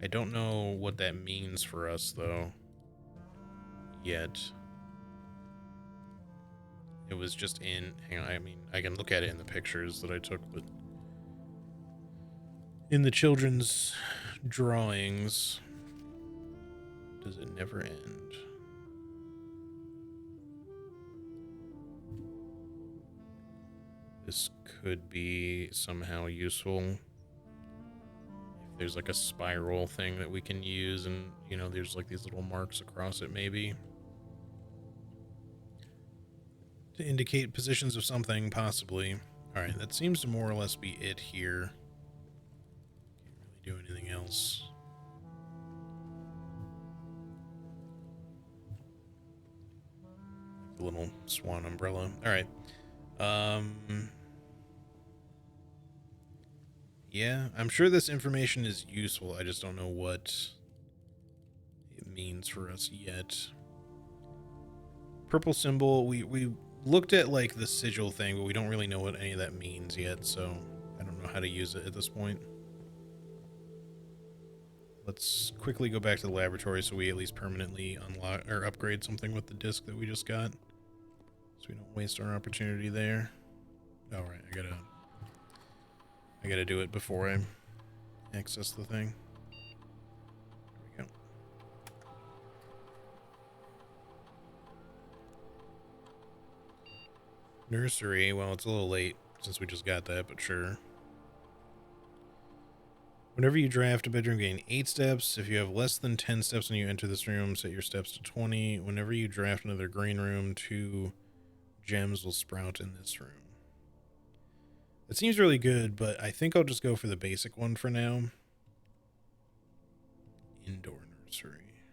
I don't know what that means for us though. Yet. It was just in, hang on, I mean, I can look at it in the pictures that I took, but in the children's drawings, does it never end? This could be somehow useful. If there's like a spiral thing that we can use and, you know, there's like these little marks across it maybe. To indicate positions of something, possibly. Alright, that seems to more or less be it here. Can't really do anything else. The little swan umbrella. Alright. Yeah, I'm sure this information is useful. I just don't know what it means for us yet. Purple symbol, we looked at like the sigil thing, but we don't really know what any of that means yet, so I don't know how to use it at this point. Let's quickly go back to the laboratory so we at least permanently unlock or upgrade something with the disc that we just got, so we don't waste our opportunity there. All right, I gotta do it before I access the thing. There we go. Nursery, well, it's a little late since we just got that, but sure. Whenever you draft a bedroom, gain 8 steps. If you have less than 10 steps when you enter this room, set your steps to 20. Whenever you draft another green room, 2 gems will sprout in this room. It seems really good, but I think I'll just go for the basic one for now. Indoor nursery.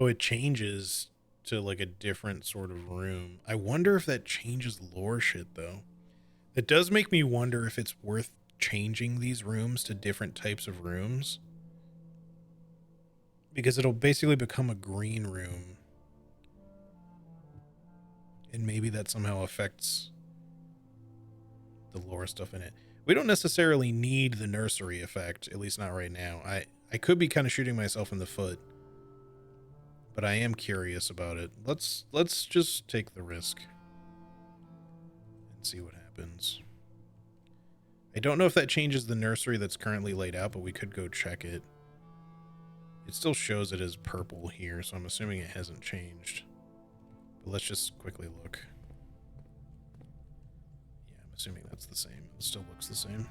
Oh, it changes to like a different sort of room. I wonder if that changes lore shit though. It does make me wonder if it's worth changing these rooms to different types of rooms, because it'll basically become a green room, and maybe that somehow affects the lore stuff in it. We don't necessarily need the nursery effect, at least not right now. I could be kind of shooting myself in the foot, but I am curious about it. Let's just take the risk and see what happens. I don't know if that changes the nursery that's currently laid out, but we could go check it. It still shows it as purple here, so I'm assuming it hasn't changed. But let's just quickly look. Yeah, I'm assuming that's the same. It still looks the same.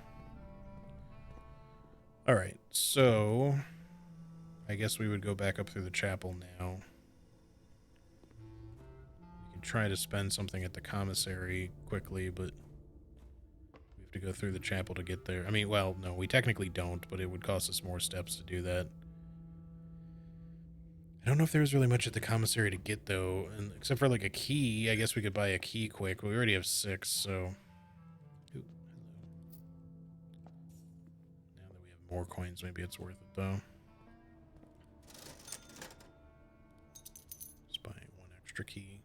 Alright, so I guess we would go back up through the chapel now. We can try to spend something at the commissary quickly, but we have to go through the chapel to get there. I mean, well, no, we technically don't, but it would cost us more steps to do that. I don't know if there was really much at the commissary to get, though, and except for like a key. I guess we could buy a key quick, but we already have 6, so... Ooh, hello. Now that we have more coins, maybe it's worth it, though. Just buy 1 extra key.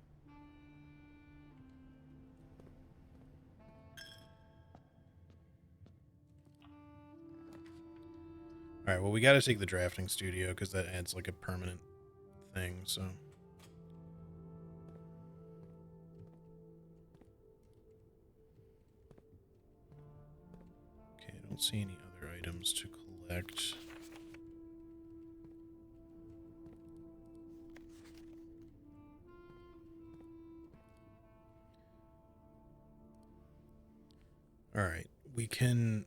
Alright, well, we gotta take the drafting studio, because that adds like a permanent thing, so... Okay, I don't see any other items to collect. Alright, we can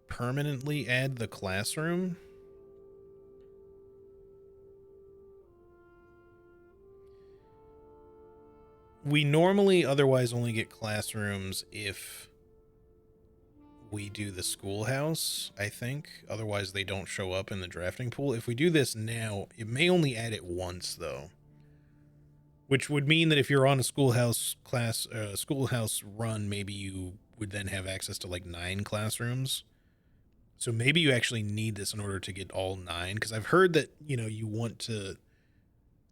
permanently add the classroom. We normally otherwise only get classrooms if we do the schoolhouse, I think. Otherwise, they don't show up in the drafting pool. If we do this now, it may only add it once, though. Which would mean that if you're on a schoolhouse class, schoolhouse run, maybe you would then have access to like 9 classrooms. So maybe you actually need this in order to get all 9. Because I've heard that, you know, you want to...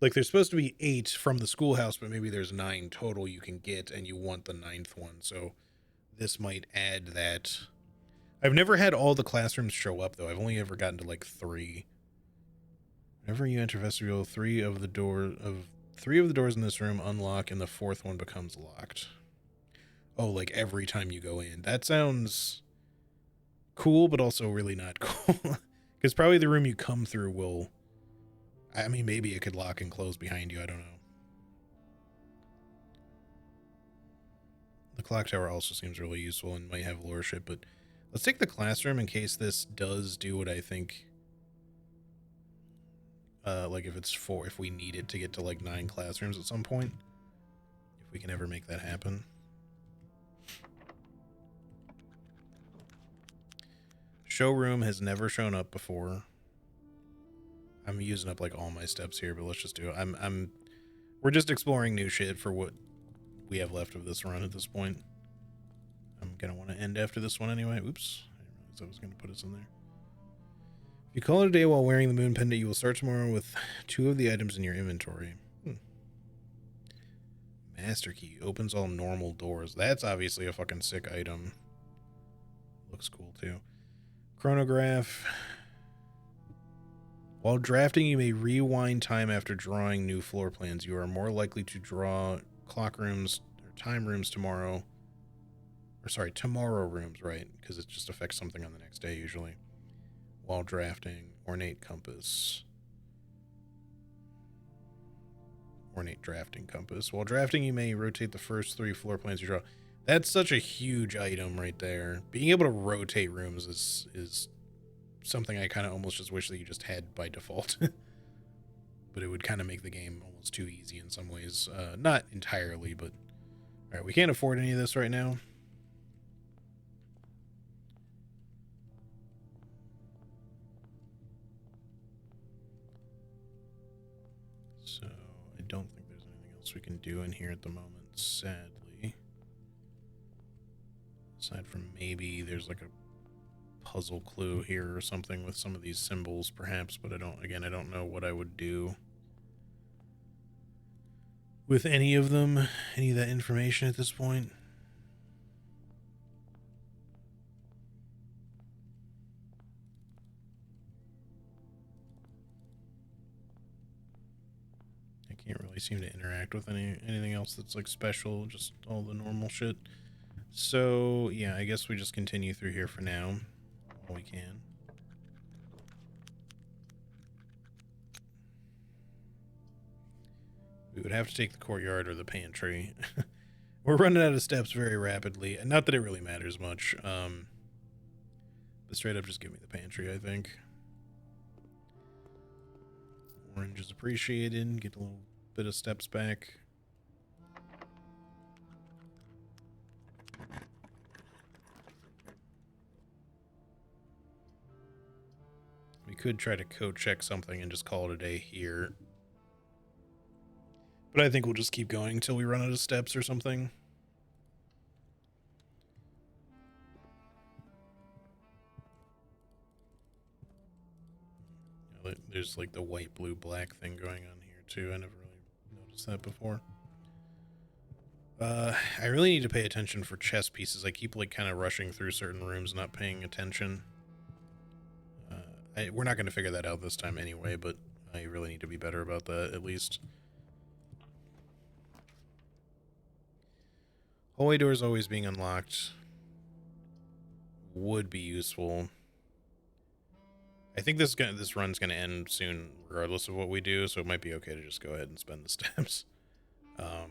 Like, there's supposed to be 8 from the schoolhouse, but maybe there's 9 total you can get, and you want the 9th one. So this might add that. I've never had all the classrooms show up, though. I've only ever gotten to, like, 3. Whenever you enter vestibule, 3 of the doors in this room unlock, and the 4th one becomes locked. Oh, like, every time you go in. That sounds cool, but also really not cool. Because probably the room you come through will... I mean, maybe it could lock and close behind you. I don't know. The clock tower also seems really useful and might have lordship, but let's take the classroom in case this does do what I think. Like if we need it to get to like 9 classrooms at some point. If we can ever make that happen. Showroom has never shown up before. I'm using up like all my steps here, but let's just do it. We're just exploring new shit for what we have left of this run at this point. I'm gonna want to end after this one anyway. Oops, I didn't realize I was gonna put us in there. If you call it a day while wearing the moon pendant, you will start tomorrow with 2 of the items in your inventory. Master key opens all normal doors. That's obviously a fucking sick item. Looks cool too. Chronograph. While drafting, you may rewind time after drawing new floor plans. You are more likely to draw clock rooms or time rooms tomorrow. Or sorry, tomorrow rooms, right? Because it just affects something on the next day usually. While drafting, ornate compass. Ornate drafting compass. While drafting, you may rotate the first 3 floor plans you draw. That's such a huge item right there. Being able to rotate rooms is something I kind of almost just wish that you just had by default. But it would kind of make the game almost too easy in some ways. Not entirely, but... Alright, we can't afford any of this right now. So, I don't think there's anything else we can do in here at the moment, sadly. Aside from maybe there's like a puzzle clue here or something with some of these symbols perhaps, but I don't know what I would do with any of them, any of that information at this point. I can't really seem to interact with anything else that's like special, just all the normal shit. So yeah, I guess we just continue through here for now. We can. We would have to take the courtyard or the pantry. We're running out of steps very rapidly, and not that it really matters much. But straight up just give me the pantry, I think. Orange is appreciated. Get a little bit of steps back. We could try to code check something and just call it a day here. But I think we'll just keep going until we run out of steps or something. There's like the white, blue, black thing going on here too. I never really noticed that before. I really need to pay attention for chess pieces. I keep like kind of rushing through certain rooms, not paying attention. We're not going to figure that out this time anyway, but I really need to be better about that, at least. Hallway doors always being unlocked would be useful. I think this run's going to end soon, regardless of what we do, so it might be okay to just go ahead and spend the steps. The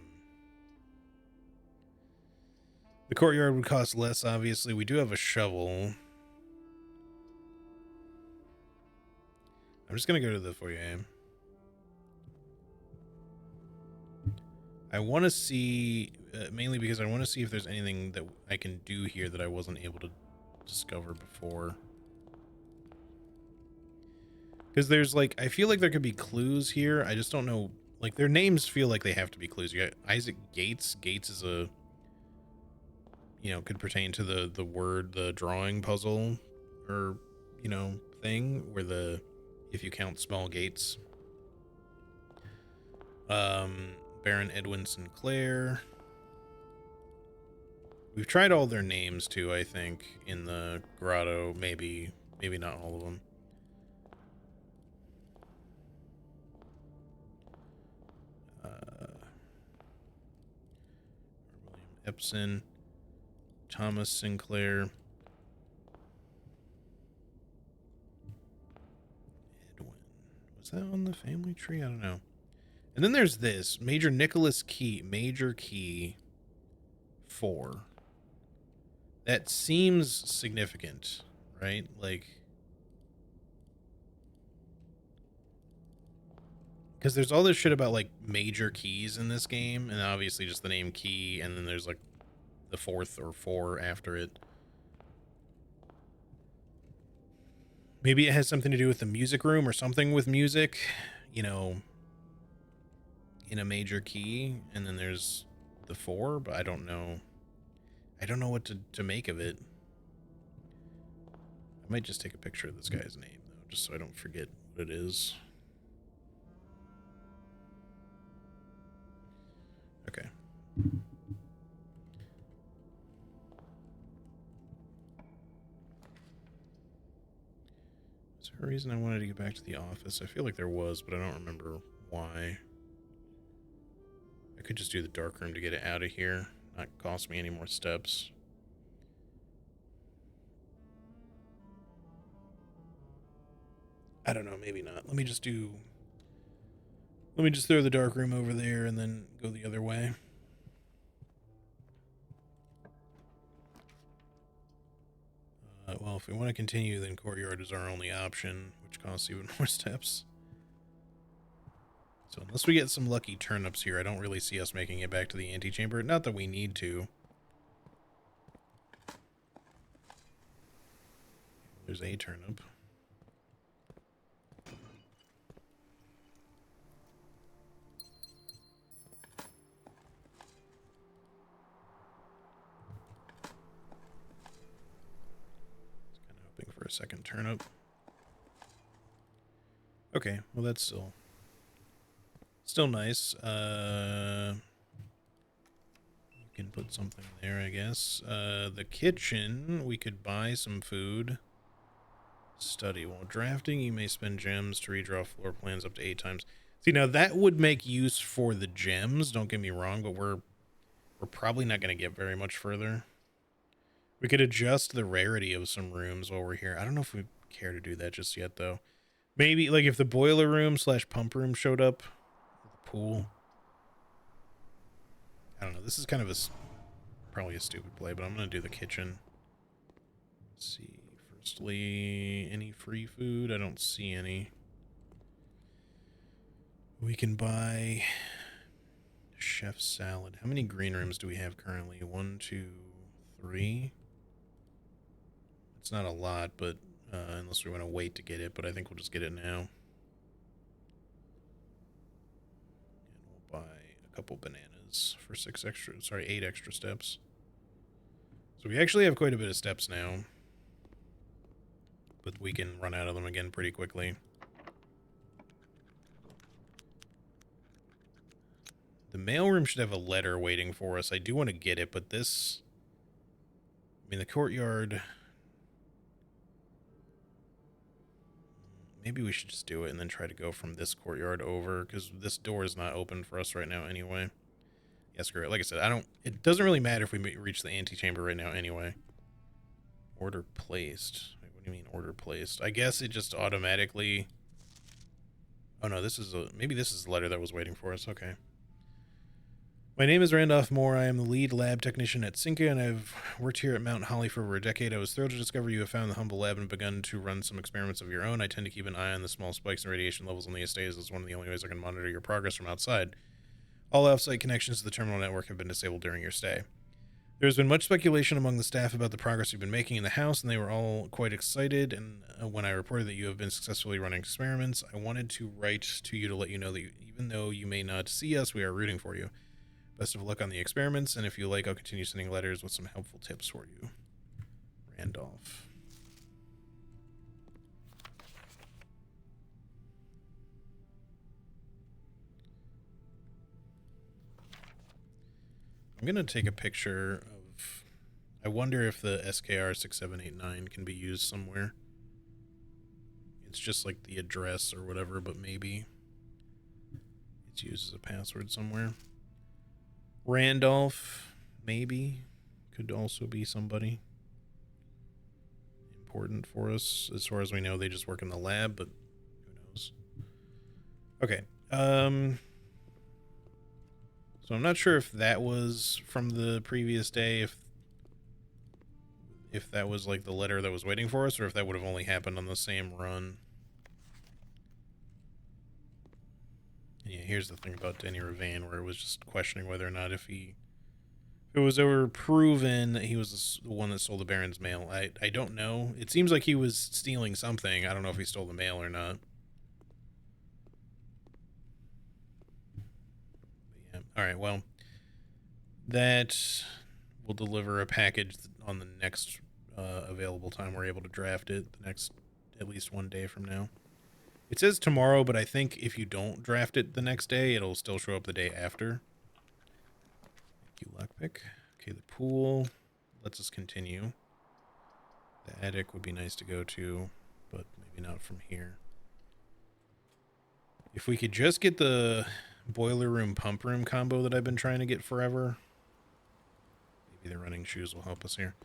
courtyard would cost less, obviously. We do have a shovel. I'm just going to go to the foyer. I want to see, mainly because I want to see if there's anything that I can do here that I wasn't able to discover before. Because there's like, I feel like there could be clues here. I just don't know. Like, their names feel like they have to be clues. You got Isaac Gates. Gates is a, you know, could pertain to the word, the drawing puzzle, or, you know, thing where the, if you count small gates. Baron Edwin Sinclair. We've tried all their names too, I think, in the grotto. Maybe not all of them. William Epson, Thomas Sinclair, Edwin. Was that on the family tree? I don't know. And then there's this Major Nicholas Key, Major Key 4. That seems significant, right? Like, because there's all this shit about like major keys in this game, and obviously just the name Key, and then there's like the 4th or 4 after it. Maybe it has something to do with the music room or something with music, you know, in a major key, and then there's the 4, but I don't know. I don't know what to make of it. I might just take a picture of this guy's name, though, just so I don't forget what it is. Okay. Is there a reason I wanted to get back to the office? I feel like there was, but I don't remember why. I could just do the dark room to get it out of here. Not cost me any more steps. I don't know, maybe not. Let me just throw the dark room over there and then go the other way. Well, if we want to continue, then courtyard is our only option, which costs even more steps. So unless we get some lucky turnips here, I don't really see us making it back to the antechamber. Not that we need to. There's a turnip. Just kind of hoping for a second turnip. Okay, well that's still nice. You can put something there, I guess. The kitchen, we could buy some food. Study. While drafting, you may spend gems to redraw floor plans up to 8 times. See, now that would make use for the gems, don't get me wrong, but we're probably not going to get very much further. We could adjust the rarity of some rooms while we're here. I don't know if we care to do that just yet, though. Maybe, like, if the boiler room / pump room showed up, pool. I don't know. This is kind of probably a stupid play, but I'm going to do the kitchen. Let's see. Firstly, any free food? I don't see any. We can buy chef salad. How many green rooms do we have currently? 1, 2, 3. It's not a lot, but unless we want to wait to get it, but I think we'll just get it now. Couple bananas for 8 extra steps. So we actually have quite a bit of steps now, but we can run out of them again pretty quickly. The mailroom should have a letter waiting for us. I do want to get it, but this, I mean, the courtyard, maybe we should just do it and then try to go from this courtyard over, because this door is not open for us right now anyway. Yes, screw it. Like I said, it doesn't really matter if we reach the antechamber right now anyway. Order placed. Wait, what do you mean order placed? I guess it just automatically... Oh no, maybe this is the letter that was waiting for us. Okay. My name is Randolph Moore. I am the lead lab technician at Cinca, and I've worked here at Mount Holly for over a decade. I was thrilled to discover you have found the humble lab and begun to run some experiments of your own. I tend to keep an eye on the small spikes in radiation levels on the estate, as it's one of the only ways I can monitor your progress from outside. All off-site connections to the terminal network have been disabled during your stay. There's been much speculation among the staff about the progress you've been making in the house, and they were all quite excited. And when I reported that you have been successfully running experiments, I wanted to write to you to let you know that even though you may not see us, we are rooting for you. Best of luck on the experiments, and if you like, I'll continue sending letters with some helpful tips for you. Randolph. I'm going to take a picture of... I wonder if the SKR 6789 can be used somewhere. It's just like the address or whatever, but maybe it's used as a password somewhere. Randolph, maybe, could also be somebody important for us. As far as we know, they just work in the lab, but who knows? Okay. So I'm not sure if that was from the previous day, if that was like the letter that was waiting for us, or if that would have only happened on the same run. And yeah, here's the thing about Denny Ravain, where it was just questioning whether or not if it was ever proven that he was the one that stole the Baron's mail. I don't know. It seems like he was stealing something. I don't know if he stole the mail or not. But yeah. All right, well, that will deliver a package on the next available time we're able to draft it, the next at least one day from now. It says tomorrow, but I think if you don't draft it the next day, it'll still show up the day after. Thank you, Lockpick. Okay, the pool lets us continue. The attic would be nice to go to, but maybe not from here. If we could just get the boiler room pump room combo that I've been trying to get forever, maybe the running shoes will help us here.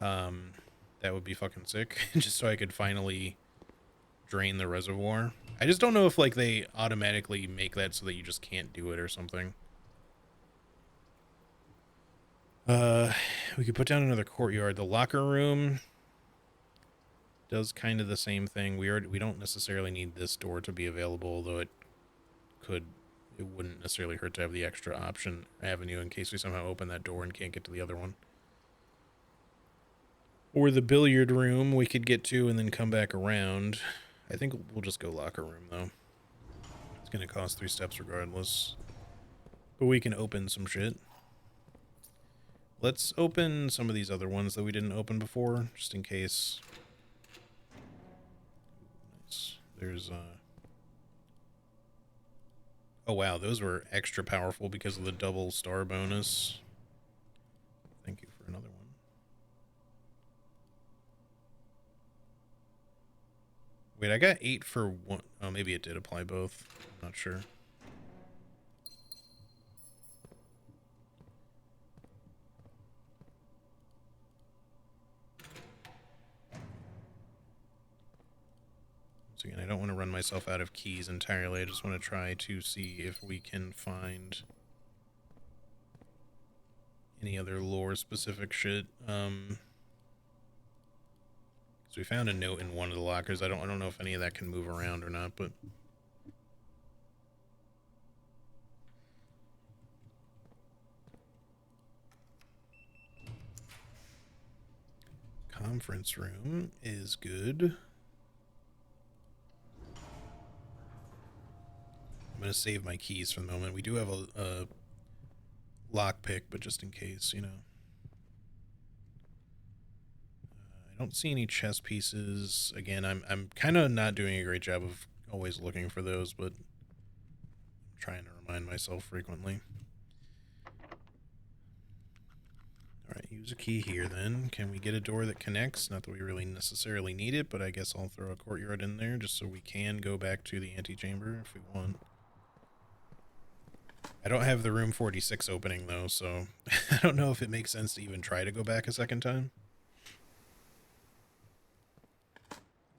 That would be fucking sick. Just so I could finally drain the reservoir. I just don't know if like they automatically make that so that you just can't do it or something. We could put down another courtyard. The locker room does kind of the same thing. We don't necessarily need this door to be available, although it wouldn't necessarily hurt to have the extra option avenue in case we somehow open that door and can't get to the other one. Or the billiard room we could get to and then come back around. I think we'll just go locker room, though. It's going to cost 3 steps regardless. But we can open some shit. Let's open some of these other ones that we didn't open before, just in case. Nice. There's, oh, wow, those were extra powerful because of the double star bonus. Thank you for another one. Wait, I got 8 for one. Oh, maybe it did apply both. I'm not sure. Once again, I don't want to run myself out of keys entirely. I just want to try to see if we can find any other lore-specific shit. So we found a note in one of the lockers. I don't know if any of that can move around or not, but conference room is good. I'm gonna save my keys for the moment. We do have a lockpick, but just in case, you know. I don't see any chess pieces. Again, I'm kind of not doing a great job of always looking for those, but I'm trying to remind myself frequently. Alright, use a key here then. Can we get a door that connects? Not that we really necessarily need it, but I guess I'll throw a courtyard in there just so we can go back to the antechamber if we want. I don't have the room 46 opening though, so I don't know if it makes sense to even try to go back a second time.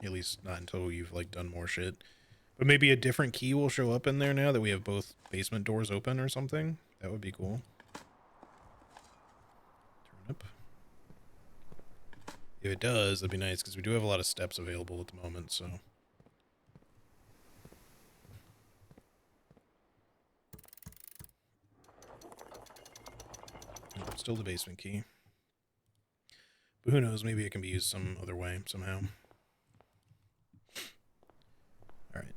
At least not until you've like done more shit. But maybe a different key will show up in there now that we have both basement doors open or something. That would be cool. Turnip. If it does, that'd be nice because we do have a lot of steps available at the moment, so. still the basement key. But who knows, maybe it can be used some other way, somehow. Alright.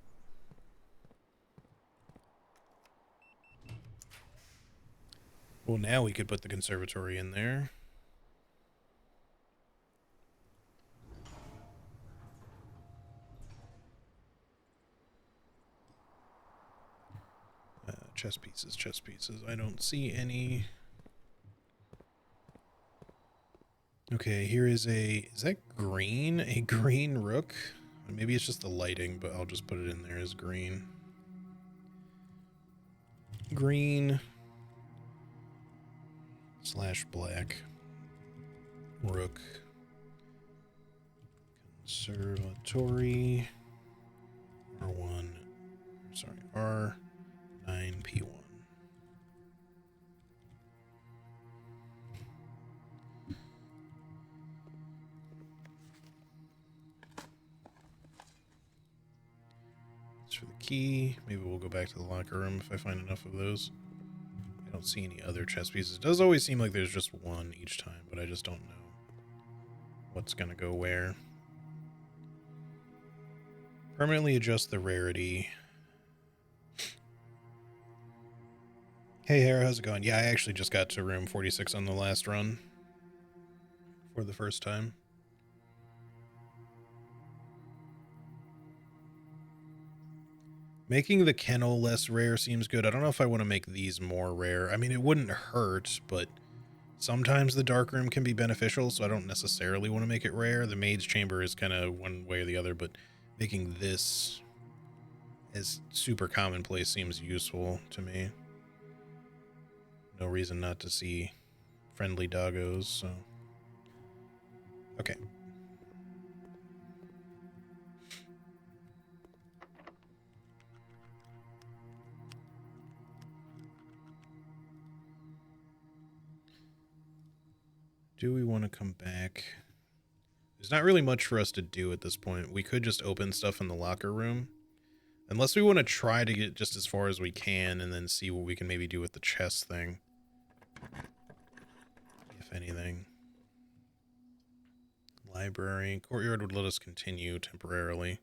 Well, now we could put the conservatory in there. Chess pieces, chess pieces. I don't see any. Okay, here is that green? A green rook? Maybe it's just the lighting, but I'll just put it in there as green. Green / black. Rook. Conservatory. R1. Sorry, R9P1. For the key. Maybe we'll go back to the locker room if I find enough of those. I don't see any other chess pieces. It does always seem like there's just one each time, but I just don't know what's gonna go where. Permanently adjust the rarity. Hey Hera, how's it going? Yeah, I actually just got to room 46 on the last run for the first time. Making the kennel less rare seems good. I don't know if I want to make these more rare. I mean, it wouldn't hurt, but sometimes the dark room can be beneficial, so I don't necessarily want to make it rare. The maid's chamber is kind of one way or the other, but making this as super commonplace seems useful to me. No reason not to see friendly doggos, so. Okay. Do we want to come back? There's not really much for us to do at this point. We could just open stuff in the locker room. Unless we want to try to get just as far as we can and then see what we can maybe do with the chess thing. If anything. Library. Courtyard would let us continue temporarily.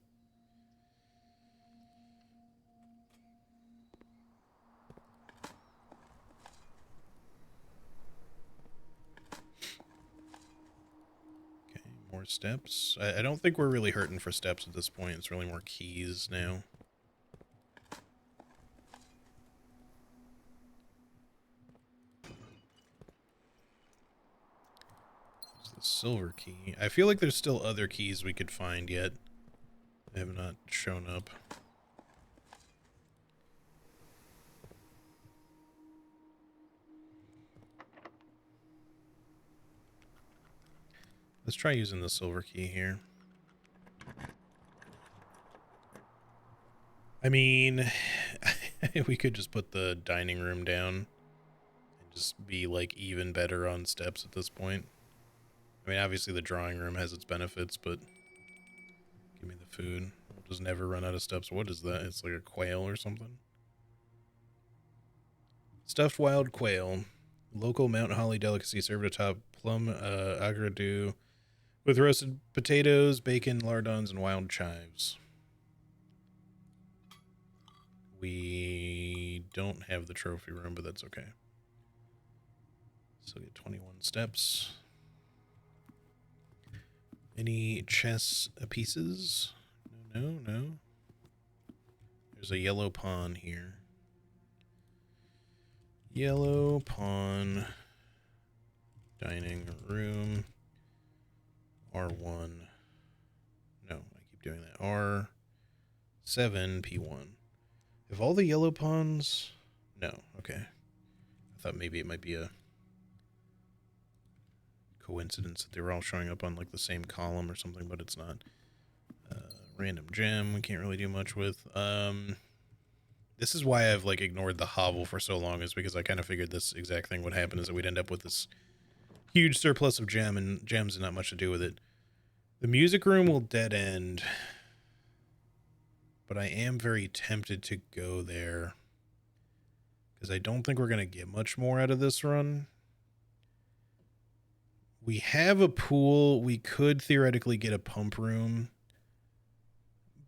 More steps. I don't think we're really hurting for steps at this point. It's really more keys now. It's the silver key. I feel like there's still other keys we could find yet. They have not shown up. Let's try using the silver key here. I mean, we could just put the dining room down and just be like even better on steps at this point. I mean, obviously the drawing room has its benefits, but give me the food. We'll just never run out of steps. What is that? It's like a quail or something. Stuffed wild quail. Local Mount Holly delicacy served atop plum agradou. With roasted potatoes, bacon, lardons, and wild chives. We don't have the trophy room, but that's okay. So get 21 steps. Any chess pieces? No. There's a yellow pawn here. Yellow pawn. Dining room. R1. No, I keep doing that. R7, P1. Have all the yellow pawns? No, okay. I thought maybe it might be a coincidence that they were all showing up on like the same column or something, but it's not. Random gem we can't really do much with. This is why I've like ignored the hovel for so long, is because I kind of figured this exact thing would happen, is that we'd end up with this huge surplus of gem, and gems not much to do with it. The music room will dead end, but I am very tempted to go there because I don't think we're going to get much more out of this run. We have a pool. We could theoretically get a pump room,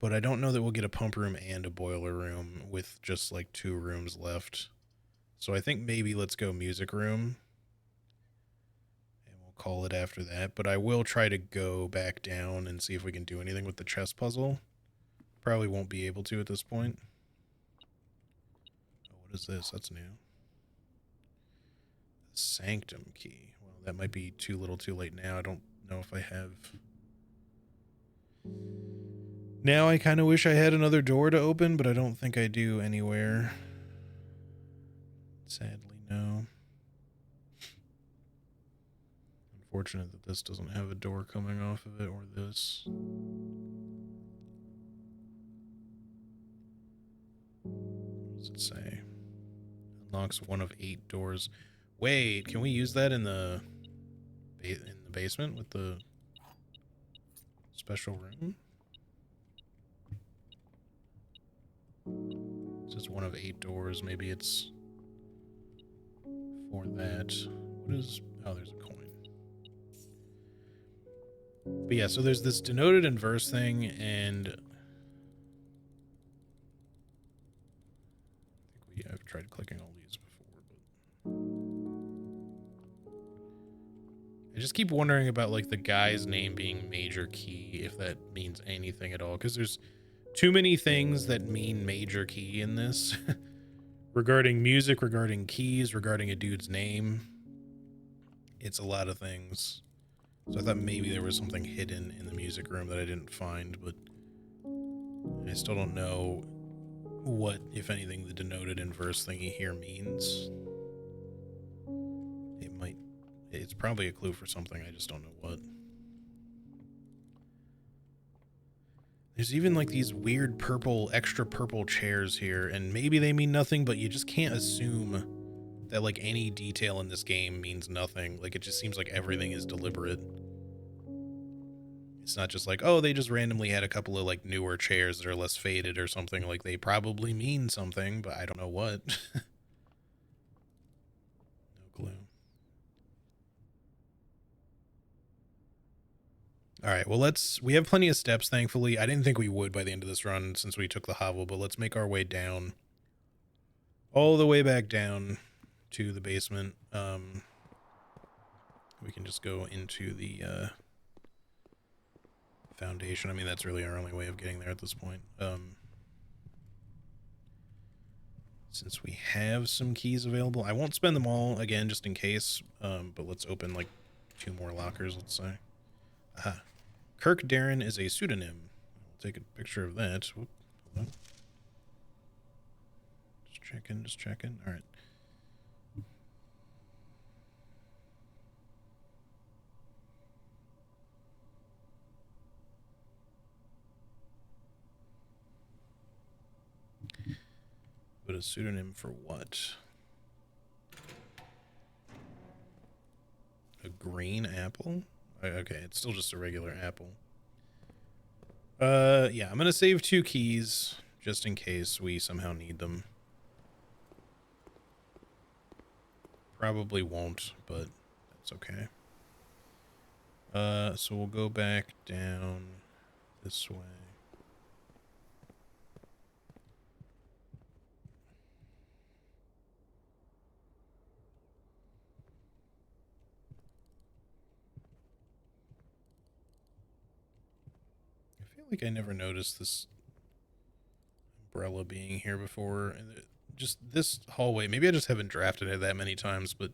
but I don't know that we'll get a pump room and a boiler room with just like 2 rooms left. So I think maybe let's go music room. And we'll call it after that. But I will try to go back down and see if we can do anything with the chess puzzle. Probably won't be able to at this point. Oh, what is this? That's new. Sanctum key. Well, that might be too little too late now. I don't know if I have... Now I kind of wish I had another door to open, but I don't think I do anywhere. Sadly, no. Unfortunate that this doesn't have a door coming off of it, or this. What does it say? Unlocks 1 of 8 doors. Wait, can we use that in the basement with the special room? It's just 1 of 8 doors. Maybe it's for that. What is... Oh, there's a coin. But yeah, so there's this denoted inverse thing, and... I think I've tried clicking all these before, but... I just keep wondering about, like, the guy's name being Major Key, if that means anything at all, because there's too many things that mean Major Key in this. Regarding music, regarding keys, regarding a dude's name. It's a lot of things. So I thought maybe there was something hidden in the music room that I didn't find, but I still don't know what, if anything, the denoted inverse thingy here means. It's probably a clue for something, I just don't know what. There's even like these weird purple, extra purple chairs here, and maybe they mean nothing, but you just can't assume that like any detail in this game means nothing. Like it just seems like everything is deliberate. It's not just like, oh, they just randomly had a couple of like newer chairs that are less faded or something. Like they probably mean something, but I don't know what. No clue. All right, well, we have plenty of steps, thankfully. I didn't think we would by the end of this run since we took the hovel, but let's make our way down. All the way back down to the basement. We can just go into the foundation. I mean, that's really our only way of getting there at this point. Since we have some keys available, I won't spend them all again just in case, but let's open like 2 more lockers, let's say. Aha. Kirk Darren is a pseudonym. I'll take a picture of that. Whoop, hold on. Just checking. All right. But a pseudonym for what? A green apple? Okay, it's still just a regular apple. Yeah, I'm gonna save 2 keys just in case we somehow need them. Probably won't, but that's okay. So we'll go back down this way. I feel like I never noticed this umbrella being here before, and just this hallway. Maybe I just haven't drafted it that many times, but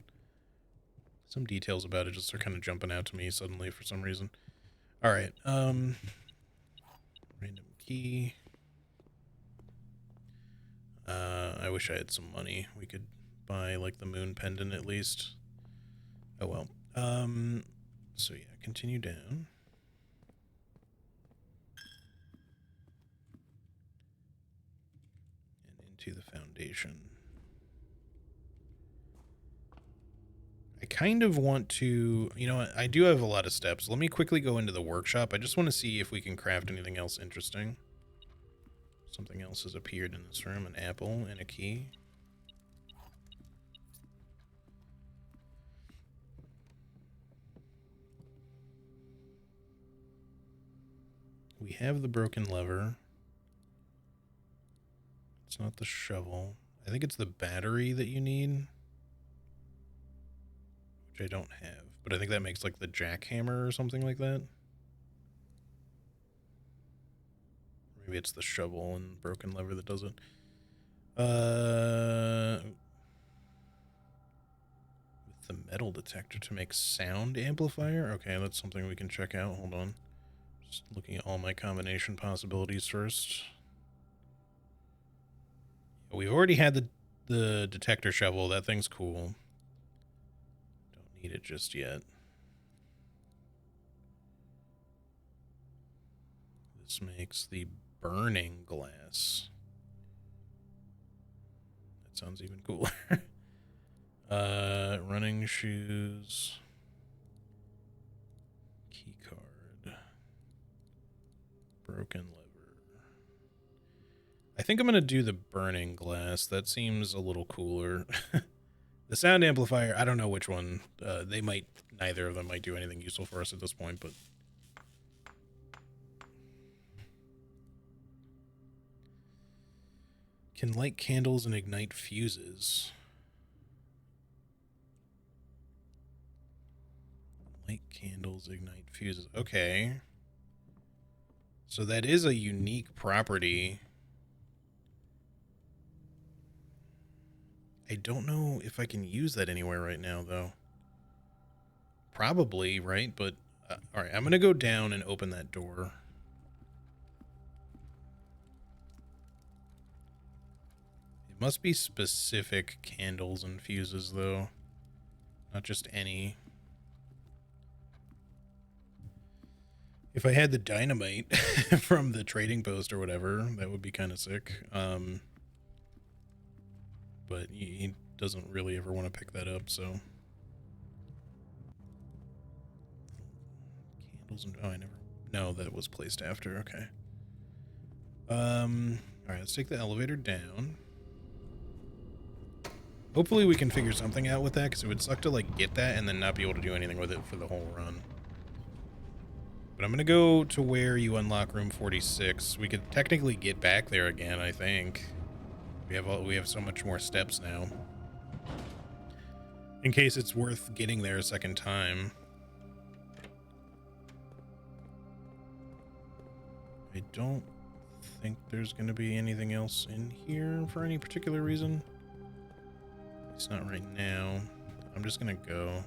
some details about it just are kind of jumping out to me suddenly for some reason. All right, random key. I wish I had some money. We could buy like the moon pendant at least. Oh well. So yeah, continue down. And into the foundation. I kind of want to, you know what, I do have a lot of steps. Let me quickly go into the workshop. I just want to see if we can craft anything else interesting. Something else has appeared in this room, an apple and a key. we have the broken lever. It's not the shovel. I think it's the battery that you need, which I don't have, but I think that makes like the jackhammer or something like that. Maybe it's the shovel and broken lever that does it. With the metal detector to make sound amplifier. Okay, that's something we can check out. Hold on. Just looking at all my combination possibilities first. We've already had the detector shovel. That thing's cool. Don't need it just yet. This makes the burning glass. That sounds even cooler. Running shoes. Key card. Broken lever. I think I'm going to do the burning glass. That seems a little cooler. The sound amplifier, I don't know which one. Neither of them might do anything useful for us at this point, but... Can light candles and ignite fuses. Light candles, ignite fuses. Okay. So that is a unique property. I don't know if I can use that anywhere right now, though. Probably, right? But, all right, I'm going to go down and open that door. It must be specific candles and fuses, though. Not just any. If I had the dynamite from the trading post or whatever, that would be kind of sick. But he doesn't really ever want to pick that up, so. Candles and... Oh, I never... No, that was placed after. Okay. All right, let's take the elevator down. Hopefully we can figure something out with that, because it would suck to, like, get that and then not be able to do anything with it for the whole run. But I'm going to go to where you unlock room 46. We could technically get back there again, I think. We have so much more steps now. In case it's worth getting there a second time. I don't think there's going to be anything else in here for any particular reason. It's not right now. I'm just going to go.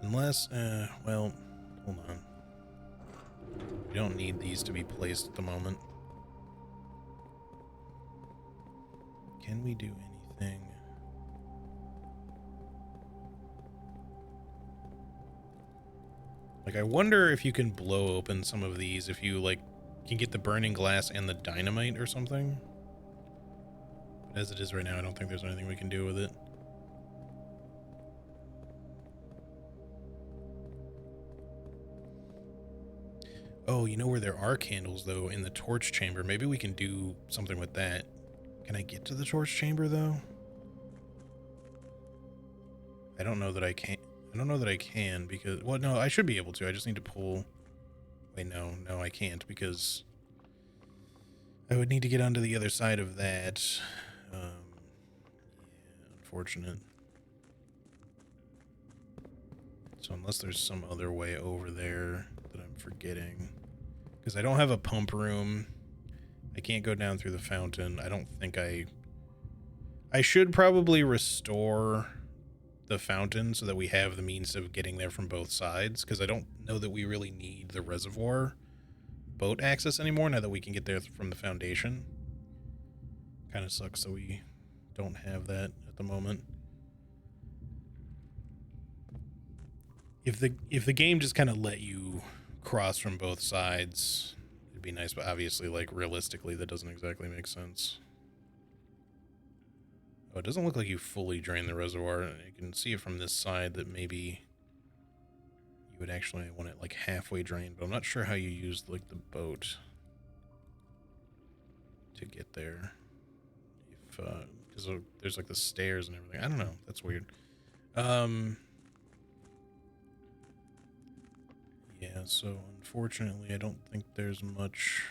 Unless, well, hold on. We don't need these to be placed at the moment. Can we do anything? Like, I wonder if you can blow open some of these, if you, like, can get the burning glass and the dynamite or something. But as it is right now, I don't think there's anything we can do with it. Oh, you know where there are candles, though? In the torch chamber. Maybe we can do something with that. Can I get to the torch chamber, though? I don't know that I can. I don't know that I can, because... Well, no, I should be able to. I just need to pull... Wait, no, I can't, because... I would need to get onto the other side of that. Yeah, unfortunate. So unless there's some other way over there that I'm forgetting. Because I don't have a pump room. I can't go down through the fountain. I don't think I should probably restore the fountain so that we have the means of getting there from both sides, because I don't know that we really need the reservoir boat access anymore now that we can get there from the foundation. Kind of sucks that we don't have that at the moment. If the game just kind of let you cross from both sides, it'd be nice, but obviously, like, realistically, that doesn't exactly make sense. Oh, it doesn't look like you fully drain the reservoir. You can see it from this side that maybe you would actually want it, like, halfway drained, but I'm not sure how you use, like, the boat to get there. If, because there's, like, the stairs and everything. I don't know. That's weird. Yeah, Yeah, so unfortunately, I don't think there's much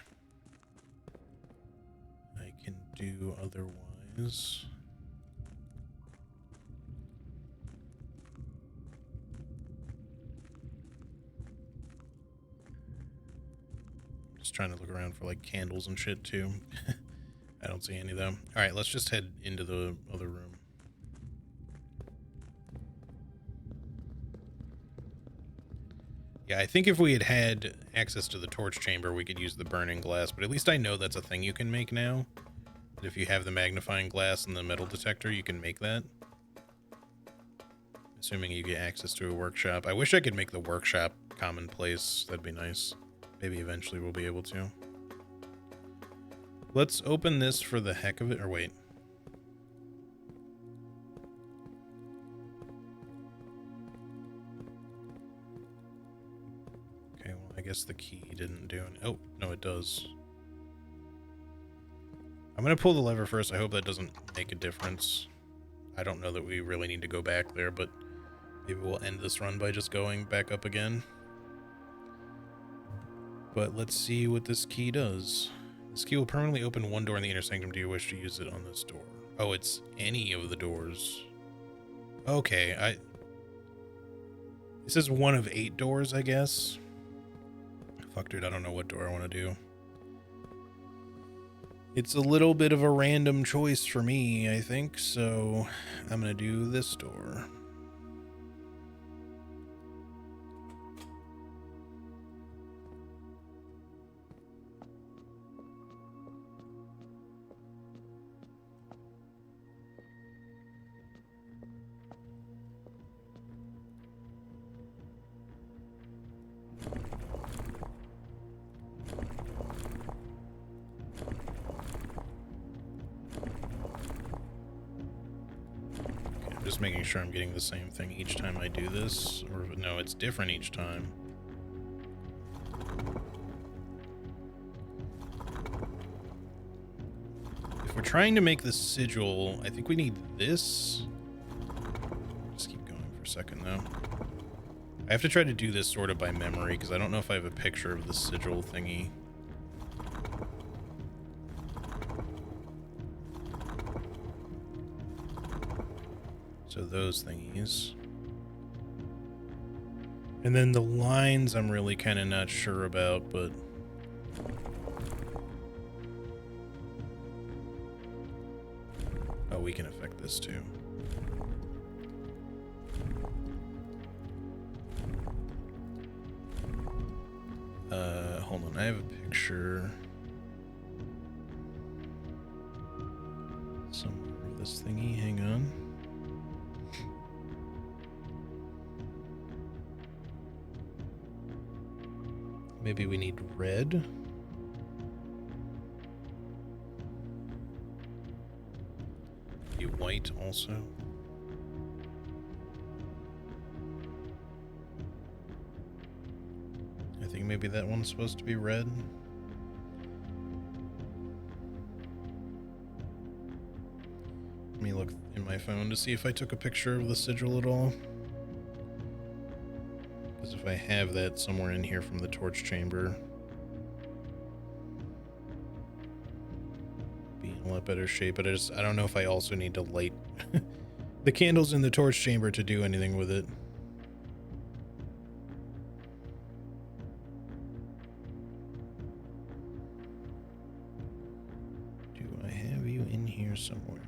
I can do otherwise. Just trying to look around for like candles and shit too. I don't see any though. All right, let's just head into the other room. Yeah, I think if we had had access to the torch chamber, we could use the burning glass, but at least I know that's a thing you can make now. If you have the magnifying glass and the metal detector, you can make that. Assuming you get access to a workshop. I wish I could make the workshop commonplace. That'd be nice. Maybe eventually we'll be able to. Let's open this for the heck of it. Or wait. Okay, well, I guess the key didn't do it. Oh, no, it does. I'm going to pull the lever first. I hope that doesn't make a difference. I don't know that we really need to go back there, but maybe we'll end this run by just going back up again. But let's see what this key does. This key will permanently open one door in the inner sanctum. Do you wish to use it on this door? Oh, it's any of the doors. Okay, this is one of 8 doors, I guess. Fuck, dude, I don't know what door I want to do. It's a little bit of a random choice for me, I think, so I'm gonna do this door. Just making sure I'm getting the same thing each time I do this, or no, it's different each time. If we're trying to make the sigil, I think we need this. Just keep going for a second though. I have to try to do this sort of by memory because I don't know if I have a picture of the sigil thingy. So those thingies. And then the lines I'm really kind of not sure about, but... Oh, we can affect this too. Hold on, I have a picture somewhere of this thingy, hang on. Maybe we need red. Maybe white also. I think maybe that one's supposed to be red. Let me look in my phone to see if I took a picture of the sigil at all. Because if I have that somewhere in here from the torch chamber, be in a lot better shape. But I don't know if I also need to light the candles in the torch chamber to do anything with it. Do I have you in here somewhere?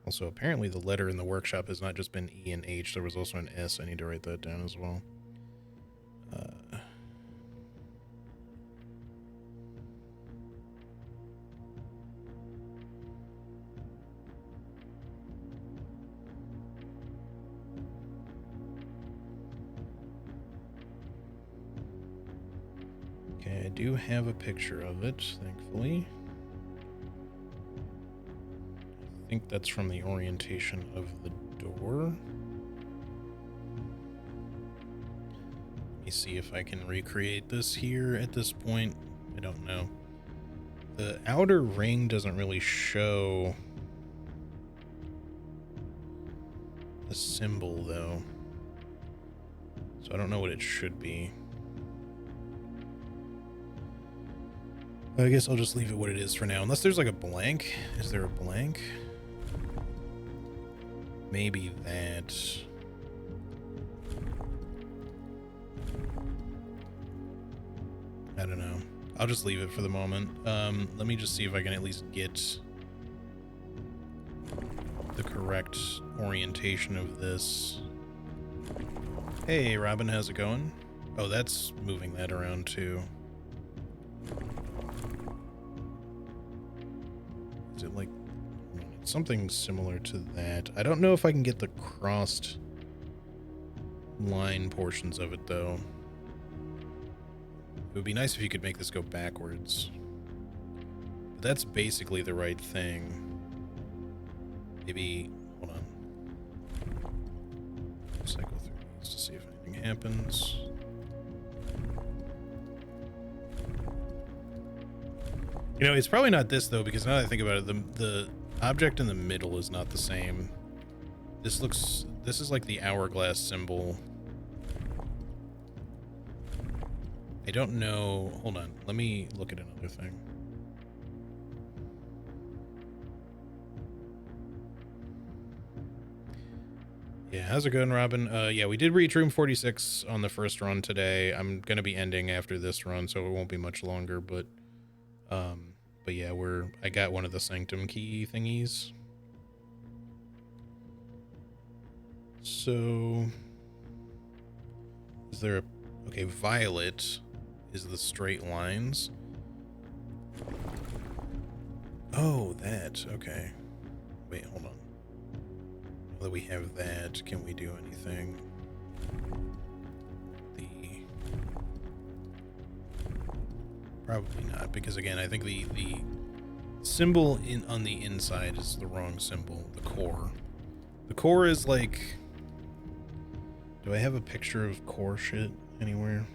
Also, apparently the letter in the workshop has not just been E and H. There was also an S. I need to write that down as well. Okay, I do have a picture of it, thankfully. I think that's from the orientation of the door. Let me see if I can recreate this here at this point. I don't know. The outer ring doesn't really show the symbol, though. So I don't know what it should be. I guess I'll just leave it what it is for now. Unless there's like a blank. Is there a blank? Maybe that. I don't know. I'll just leave it for the moment. Let me just see if I can at least get the correct orientation of this. Hey, Robin, how's it going? Oh, that's moving that around too. Is it like something similar to that? I don't know if I can get the crossed line portions of it, though. It would be nice if you could make this go backwards. But that's basically the right thing. Maybe, hold on. Cycle through these to see if anything happens. You know, it's probably not this, though, because now that I think about it, the object in the middle is not the same. This is like the hourglass symbol. I don't know. Hold on. Let me look at another thing. Yeah, how's it going, Robin? Yeah, we did reach room 46 on the first run today. I'm going to be ending after this run, so it won't be much longer, but yeah, I got one of the sanctum key thingies. So is there okay, violet is the straight lines. Oh, that. Okay. Wait, hold on. Now that we have that, can we do anything? Probably not, because again, I think the symbol on the inside is the wrong symbol. The core. The core is like. Do I have a picture of core shit anywhere?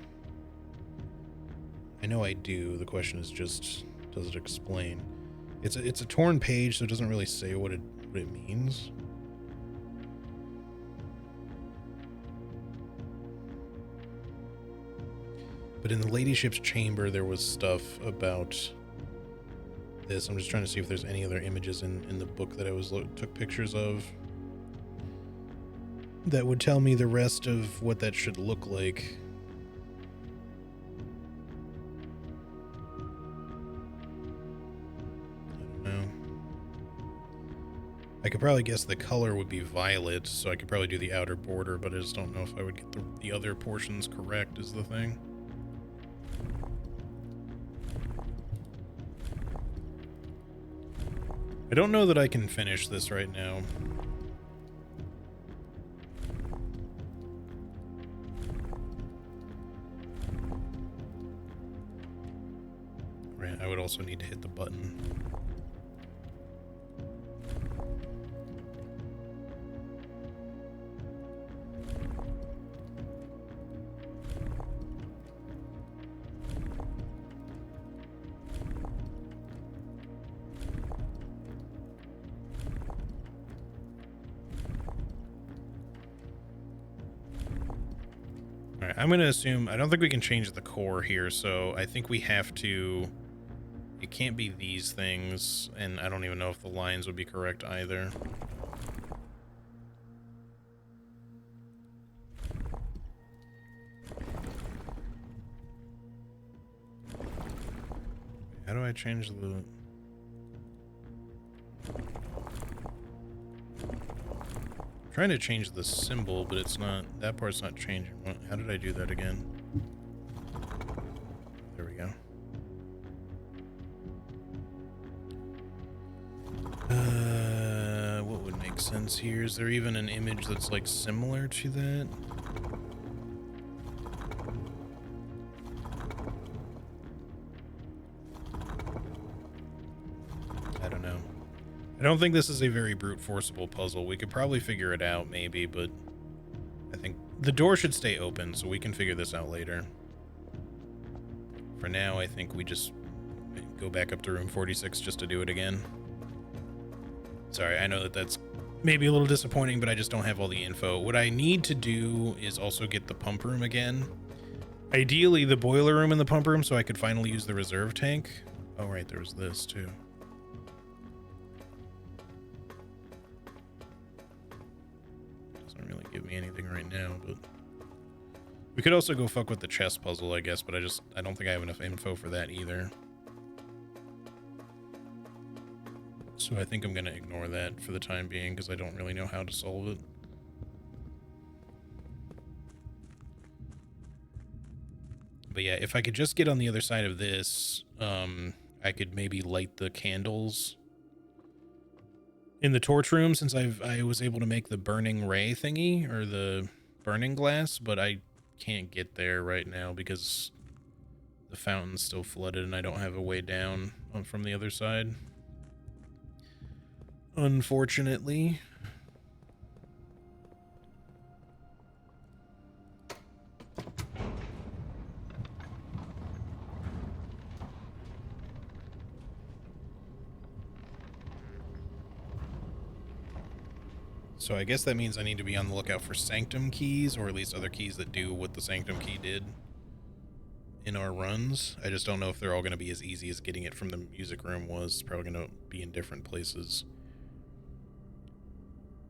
I know I do. The question is just, does it explain? It's a torn page, so it doesn't really say what it means. But in the ladyship's chamber, there was stuff about this. I'm just trying to see if there's any other images in the book that I took pictures of that would tell me the rest of what that should look like. I don't know. I could probably guess the color would be violet, so I could probably do the outer border, but I just don't know if I would get the other portions correct is the thing. I don't know that I can finish this right now. Right, I would also need to hit the button. I'm going to assume, I don't think we can change the core here, so I think we have to, it can't be these things, and I don't even know if the lines would be correct either. How do I change the... Trying to change the symbol, but it's not, that part's not changing. How did I do that again? There we go. What would make sense here? Is there even an image that's like similar to that? I don't know. I don't think this is a very brute forceable puzzle. We could probably figure it out, maybe, but I think the door should stay open, so we can figure this out later. For now, I think we just go back up to room 46 just to do it again. Sorry, I know that that's maybe a little disappointing, but I just don't have all the info. What I need to do is also get the pump room again. Ideally, the boiler room and the pump room, so I could finally use the reserve tank. Oh, right, there was this, too. Doesn't really give me anything right now, but... We could also go fuck with the chess puzzle, I guess, but I don't think I have enough info for that either. So I think I'm going to ignore that for the time being, because I don't really know how to solve it. But yeah, if I could just get on the other side of this, I could maybe light the candles in the torch room, since I was able to make the burning ray thingy, or the burning glass, but I can't get there right now because the fountain's still flooded and I don't have a way down from the other side. Unfortunately. So I guess that means I need to be on the lookout for sanctum keys, or at least other keys that do what the sanctum key did in our runs. I just don't know if they're all going to be as easy as getting it from the music room was. It's probably going to be in different places.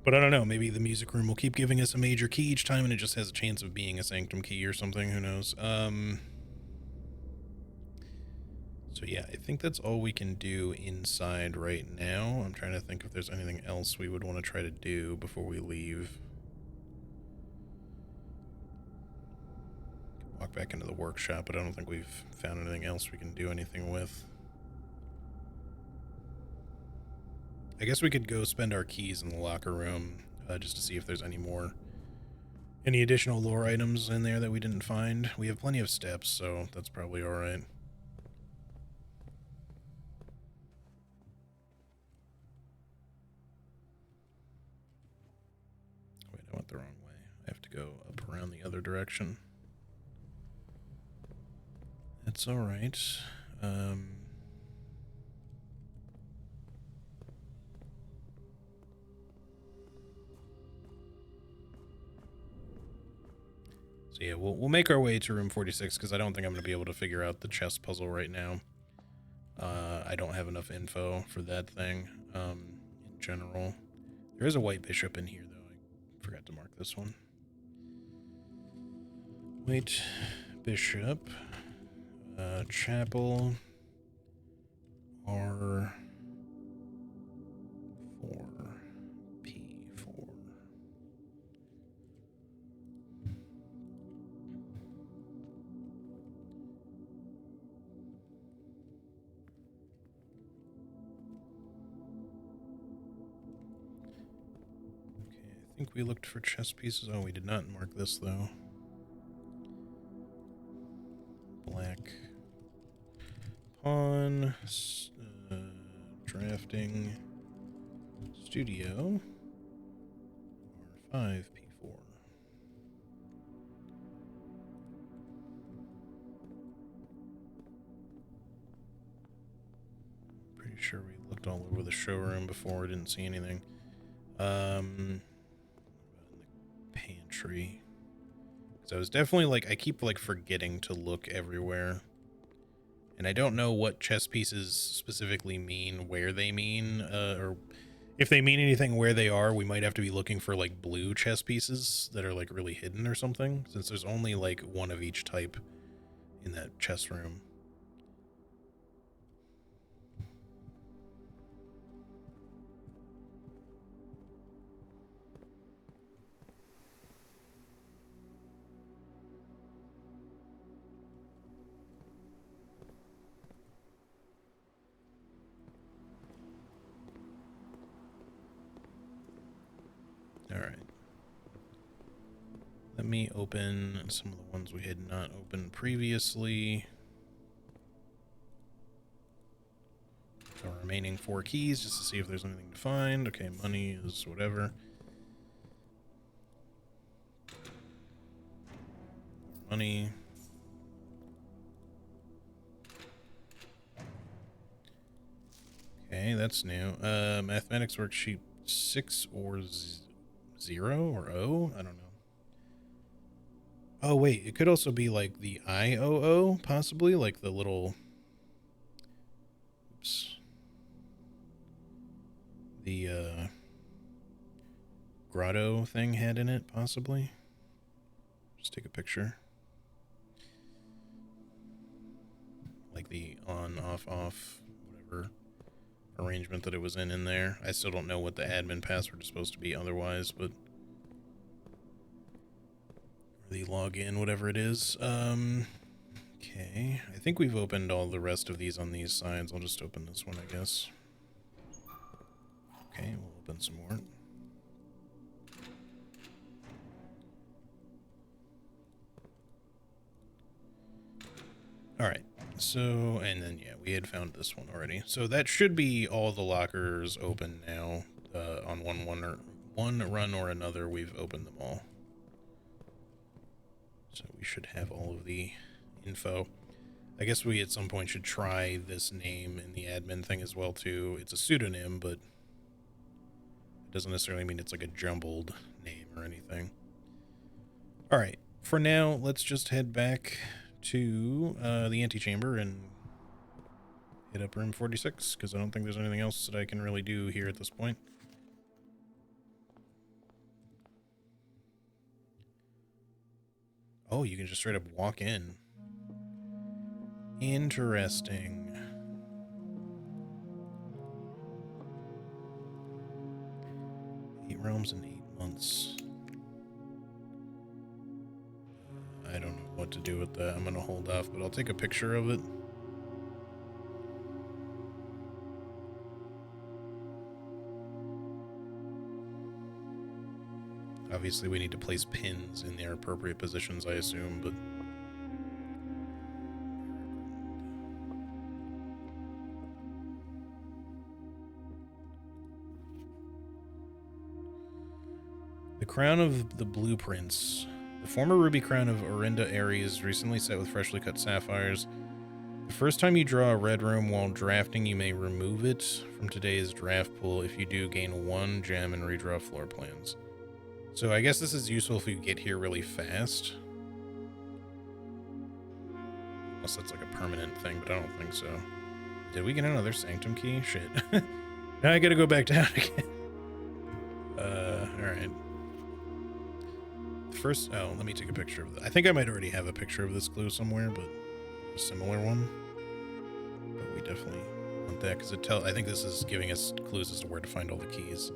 But I don't know, maybe the music room will keep giving us a major key each time and it just has a chance of being a sanctum key or something, who knows. So yeah, I think that's all we can do inside right now. I'm trying to think if there's anything else we would want to try to do before we leave. Walk back into the workshop, but I don't think we've found anything else we can do anything with. I guess we could go spend our keys in the locker room just to see if there's any additional lore items in there that we didn't find. We have plenty of steps, so that's probably all right. Wait, I went the wrong way. I have to go up around the other direction. That's all right. So yeah, we'll make our way to room 46 because I don't think I'm going to be able to figure out the chess puzzle right now. I don't have enough info for that thing in general. There is a white bishop in here, though. I forgot to mark this one. White bishop. Chapel. R4. P4. I think we looked for chess pieces. Oh, we did not mark this, though. Black. Pawn. Drafting. Studio. R5, P4. Pretty sure we looked all over the showroom before. Didn't see anything. In the pantry. So I was definitely like, I keep like forgetting to look everywhere. And I don't know what chess pieces specifically mean, where they mean, or if they mean anything where they are. We might have to be looking for like blue chess pieces that are like really hidden or something, since there's only like one of each type in that chess room. All right. Let me open some of the ones we had not opened previously. The remaining 4 keys, just to see if there's anything to find. Okay, money is whatever. Money. Okay, that's new. Mathematics worksheet 6 or 0 or O? I don't know. Oh, wait. It could also be like the IOO, possibly. Like the little... Oops. The, grotto thing had in it, possibly. Just take a picture. Like the on, off, whatever arrangement that it was in there. I still don't know what the admin password is supposed to be otherwise, but... the login, whatever it is. Okay. I think we've opened all the rest of these on these sides. I'll just open this one, I guess. Okay, we'll open some more. Alright, so, and then, yeah, we had found this one already. So that should be all the lockers open now. On one run or another, we've opened them all. So we should have all of the info. I guess we at some point should try this name in the admin thing as well, too. It's a pseudonym, but it doesn't necessarily mean it's like a jumbled name or anything. Alright, for now, let's just head back to the antechamber and hit up room 46, because I don't think there's anything else that I can really do here at this point. Oh, you can just straight up walk in. Interesting. 8 realms in 8 months. I don't know what to do with that. I'm gonna hold off, but I'll take a picture of it. Obviously, we need to place pins in their appropriate positions, I assume, but... The crown of the blueprints. The former ruby crown of Orinda Ares, recently set with freshly cut sapphires. The first time you draw a red room while drafting, you may remove it from today's draft pool. If you do, gain 1 gem and redraw floor plans. So I guess this is useful if you get here really fast. Unless that's like a permanent thing, but I don't think so. Did we get another sanctum key? Shit. Now I gotta go back down again. Alright. First, oh, let me take a picture of that. I think I might already have a picture of this clue somewhere, but a similar one. But we definitely want that, because I think this is giving us clues as to where to find all the keys.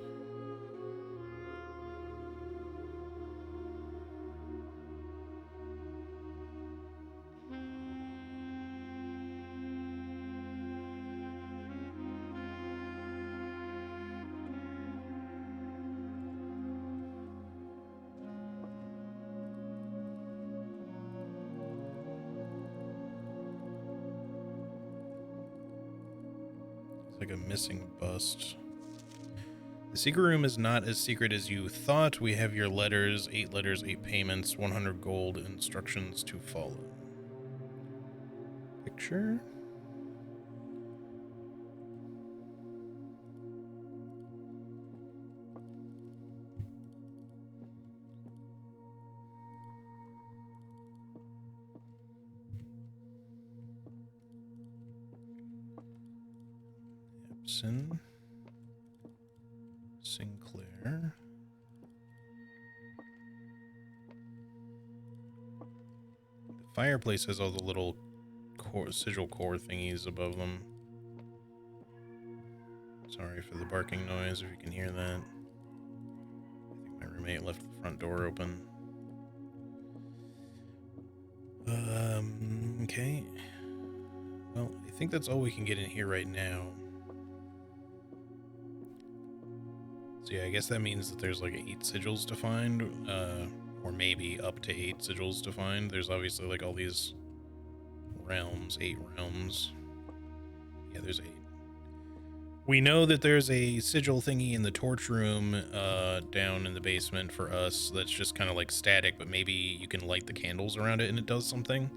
Like a missing bust. The secret room is not as secret as you thought. We have your letters, 8 letters, 8 payments, 100 gold, instructions to follow. Picture? Sinclair. The fireplace has all the little sigil core thingies above them. Sorry for the barking noise if you can hear that. I think my roommate left the front door open. Okay. Well, I think that's all we can get in here right now. So yeah, I guess that means that there's like 8 sigils to find, or maybe up to 8 sigils to find. There's obviously like all these realms, 8 realms. Yeah, there's 8. We know that there's a sigil thingy in the torch room down in the basement for us that's just kind of like static, but maybe you can light the candles around it and it does something.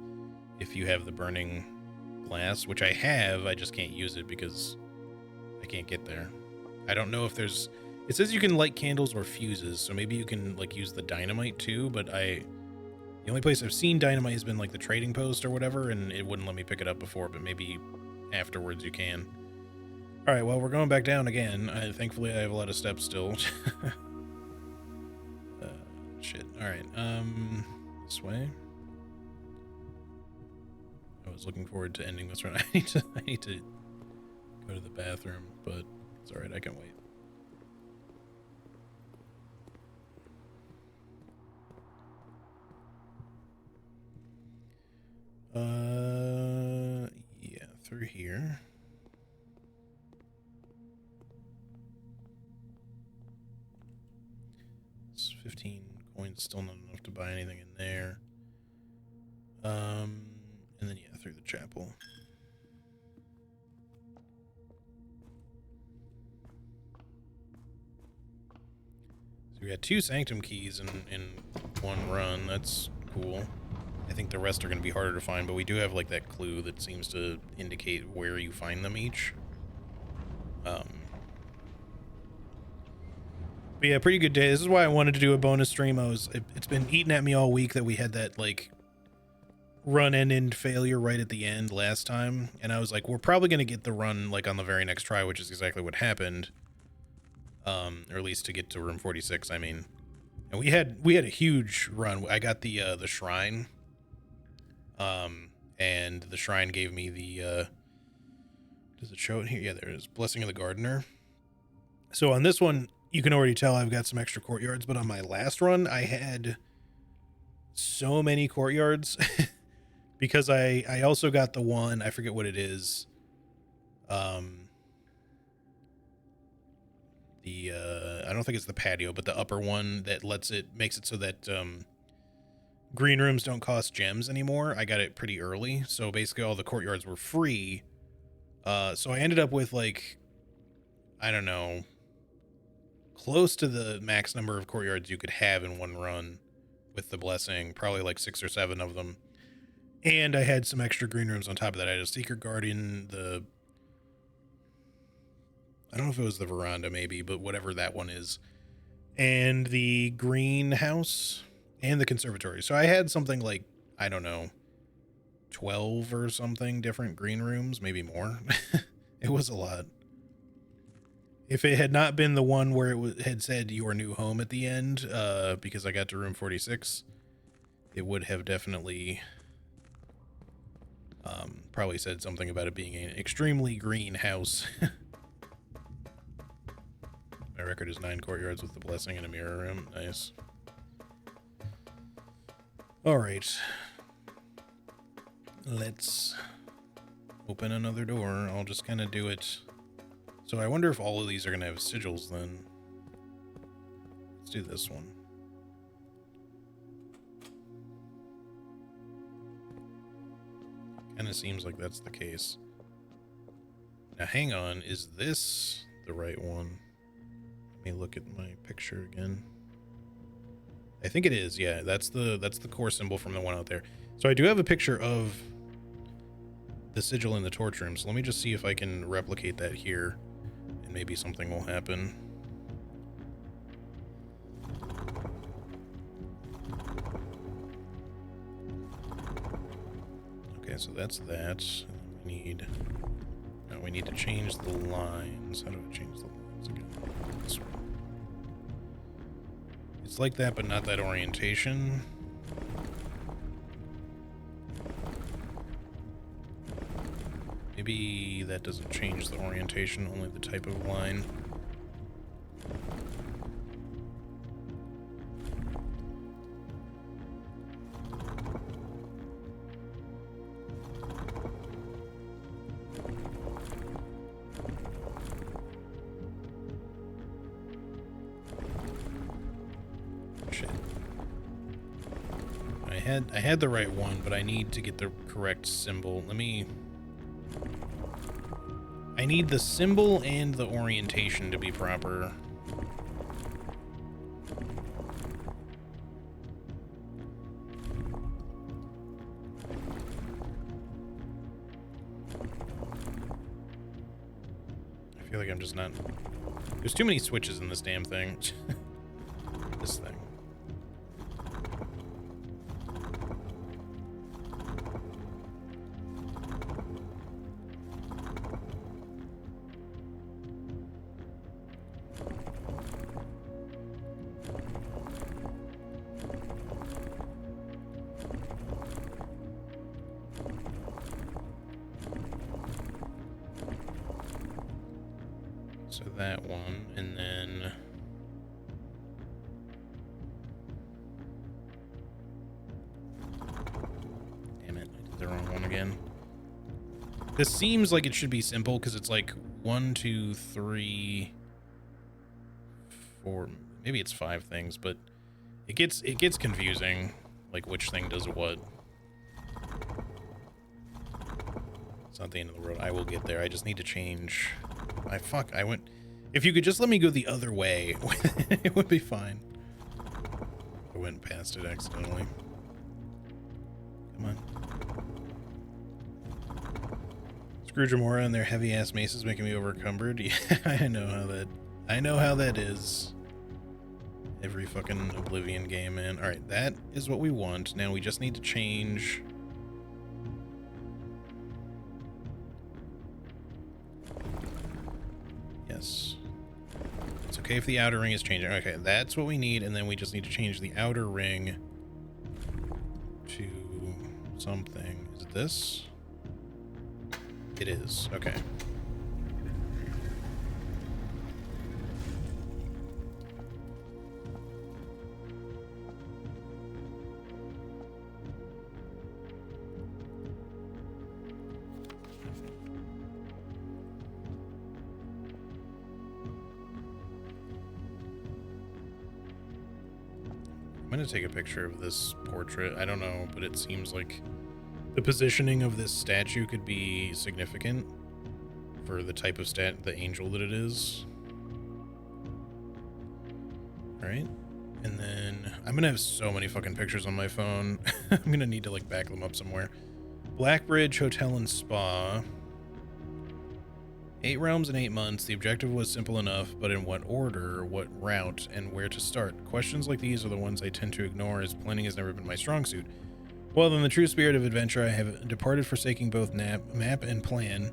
If you have the burning glass, which I have, I just can't use it because I can't get there. I don't know if there's... It says you can light candles or fuses, so maybe you can like use the dynamite too, but the only place I've seen dynamite has been like the trading post or whatever, and it wouldn't let me pick it up before, but maybe afterwards you can. All right, well, we're going back down again. Thankfully, I have a lot of steps still. Shit. All right, this way. I was looking forward to ending this run. I need to go to the bathroom, but it's all right. I can wait. Yeah, through here. It's 15 coins, still not enough to buy anything in there. And then yeah, through the chapel. So we got 2 sanctum keys in one run. That's cool. I think the rest are going to be harder to find, but we do have like that clue that seems to indicate where you find them each. But yeah, pretty good day. This is why I wanted to do a bonus stream. It's been eating at me all week that we had that like run end failure right at the end last time, and I was like, we're probably going to get the run like on the very next try, which is exactly what happened. Or at least to get to room 46, I mean. And we had a huge run. I got the shrine. And the shrine gave me the does it show it here? Yeah, there it is. Blessing of the Gardener. So on this one, you can already tell I've got some extra courtyards, but on my last run, I had so many courtyards because I also got the one, I forget what it is. I don't think it's the patio, but the upper one that makes it so that green rooms don't cost gems anymore. I got it pretty early, so basically all the courtyards were free. So I ended up with like, I don't know, close to the max number of courtyards you could have in one run with the blessing, probably like 6 or 7 of them. And I had some extra green rooms on top of that. I had a secret guardian, I don't know if it was the veranda maybe, but whatever that one is, and the greenhouse and the conservatory. So I had something like, I don't know, 12 or something different green rooms, maybe more. It was a lot. If it had not been the one where it had said your new home at the end, because I got to room 46, it would have definitely probably said something about it being an extremely green house. My record is 9 courtyards with the blessing and a mirror room. Nice. All right. Let's open another door. I'll just kind of do it. So I wonder if all of these are going to have sigils then. Let's do this one. Kind of seems like that's the case. Now hang on, is this the right one? Let me look at my picture again. I think it is. Yeah, that's the core symbol from the one out there. So I do have a picture of the sigil in the torch room. So let me just see if I can replicate that here, and maybe something will happen. Okay, so that's that. We need to change the lines. How do I change the lines again? This one. It's like that, but not that orientation. Maybe that doesn't change the orientation, only the type of line. I had the right one, but I need to get the correct symbol. I need the symbol and the orientation to be proper. I feel like I'm just not... There's too many switches in this damn thing. This thing. So that one, and then... Damn it, I did the wrong one again. This seems like it should be simple, because it's like 1, 2, 3, 4, maybe it's 5 things, but it gets confusing, like which thing does what. It's not the end of the road. I will get there. I just need to change... I went... If you could just let me go the other way, it would be fine. I went past it accidentally. Come on. Scrooge Amora and their heavy-ass maces making me overcumbered. Yeah, I know how that is. Every fucking Oblivion game, man. Alright, that is what we want. Now we just need to change... Yes. It's okay if the outer ring is changing. Okay, that's what we need, and then we just need to change the outer ring to something. Is it this? It is. Okay. I'm going to take a picture of this portrait. I don't know, but it seems like the positioning of this statue could be significant for the type of the angel that it is. All right. And then I'm going to have so many fucking pictures on my phone. I'm going to need to like back them up somewhere. Blackbridge Hotel and Spa. 8 realms in 8 months. The objective was simple enough, but in what order, what route, and where to start? Questions like these are the ones I tend to ignore, as planning has never been my strong suit. Well, in the true spirit of adventure, I have departed, forsaking both map and plan.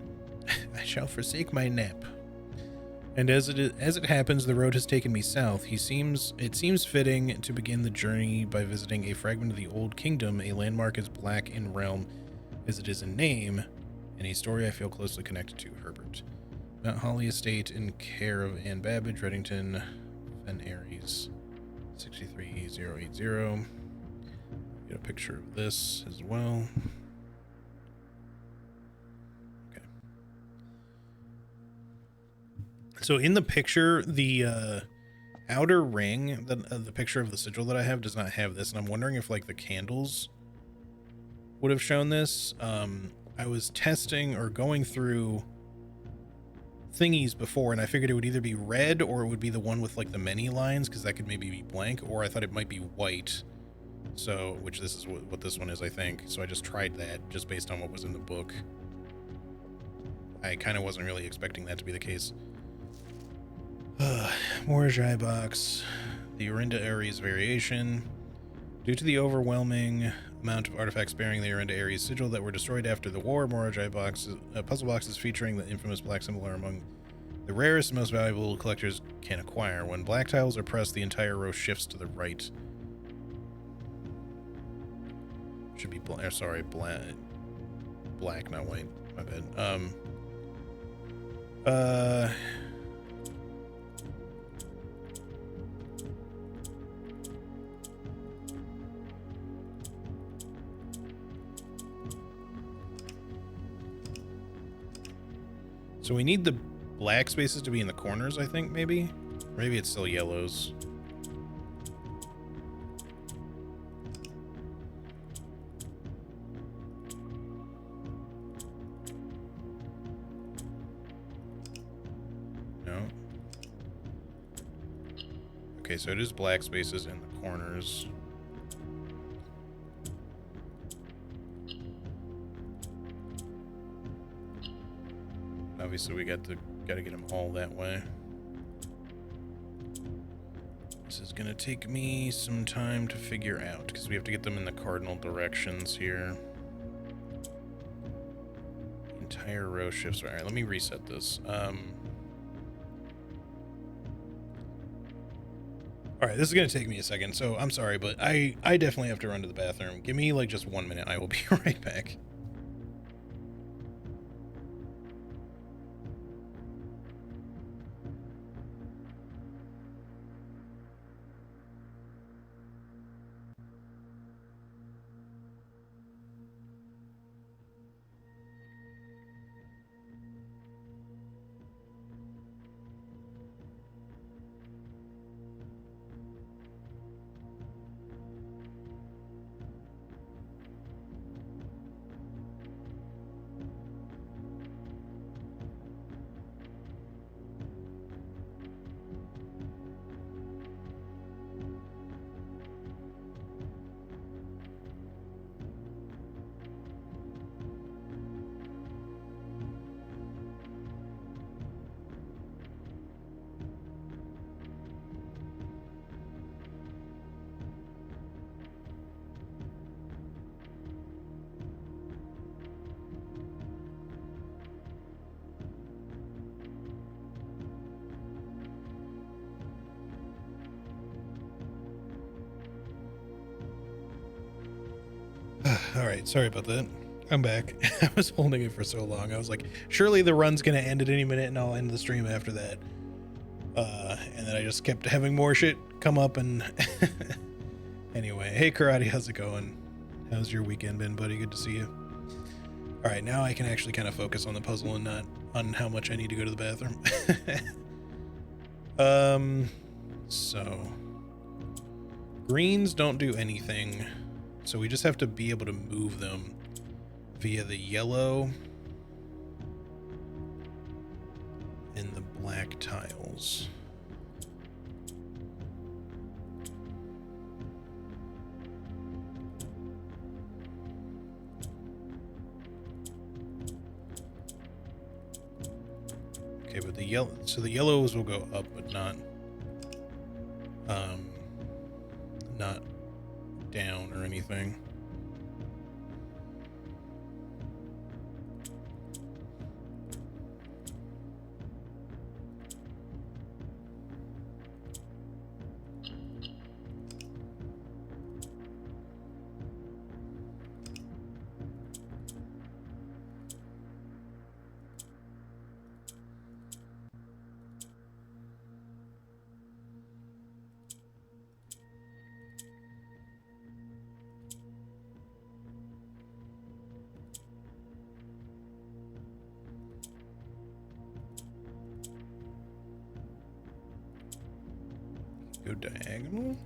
I shall forsake my nap. And as it happens, the road has taken me south. It seems fitting to begin the journey by visiting a fragment of the Old Kingdom, a landmark as black in realm as it is in name, and a story I feel closely connected to, Herbert. Mount Holly Estate in care of Anne Babbage, Reddington, Fen Aries, 63080. Get a picture of this as well. Okay. So in the picture, the outer ring, the picture of the sigil that I have does not have this, and I'm wondering if like the candles would have shown this. I was testing or going through thingies before, and I figured it would either be red or it would be the one with like the many lines, because that could maybe be blank, or I thought it might be white. So, which this is what this one is, I think. So I just tried that just based on what was in the book. I kind of wasn't really expecting that to be the case. Morajai box. The Orinda Aries variation. Due to the overwhelming amount of artifacts bearing the Orinda Aries sigil that were destroyed after the war, Morajai boxes, puzzle boxes featuring the infamous black symbol are among the rarest and most valuable collectors can acquire. When black tiles are pressed, the entire row shifts to the right. Should be black, sorry, black, not white. My bad. So we need the black spaces to be in the corners, I think, maybe? Maybe it's still yellows. No. Okay, so it is black spaces in the corners. Obviously, we got the Gotta get them all that way. This is gonna take me some time to figure out because we have to get them in the cardinal directions here. Entire row shifts. All right, let me reset this. All right, this is gonna take me a second, so I'm sorry, but I definitely have to run to the bathroom. Give me like just 1 minute. I will be right back. All right, sorry about that. I'm back. I was holding it for so long. I was like, surely the run's gonna end at any minute, and I'll end the stream after that. And then I just kept having more shit come up, and anyway, hey Karate, how's it going? How's your weekend been, buddy? Good to see you. All right, now I can actually kind of focus on the puzzle and not on how much I need to go to the bathroom. So greens don't do anything. So we just have to be able to move them via the yellow and the black tiles. Okay, but the yellow, so the yellows will go up, but not down or anything. Go diagonal.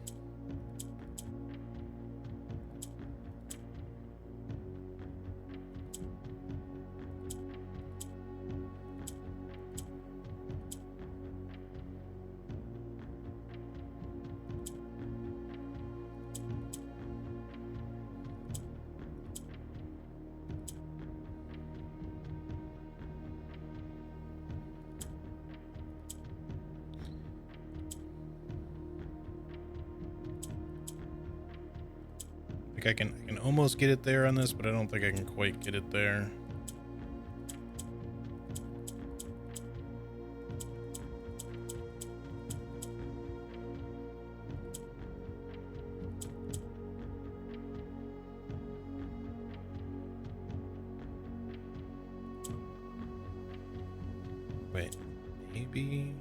I can almost get it there on this, but I don't think I can quite get it there. Wait, maybe.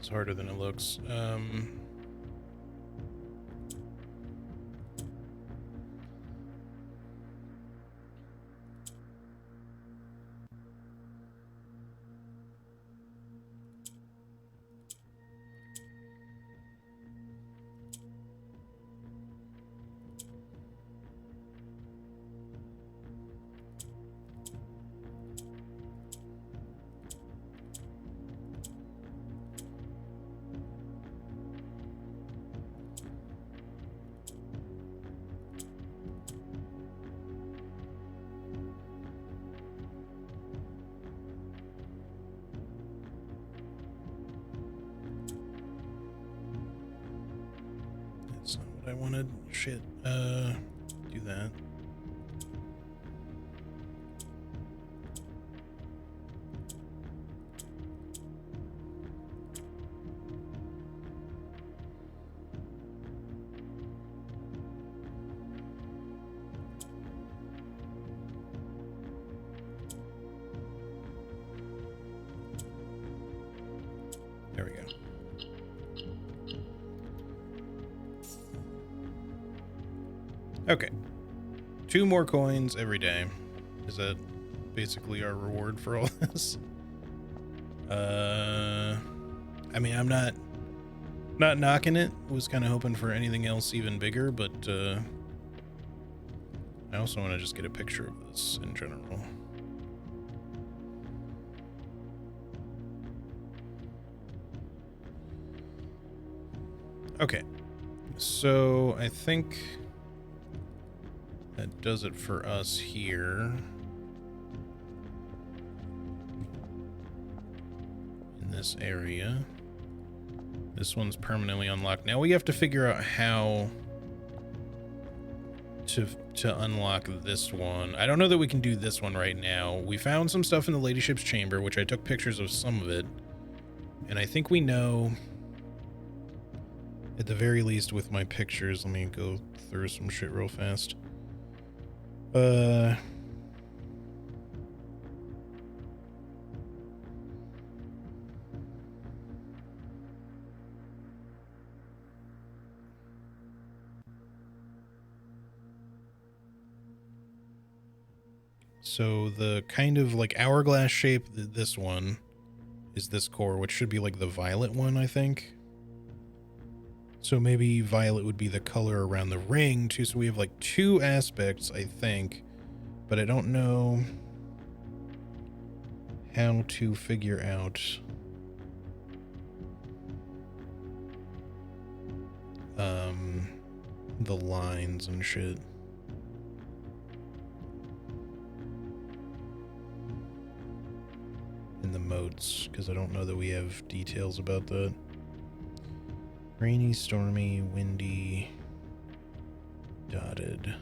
It's harder than it looks. That's not what I wanted. Shit. Do that. There we go. Okay. 2 more coins every day. Is that basically our reward for all this? I mean, I'm not knocking it. Was kind of hoping for anything else even bigger, but I also want to just get a picture of this in general. Okay. So I think that does it for us here. In this area. This one's permanently unlocked. Now we have to figure out how to unlock this one. I don't know that we can do this one right now. We found some stuff in the ladyship's chamber, which I took pictures of some of it. And I think we know, at the very least with my pictures, let me go through some shit real fast. So the kind of like hourglass shape, this one is this core, which should be like the violet one, I think. So maybe violet would be the color around the ring too. So we have like 2 aspects, I think, but I don't know how to figure out the lines and shit. In the moats, because I don't know that we have details about that. Rainy, stormy, windy, dotted.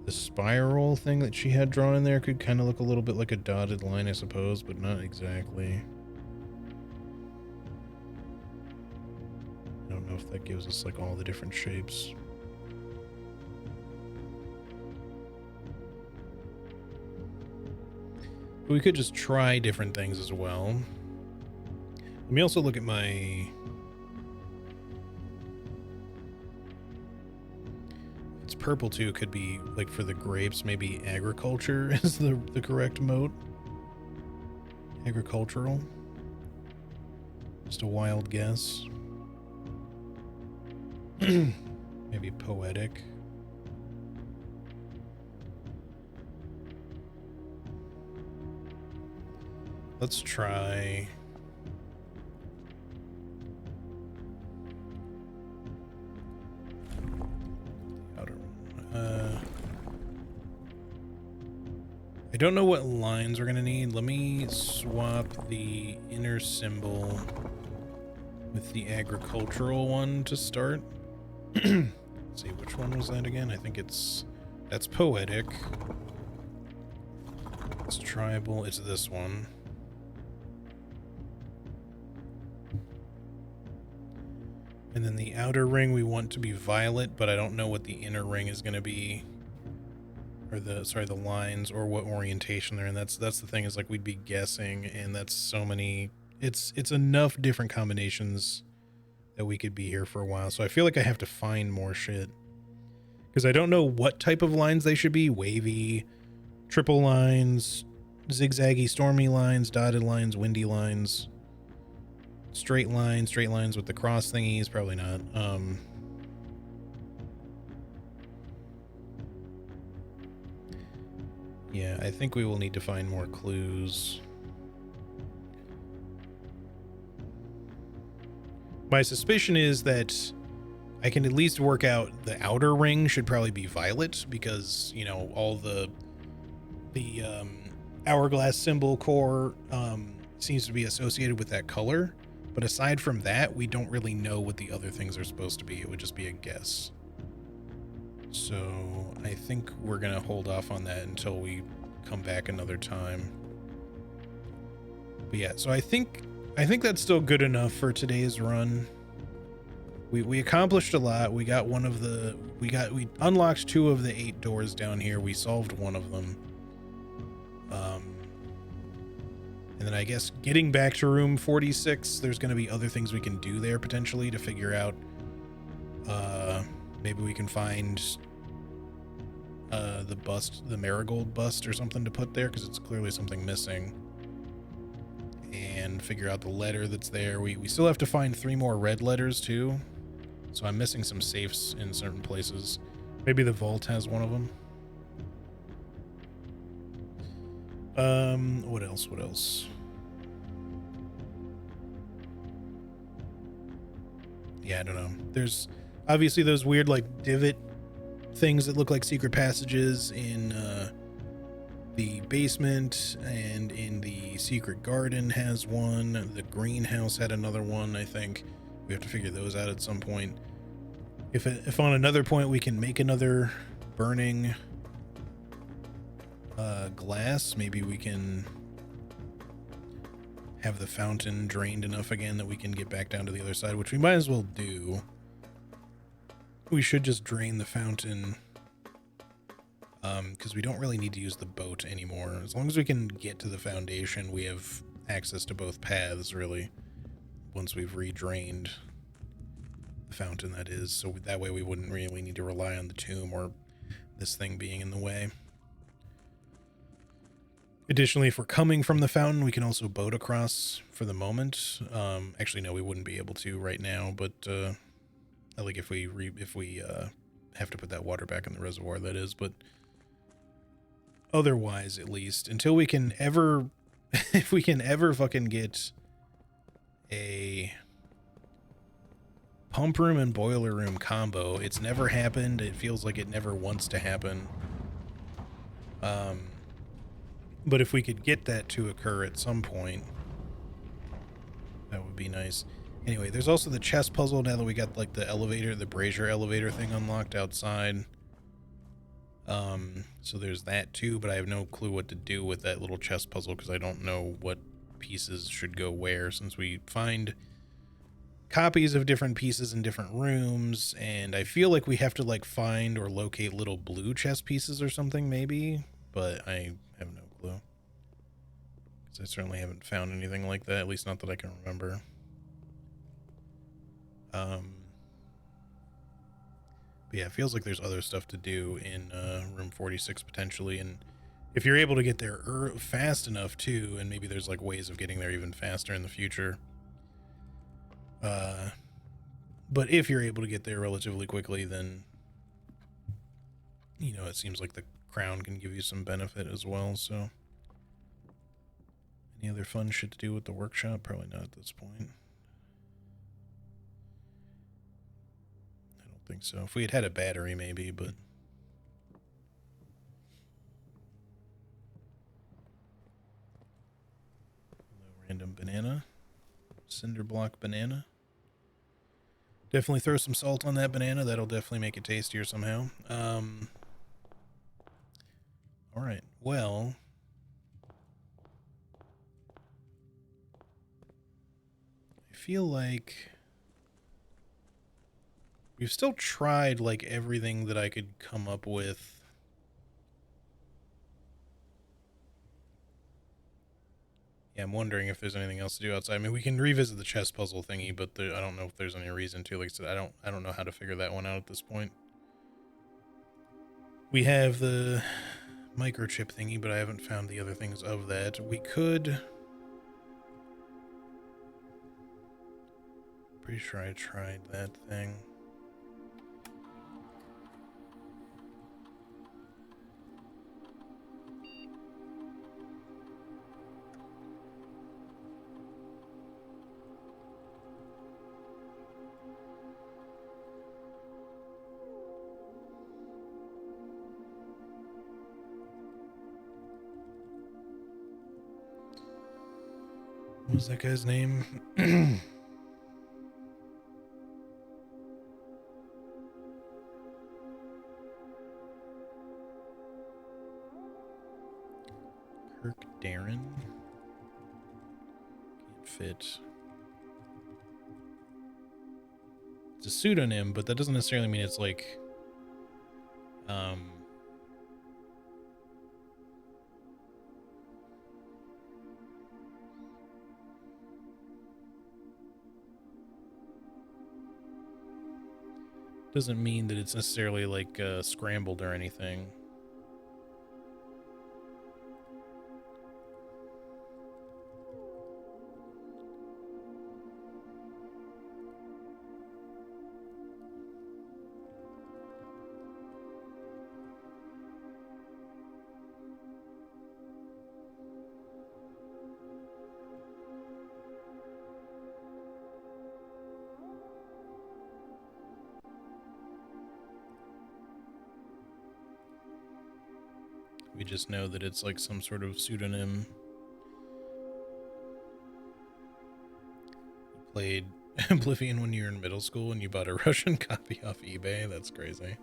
The spiral thing that she had drawn in there could kind of look a little bit like a dotted line, I suppose, but not exactly. I don't know if that gives us like all the different shapes. But we could just try different things as well. Let me also look at my... It's purple too, could be like for the grapes, maybe agriculture is the correct mode. Agricultural. Just a wild guess. Maybe poetic. Let's try... I don't know what lines we're gonna need. Let me swap the inner symbol with the agricultural one to start. Let's see, which one was that again? I think that's poetic. It's tribal. It's this one. And then the outer ring we want to be violet, but I don't know what the inner ring is going to be, or the lines or what orientation they're in. That's the thing, is like we'd be guessing, and that's so many it's enough different combinations that we could be here for a while. So I feel like I have to find more shit because I don't know what type of lines they should be. Wavy, triple lines, zigzaggy, stormy lines, dotted lines, windy lines, straight lines with the cross thingies. Probably not. Yeah, I think we will need to find more clues. My suspicion is that I can at least work out the outer ring should probably be violet because, you know, all the hourglass symbol core seems to be associated with that color. But aside from that, we don't really know what the other things are supposed to be. It would just be a guess. So I think we're going to hold off on that until we come back another time. But yeah, so I think that's still good enough for today's run. We accomplished a lot. We got we unlocked 2 of the 8 doors down here. We solved one of them. And then I guess getting back to room 46, there's going to be other things we can do there potentially to figure out. Maybe we can find the marigold bust or something to put there because it's clearly something missing. And figure out the letter that's there. We still have to find 3 more red letters too. So I'm missing some safes in certain places. Maybe the vault has one of them. What else? Yeah, I don't know. There's obviously those weird like divot things that look like secret passages in the basement, and in the secret garden has one. The greenhouse had another one, I think. We have to figure those out at some point. If on another point we can make another burning glass, maybe we can have the fountain drained enough again that we can get back down to the other side, which we might as well do. We should just drain the fountain because we don't really need to use the boat anymore. As long as we can get to the foundation, we have access to both paths, really, once we've redrained the fountain, that is. So that way we wouldn't really need to rely on the tomb or this thing being in the way. Additionally, if we're coming from the fountain, we can also boat across for the moment. Actually, no, we wouldn't be able to right now, but like if we have to put that water back in the reservoir, that is. But otherwise, at least, until we can ever, if we can ever fucking get a pump room and boiler room combo, it's never happened. It feels like it never wants to happen. But if we could get that to occur at some point, that would be nice. Anyway, there's also the chess puzzle now that we got like the elevator, the Brazier elevator thing unlocked outside. So there's that too, but I have no clue what to do with that little chess puzzle because I don't know what pieces should go where, since we find copies of different pieces in different rooms, and I feel like we have to like find or locate little blue chess pieces or something maybe, but I have no clue. Because I certainly haven't found anything like that, at least not that I can remember. But yeah, it feels like there's other stuff to do in room 46 potentially, and if you're able to get there fast enough too, and maybe there's like ways of getting there even faster in the future. But if you're able to get there relatively quickly, then, you know, it seems like the crown can give you some benefit as well, so. Any other fun shit to do with the workshop? Probably not at this point. I don't think so. If we had a battery, maybe, but. Random banana. Cinder block banana. Definitely throw some salt on that banana. That'll definitely make it tastier somehow. All right. Well, I feel like we've still tried like everything that I could come up with. Yeah, I'm wondering if there's anything else to do outside. I mean, we can revisit the chess puzzle thingy, but I don't know if there's any reason to. Like I said, I don't know how to figure that one out at this point. We have the microchip thingy, but I haven't found the other things of that. We could. Pretty sure I tried that thing. What was that guy's name? Kirk Darren? Can't fit. It's a pseudonym, but that doesn't necessarily mean it's like doesn't mean that it's necessarily like scrambled or anything. We just know that it's like some sort of pseudonym. You played Oblivion when you were in middle school and you bought a Russian copy off eBay. That's crazy.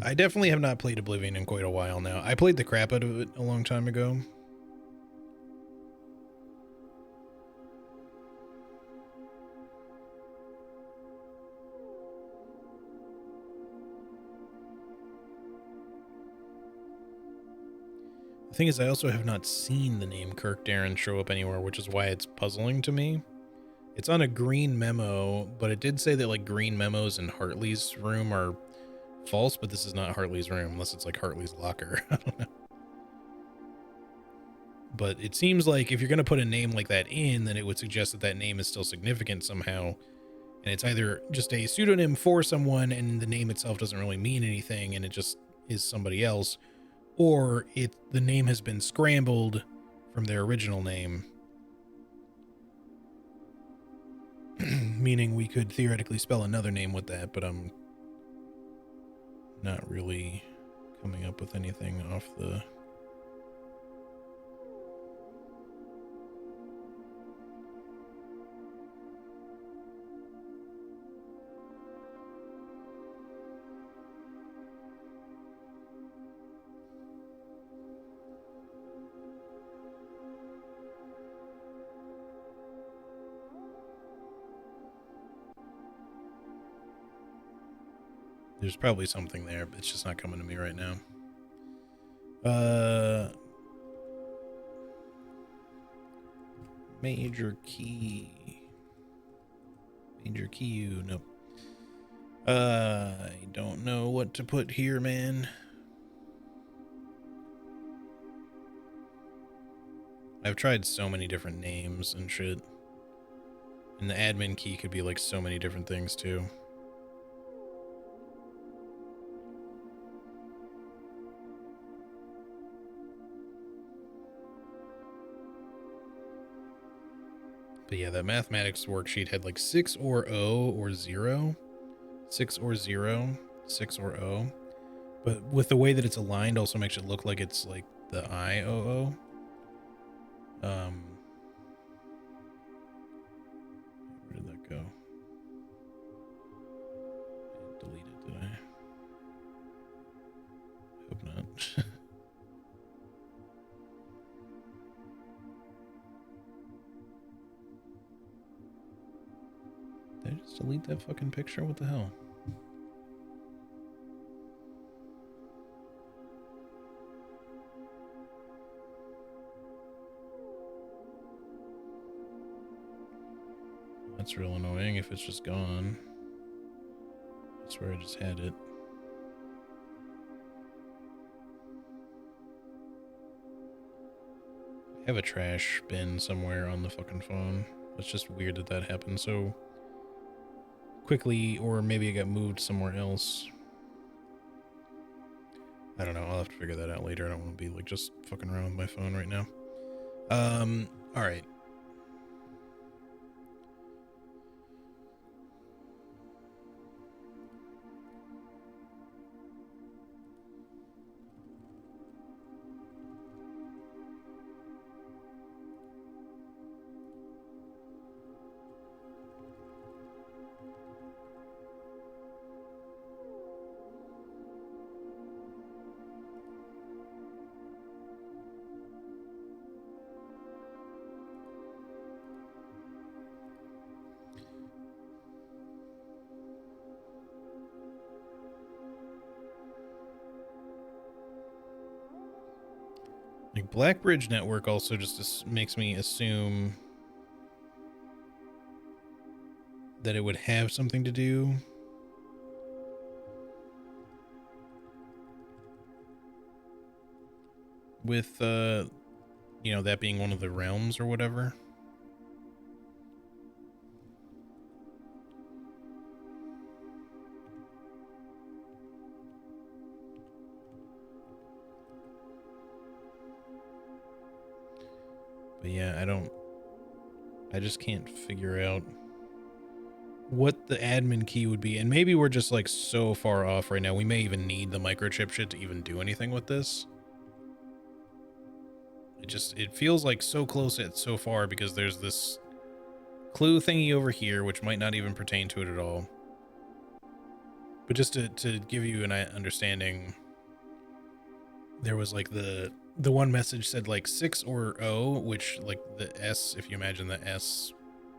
I definitely have not played Oblivion in quite a while now. I played the crap out of it a long time ago. The thing is, I also have not seen the name Kirk Darren show up anywhere, which is why it's puzzling to me. It's on a green memo, but it did say that like green memos in Hartley's room are false, but this is not Hartley's room unless it's like Hartley's locker. I don't know. But it seems like if you're going to put a name like that in, then it would suggest that that name is still significant somehow. And it's either just a pseudonym for someone and the name itself doesn't really mean anything and it just is somebody else, or the name has been scrambled from their original name. Meaning we could theoretically spell another name with that, but I'm not really coming up with anything off the... There's probably something there, but it's just not coming to me right now. Major key. Major key, nope. I don't know what to put here, man. I've tried so many different names and shit. And the admin key could be like so many different things too. But yeah, that mathematics worksheet had like 6 or O or 0. 6 or 0, 6 or O. But with the way that it's aligned also makes it look like it's like the IOO. Where did that go? I didn't delete it, did I? Hope not. Did I just delete that fucking picture? What the hell? That's real annoying if it's just gone. I swear I just had it. I have a trash bin somewhere on the fucking phone. It's just weird that that happened so quickly, or maybe it got moved somewhere else. I don't know. I'll have to figure that out later. I don't want to be like just fucking around with my phone right now. All right. Like Blackbridge Network also just makes me assume that it would have something to do with, you know, that being one of the realms or whatever. But yeah, I just can't figure out what the admin key would be. And maybe we're just like so far off right now. We may even need the microchip shit to even do anything with this. It feels like so close yet so far, because there's this clue thingy over here, which might not even pertain to it at all. But just to give you an understanding, there was like the one message said like 6 or O, which like the S, if you imagine the S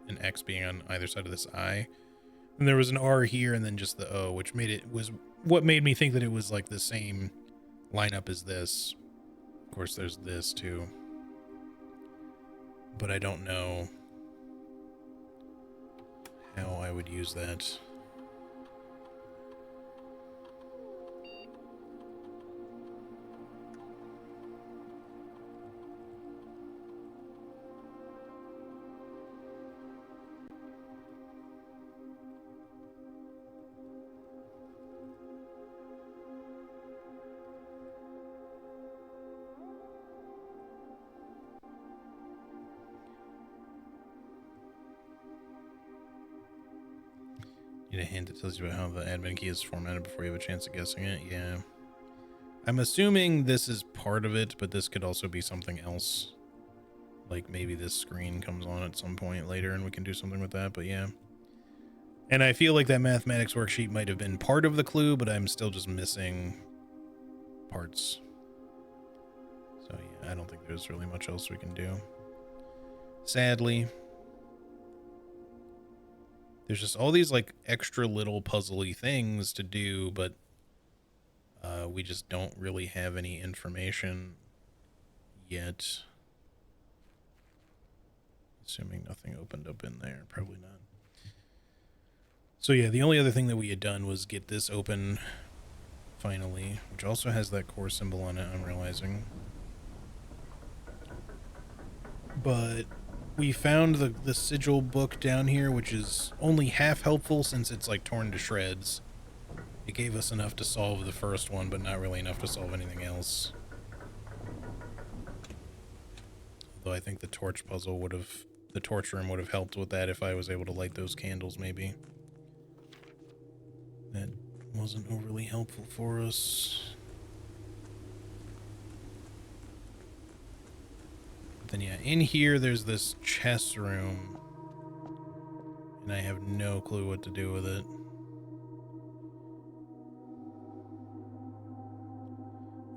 and X being on either side of this I. And there was an R here and then just the O, which was what made me think that it was like the same lineup as this. Of course, there's this too. But I don't know how I would use that. Need a hint that tells you about how the admin key is formatted before you have a chance of guessing it. Yeah. I'm assuming this is part of it, but this could also be something else. Like maybe this screen comes on at some point later and we can do something with that, but yeah. And I feel like that mathematics worksheet might have been part of the clue, but I'm still just missing parts. So yeah, I don't think there's really much else we can do. Sadly. There's just all these like extra little puzzly things to do, but we just don't really have any information yet. Assuming nothing opened up in there, probably not. So yeah, the only other thing that we had done was get this open finally, which also has that core symbol on it, I'm realizing. But we found the sigil book down here, which is only half helpful since it's like torn to shreds. It gave us enough to solve the first one, but not really enough to solve anything else. Although I think the torch puzzle would have, the torch room would have helped with that if I was able to light those candles, maybe. That wasn't overly helpful for us. Then yeah, in here there's this chess room, and I have no clue what to do with it.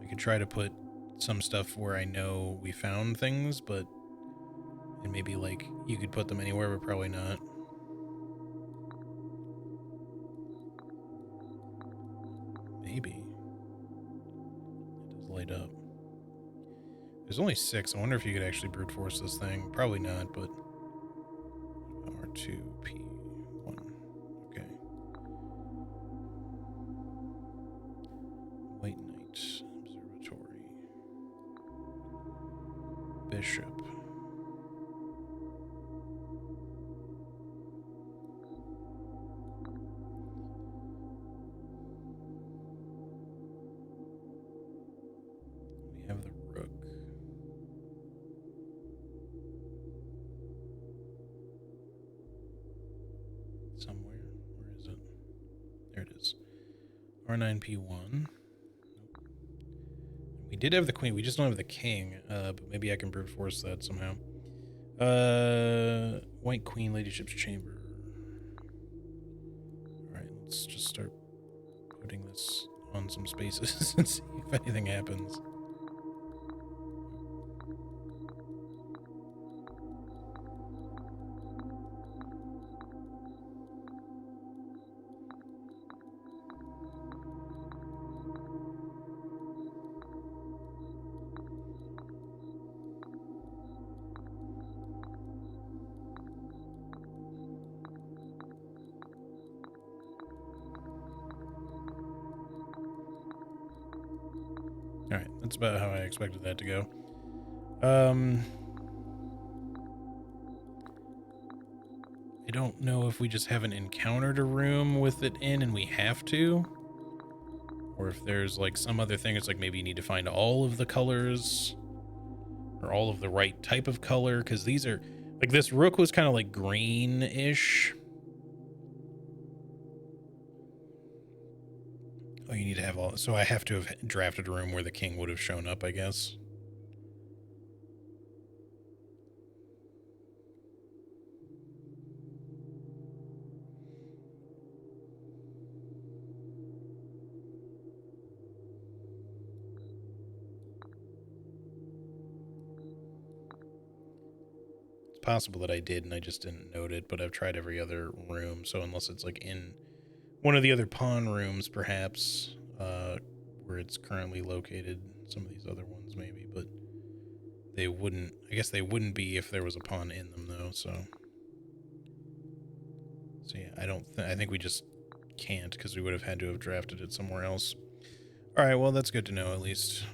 I could try to put some stuff where I know we found things, but and maybe like you could put them anywhere, but probably not. Maybe. It does light up. There's only 6. I wonder if you could actually brute force this thing. Probably not, but 2P1. Okay. White Knight Observatory. Bishop. We have the rook. Somewhere. Where is it? There it is. R9P1. We did have the queen. We just don't have the king. But maybe I can brute force that somehow. White queen, ladyship's chamber. All right, let's just start putting this on some spaces and see if anything happens. All right, that's about how I expected that to go. I don't know if we just haven't encountered a room with it in and we have to, or if there's like some other thing. It's like maybe you need to find all of the colors or all of the right type of color, because these are like, this rook was kind of like green-ish. Oh, you need to have all, so I have to have drafted a room where the king would have shown up, I guess. It's possible that I did and I just didn't note it, but I've tried every other room, so unless it's like in one of the other pawn rooms, perhaps, where it's currently located, some of these other ones maybe, but they wouldn't, I guess they wouldn't be if there was a pawn in them though, so yeah, I think we just can't, because we would have had to have drafted it somewhere else. All right, well, that's good to know at least.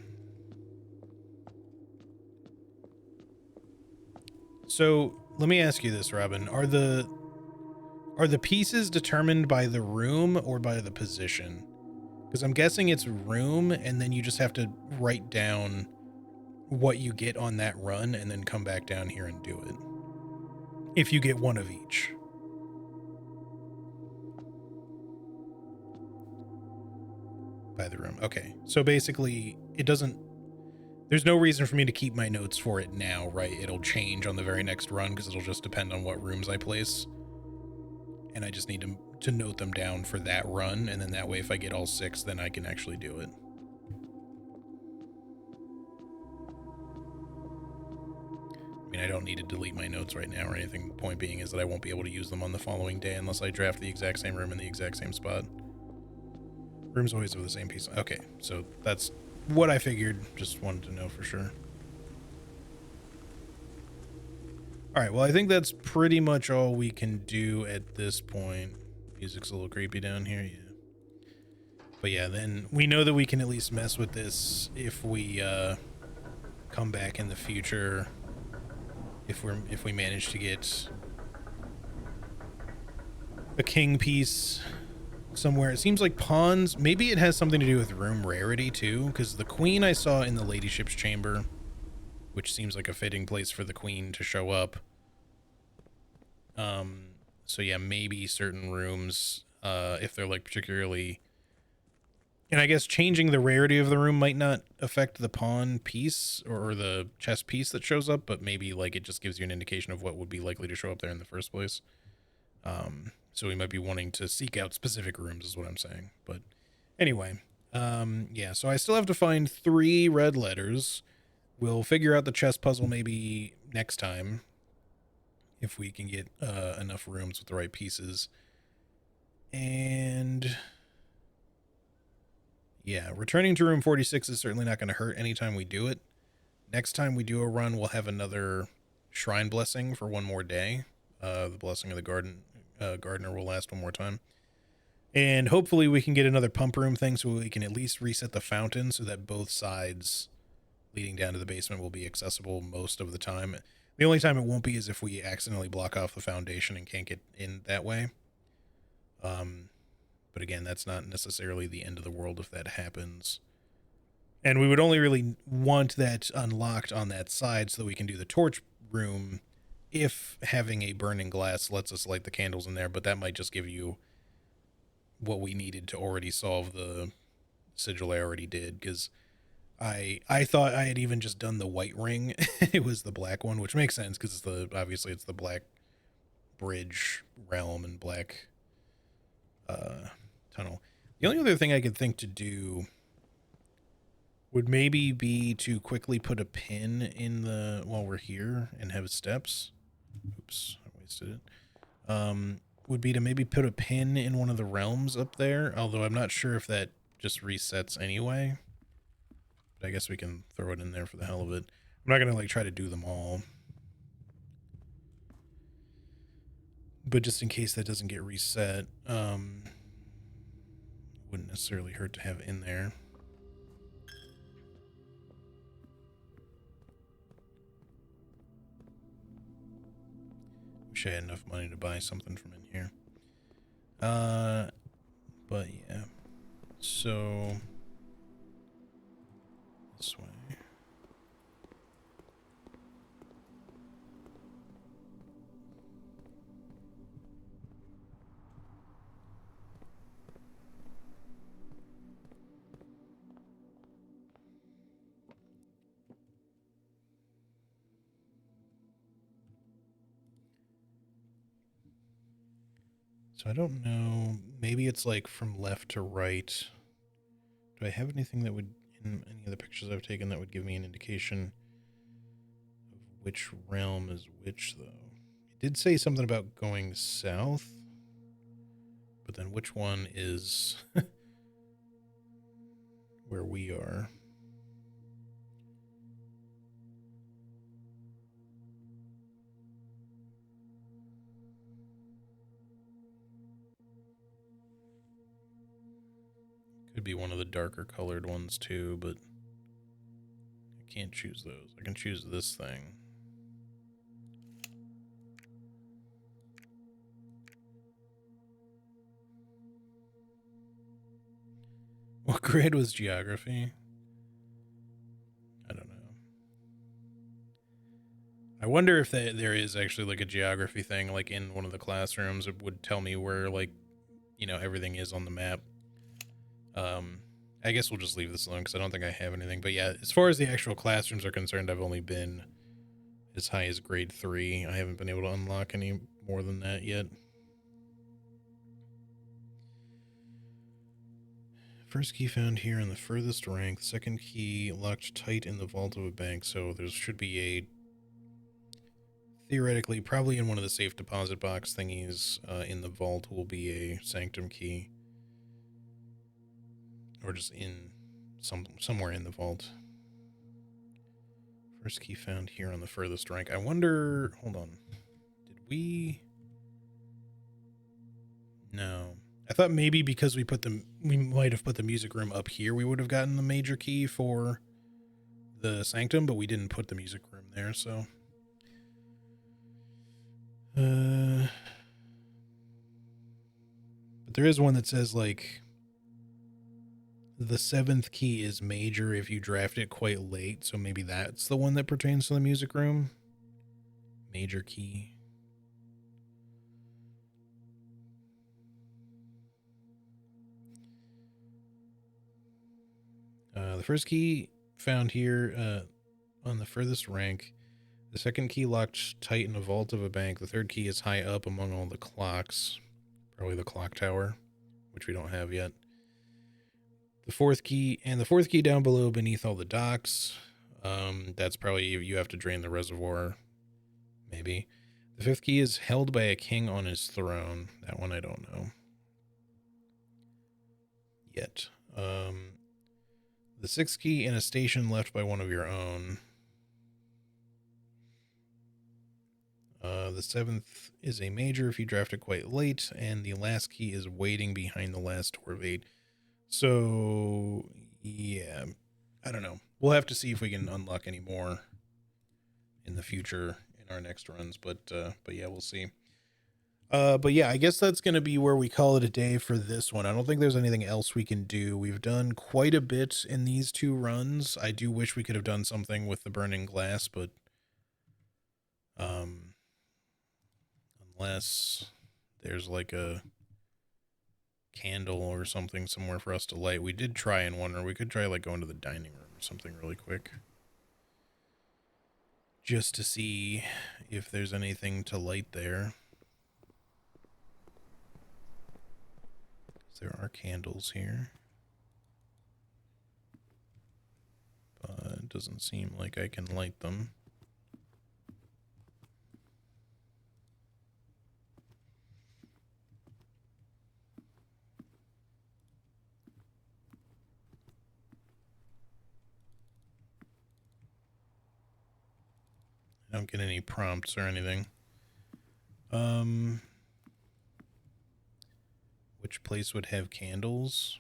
So let me ask you this, Robin. Are the pieces determined by the room or by the position? Because I'm guessing it's room, and then you just have to write down what you get on that run and then come back down here and do it. If you get one of each. By the room. Okay. So basically, it doesn't... There's no reason for me to keep my notes for it now, right? It'll change on the very next run because it'll just depend on what rooms I place. And I just need to note them down for that run, and then that way if I get all 6, then I can actually do it. I mean, I don't need to delete my notes right now or anything. The point being is that I won't be able to use them on the following day unless I draft the exact same room in the exact same spot. Rooms always have the same piece. Okay, so that's what I figured. Just wanted to know for sure. All right, well, I think that's pretty much all we can do at this point. Music's a little creepy down here, yeah. But yeah, then we know that we can at least mess with this if we come back in the future. If we manage to get a king piece somewhere. It seems like pawns, maybe it has something to do with room rarity too, because the queen I saw in the ladyship's chamber, which seems like a fitting place for the queen to show up. So yeah, maybe certain rooms, if they're like particularly, and I guess changing the rarity of the room might not affect the pawn piece or the chess piece that shows up, but maybe like it just gives you an indication of what would be likely to show up there in the first place. So we might be wanting to seek out specific rooms is what I'm saying. But anyway, yeah, so I still have to find 3 red letters. We'll figure out the chess puzzle maybe next time, if we can get enough rooms with the right pieces. And yeah, returning to room 46 is certainly not going to hurt anytime we do it. Next time we do a run, we'll have another shrine blessing for one more day. The blessing of the gardener will last one more time. And hopefully we can get another pump room thing so we can at least reset the fountain so that both sides leading down to the basement will be accessible most of the time. The only time it won't be is if we accidentally block off the foundation and can't get in that way. But again, that's not necessarily the end of the world if that happens. And we would only really want that unlocked on that side so that we can do the torch room if having a burning glass lets us light the candles in there, but that might just give you what we needed to already solve the sigil I already did, because I thought I had even just done the white ring. It was the black one, which makes sense because obviously it's the black bridge realm and black tunnel. The only other thing I could think to do would maybe be to quickly put a pin in the while we're here and have steps. Oops, I wasted it. Would be to maybe put a pin in one of the realms up there, although I'm not sure if that just resets anyway. But I guess we can throw it in there for the hell of it. I'm not gonna like try to do them all, but just in case that doesn't get reset, wouldn't necessarily hurt to have it in there. Wish I had enough money to buy something from in here. But yeah. So this way. So I don't know. Maybe it's like from left to right. Do I have anything that would, in any of the pictures I've taken, that would give me an indication of which realm is which, though? It did say something about going south, but then which one is where we are? Could be one of the darker colored ones too, but I can't choose those. I can choose this thing. What grade was geography? I don't know. I wonder if there is actually like a geography thing, like in one of the classrooms. It would tell me where, like, everything is on the map. I guess we'll just leave this alone because I don't think I have anything. But yeah, as far as the actual classrooms are concerned, I've only been as high as grade 3. I haven't been able to unlock any more than that yet. First key found here in the furthest rank. Second key locked tight in the vault of a bank. So there should be a, theoretically, probably in one of the safe deposit box thingies in the vault will be a sanctum key. Or just in somewhere in the vault. First key found here on the furthest rank. I wonder, hold on. Did we? No. I thought maybe because we might have put the music room up here, we would have gotten the major key for the sanctum, but we didn't put the music room there, so. But there is one that says, like, the 7th key is major if you draft it quite late, so maybe that's the one that pertains to the music room. Major key. The first key found here on the furthest rank. The second key locked tight in a vault of a bank. The third key is high up among all the clocks. Probably the clock tower, which we don't have yet. The fourth key down below beneath all the docks. That's probably you have to drain the reservoir, maybe. The 5th key is held by a king on his throne. That one I don't know yet. The 6th key in a station left by one of your own. The The 7th is a major if you draft it quite late, and the last key is waiting behind the last Torvate. So, yeah, I don't know. We'll have to see if we can unlock any more in the future in our next runs, but yeah, we'll see. But yeah, I guess that's going to be where we call it a day for this one. I don't think there's anything else we can do. We've done quite a bit in these 2 runs. I do wish we could have done something with the burning glass, but unless there's like a candle or something somewhere for us to light. We did try in one, or we could try like going to the dining room or something really quick, just to see if there's anything to light there. There are candles here, but it doesn't seem like I can light them. I don't get any prompts or anything. Which place would have candles?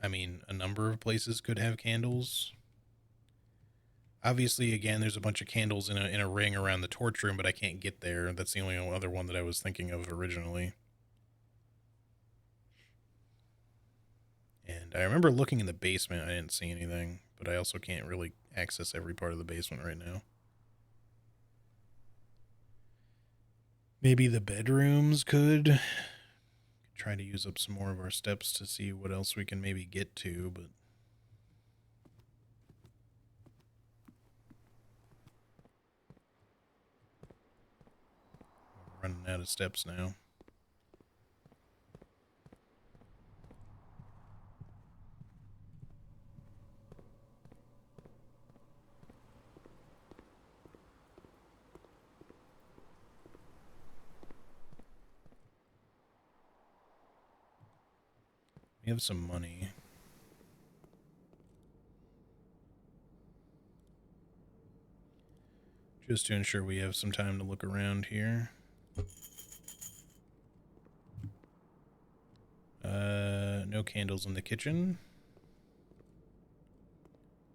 I mean, a number of places could have candles. Obviously, again, there's a bunch of candles in a ring around the torch room, but I can't get there. That's the only other one that I was thinking of originally. And I remember looking in the basement. I didn't see anything, but I also can't really access every part of the basement right now. Maybe the bedrooms could try to use up some more of our steps to see what else we can maybe get to, but I'm running out of steps now. We have some money. Just to ensure we have some time to look around here. No candles in the kitchen.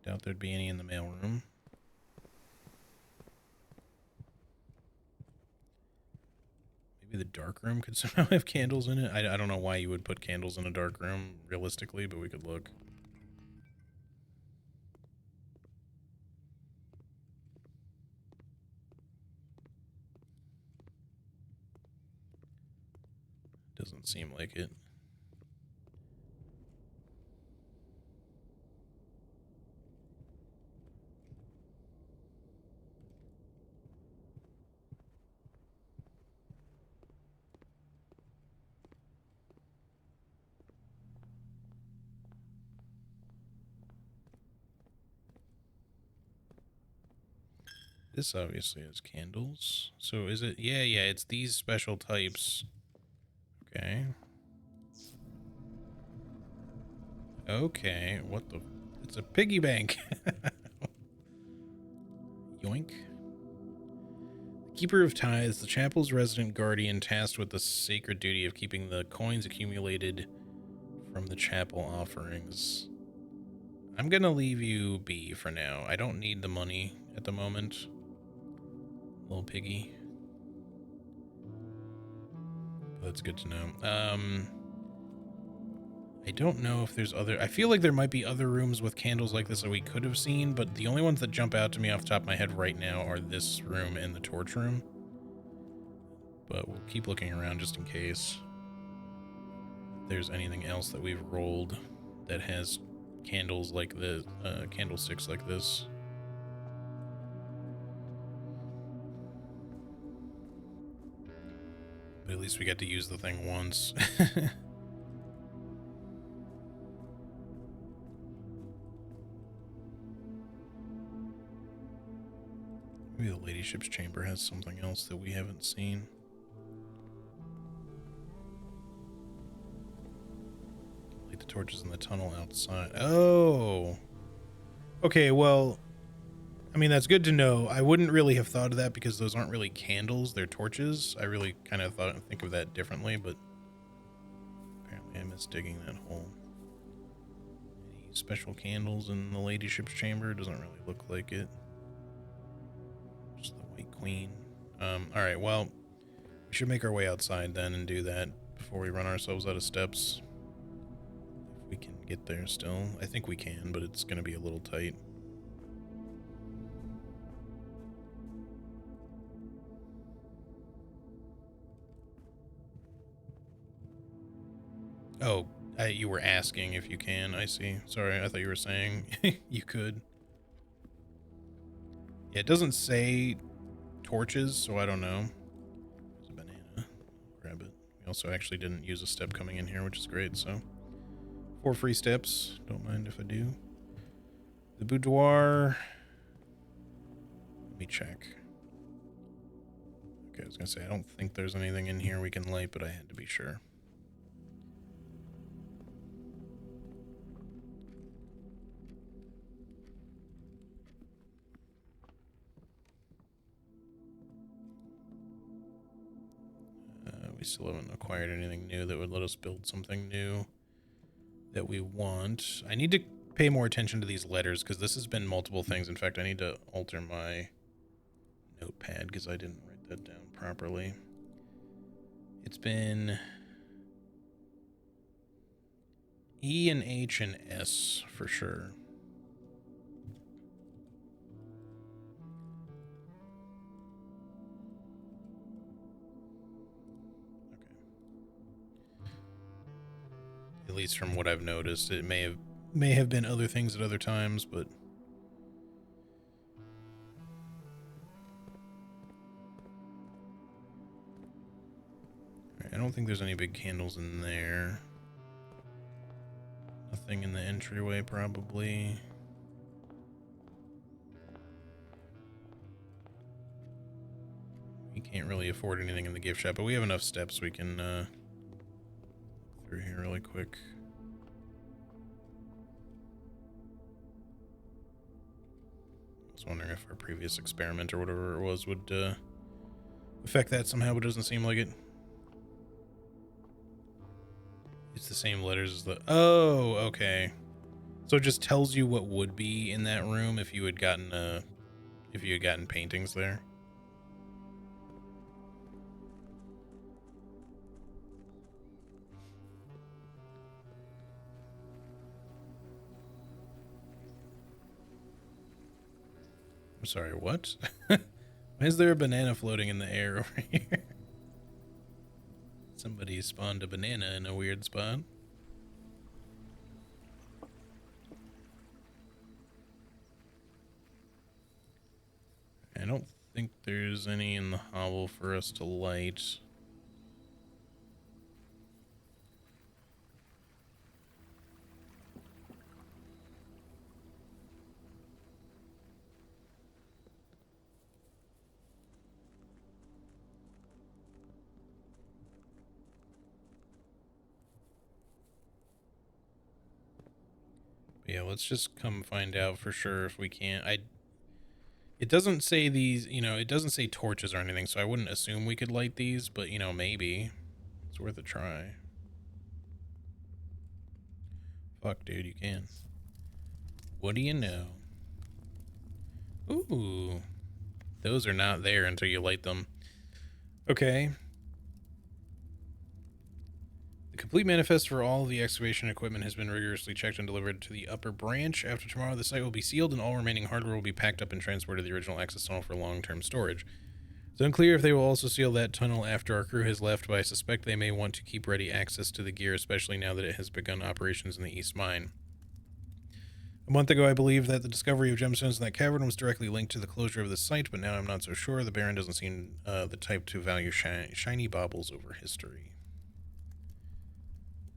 Doubt there'd be any in the mailroom. Maybe the dark room could somehow have candles in it. I don't know why you would put candles in a dark room, realistically, but we could look. Doesn't seem like it. This obviously has candles. So is it? Yeah, it's these special types. Okay. Okay, what the? It's a piggy bank. Yoink. Keeper of Tithes, the chapel's resident guardian tasked with the sacred duty of keeping the coins accumulated from the chapel offerings. I'm gonna leave you be for now. I don't need the money at the moment. Little piggy. That's good to know. I don't know if there's other... I feel like there might be other rooms with candles like this that we could have seen, but the only ones that jump out to me off the top of my head right now are this room and the torch room. But we'll keep looking around just in case there's anything else that we've rolled that has candles like this, candlesticks like this. But at least we got to use the thing once. Maybe the ladyship's chamber has something else that we haven't seen. Light the torches in the tunnel outside. Oh! Okay, well, I mean, that's good to know. I wouldn't really have thought of that because those aren't really candles, they're torches. I really kind of think of that differently, but apparently I missed digging that hole. Any special candles in the ladyship's chamber? Doesn't really look like it. Just the White Queen. Alright, well, we should make our way outside then and do that before we run ourselves out of steps. If we can get there still. I think we can, but it's going to be a little tight. Oh, you were asking if you can. I see. Sorry, I thought you were saying you could. Yeah, it doesn't say torches, so I don't know. There's a banana. Grab it. We also actually didn't use a step coming in here, which is great, so 4 free steps. Don't mind if I do. The boudoir. Let me check. Okay, I was gonna say, I don't think there's anything in here we can light, but I had to be sure. We still haven't acquired anything new that would let us build something new that we want. I need to pay more attention to these letters because this has been multiple things. In fact, I need to alter my notepad because I didn't write that down properly. It's been E and H and S for sure. At least from what I've noticed, it may have been other things at other times, but I don't think there's any big candles in there. Nothing in the entryway, probably. We can't really afford anything in the gift shop, but we have enough steps we can through here really quick. I was wondering if our previous experiment or whatever it was would affect that somehow, but it doesn't seem like it. It's the same letters as the... Oh, okay. So it just tells you what would be in that room if you had gotten paintings there. I'm sorry, what? Why is there a banana floating in the air over here? Somebody spawned a banana in a weird spot. I don't think there's any in the hovel for us to light. Yeah, let's just come find out for sure if we can. It doesn't say these, it doesn't say torches or anything, so I wouldn't assume we could light these, but, maybe. It's worth a try. Fuck, dude, you can. What do you know? Ooh. Those are not there until you light them. Okay. The complete manifest for all the excavation equipment has been rigorously checked and delivered to the upper branch. After tomorrow, the site will be sealed and all remaining hardware will be packed up and transported to the original access tunnel for long-term storage. It's unclear if they will also seal that tunnel after our crew has left, but I suspect they may want to keep ready access to the gear, especially now that it has begun operations in the East Mine. A month ago, I believed that the discovery of gemstones in that cavern was directly linked to the closure of the site, but now I'm not so sure. The Baron doesn't seem the type to value shiny baubles over history.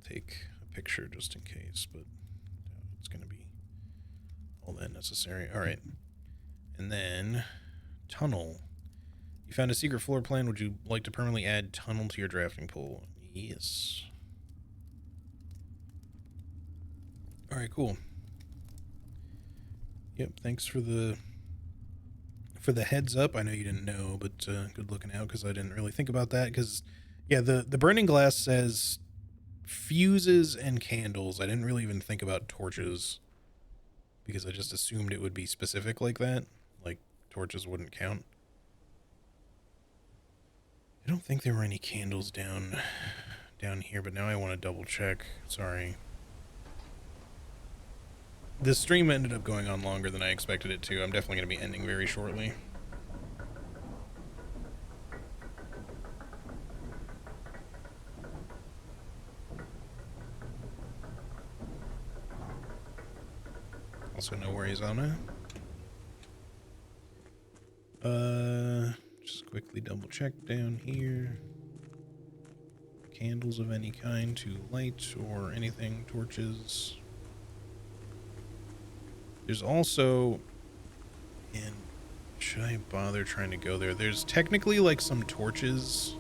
Take a picture just in case, but it's going to be all that necessary. All right. And then tunnel. You found a secret floor plan. Would you like to permanently add tunnel to your drafting pool? Yes. All right, cool. Yep, thanks for the heads up. I know you didn't know, but good looking out, because I didn't really think about that. Because yeah, the burning glass says fuses and candles. I didn't really even think about torches, because I just assumed it would be specific like that. Like torches wouldn't count. I don't think there were any candles down here, but now I want to double check. Sorry. This stream ended up going on longer than I expected it to. I'm definitely going to be ending very shortly. Also, no worries on it. Just quickly double check down here. Candles of any kind to light or anything, torches. There's also, and should I bother trying to go there? There's technically like some torches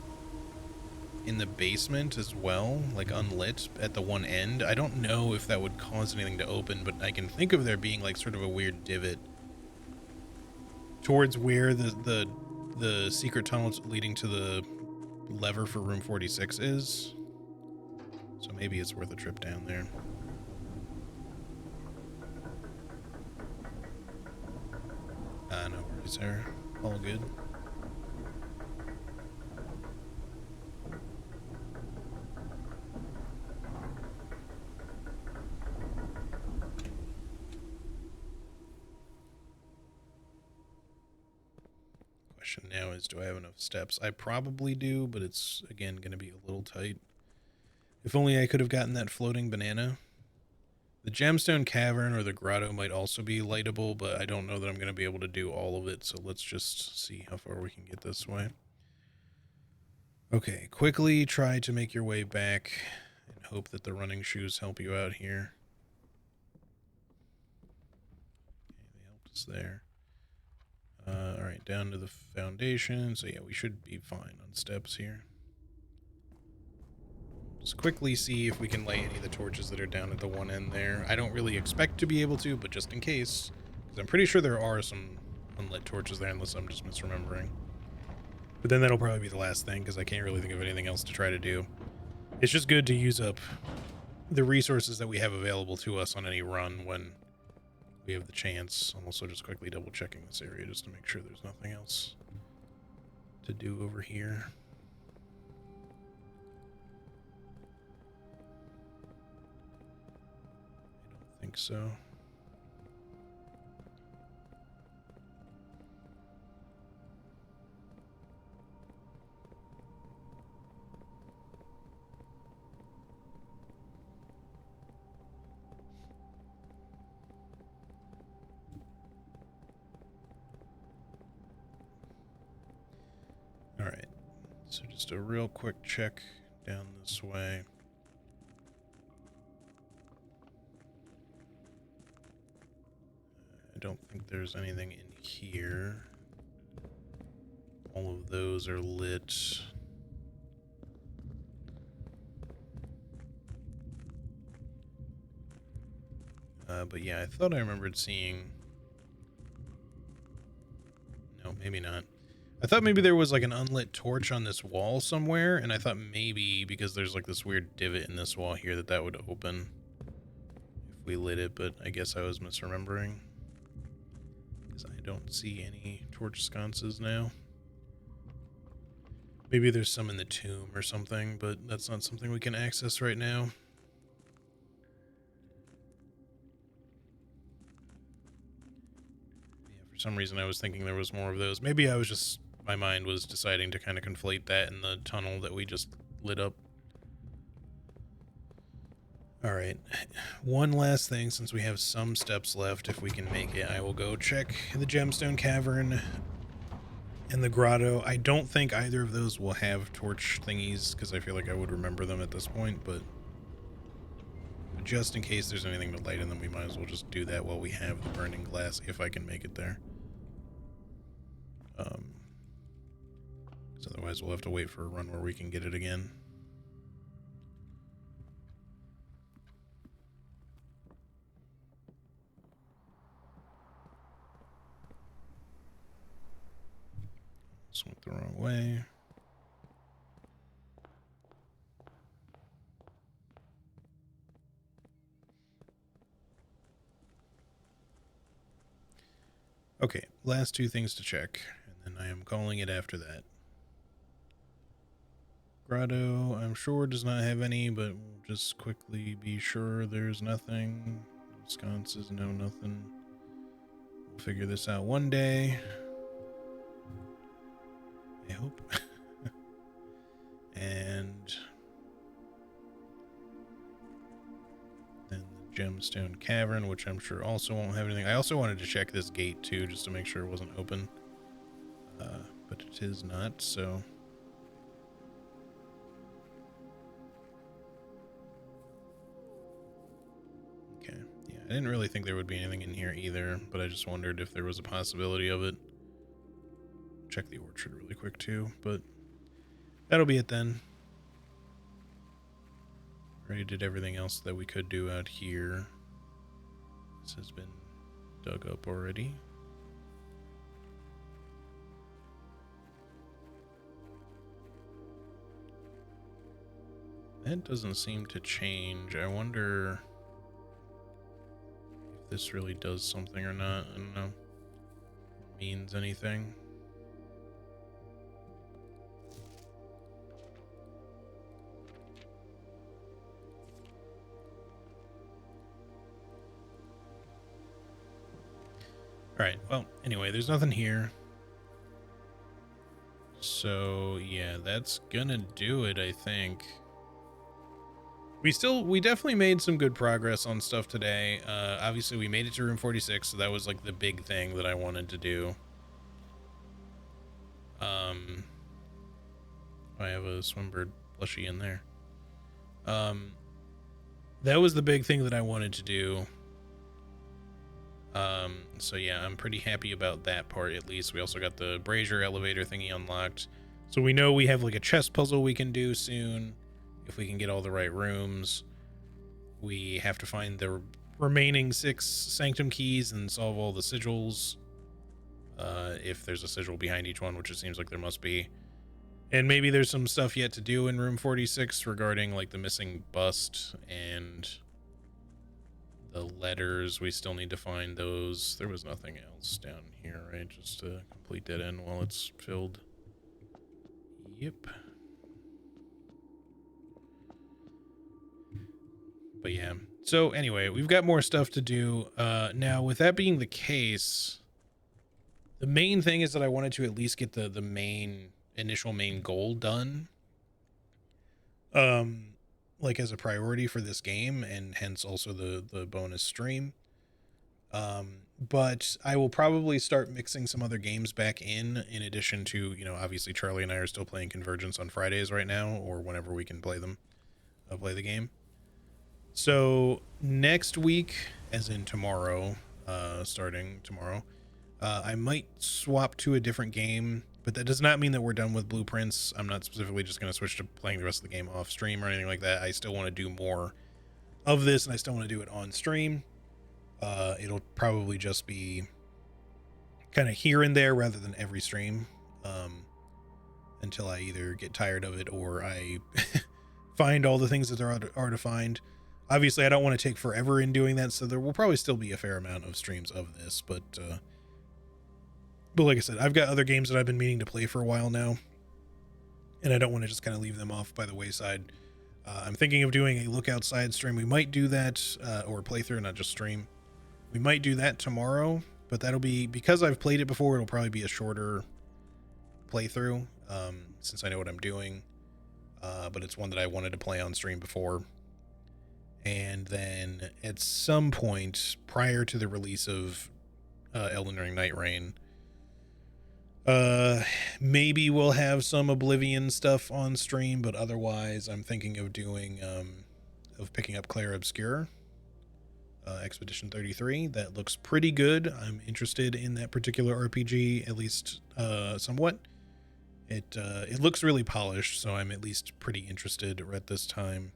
in the basement as well, like unlit at the one end. I don't know if that would cause anything to open, but I can think of there being like sort of a weird divot towards where the secret tunnel leading to the lever for room 46 is. So maybe it's worth a trip down there. No worries there. All good. Question now is, do I have enough steps? I probably do, but it's, again, going to be a little tight. If only I could have gotten that floating banana. The gemstone cavern or the grotto might also be lightable, but I don't know that I'm going to be able to do all of it, so let's just see how far we can get this way. Okay, quickly try to make your way back and hope that the running shoes help you out here. Okay, they helped us there. Alright, down to the foundation. So yeah, we should be fine on steps here. Just quickly see if we can lay any of the torches that are down at the one end there. I don't really expect to be able to, but just in case. Because I'm pretty sure there are some unlit torches there, unless I'm just misremembering. But then that'll probably be the last thing, because I can't really think of anything else to try to do. It's just good to use up the resources that we have available to us on any run when we have the chance. I'm also just quickly double checking this area just to make sure there's nothing else to do over here. I don't think so. Alright, so just a real quick check down this way. I don't think there's anything in here. All of those are lit. But yeah, I thought I remembered seeing... No, maybe not. I thought maybe there was like an unlit torch on this wall somewhere, and I thought maybe because there's like this weird divot in this wall here that would open if we lit it, but I guess I was misremembering. Because I don't see any torch sconces now. Maybe there's some in the tomb or something, but that's not something we can access right now. Yeah, for some reason I was thinking there was more of those. Maybe I was just... My mind was deciding to kind of conflate that and the tunnel that we just lit up. Alright, one last thing since we have some steps left, if we can make it. I will go check the gemstone cavern and the grotto. I don't think either of those will have torch thingies, because I feel like I would remember them at this point, but just in case there's anything to light in them, we might as well just do that while we have the burning glass, if I can make it there. Because otherwise we'll have to wait for a run where we can get it again. Oops, went the wrong way. Okay, last two things to check, and then I am calling it after that. Grotto, I'm sure, does not have any, but we'll just quickly be sure there's nothing. Sconces, no, nothing. We'll figure this out one day. I hope. And then the Gemstone Cavern, which I'm sure also won't have anything. I also wanted to check this gate too, just to make sure it wasn't open. But it is not, so... Okay, yeah, I didn't really think there would be anything in here either, but I just wondered if there was a possibility of it. Check the orchard really quick too, but that'll be it then. Already did everything else that we could do out here. This has been dug up already. That doesn't seem to change. I wonder if this really does something or not. I don't know. Means anything. Alright, well, anyway, there's nothing here. So, yeah, that's gonna do it, I think. We definitely made some good progress on stuff today. Obviously, we made it to room 46, so that was, like, the big thing that I wanted to do. I have a Swimbird plushie in there. That was the big thing that I wanted to do. So yeah, I'm pretty happy about that part, at least. We also got the Brazier elevator thingy unlocked. So we know we have like a chess puzzle we can do soon, if we can get all the right rooms. We have to find the remaining 6 Sanctum keys and solve all the sigils. If there's a sigil behind each one, which it seems like there must be. And maybe there's some stuff yet to do in room 46 regarding like the missing bust and the letters. We still need to find those. There was nothing else down here, right? Just a complete dead end while it's filled. Yep. But yeah. So anyway, we've got more stuff to do. Now, with that being the case, the main thing is that I wanted to at least get the initial main goal done. Like as a priority for this game, and hence also the bonus stream. But I will probably start mixing some other games back in addition to, you know, obviously Charlie and I are still playing Convergence on Fridays right now, or whenever we can play them, play the game. So next week, as in tomorrow, starting tomorrow, I might swap to a different game. But that does not mean that we're done with Blueprints. I'm not specifically just going to switch to playing the rest of the game off stream or anything like that. I still want to do more of this, and I still want to do it on stream. It'll probably just be kind of here and there rather than every stream, until I either get tired of it or I find all the things that there are to find. Obviously, I don't want to take forever in doing that, so there will probably still be a fair amount of streams of this, but like I said, I've got other games that I've been meaning to play for a while now, and I don't want to just kind of leave them off by the wayside. I'm thinking of doing a Look Outside stream. We might do that, or playthrough, not just stream. We might do that tomorrow, but that'll be, because I've played it before, it'll probably be a shorter playthrough, since I know what I'm doing. But it's one that I wanted to play on stream before. And then at some point prior to the release of Elden Ring Night Rain, maybe we'll have some Oblivion stuff on stream, but otherwise I'm thinking of doing of picking up Clair Obscur, Expedition 33. That looks pretty good. I'm interested in that particular RPG, at least somewhat. It looks really polished, so I'm at least pretty interested at this time.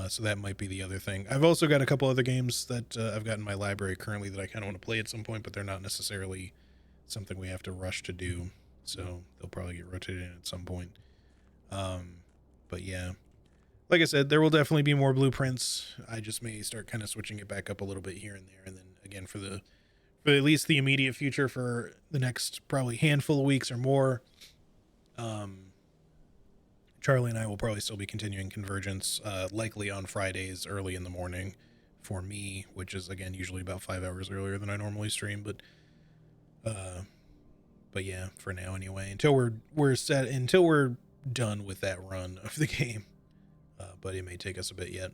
So that might be the other thing. I've also got a couple other games that I've got in my library currently that I kind of want to play at some point, but they're not necessarily something we have to rush to do. so they'll probably get rotated in at some point. But yeah, like I said, there will definitely be more blueprints. I just may start kind of switching it back up a little bit here and there, and then again for at least the immediate future, for the next probably handful of weeks or more, Charlie and I will probably still be continuing Convergence, likely on Fridays early in the morning for me, which is again usually about 5 hours earlier than I normally stream. But yeah, for now anyway, until we're done with that run of the game. But it may take us a bit yet.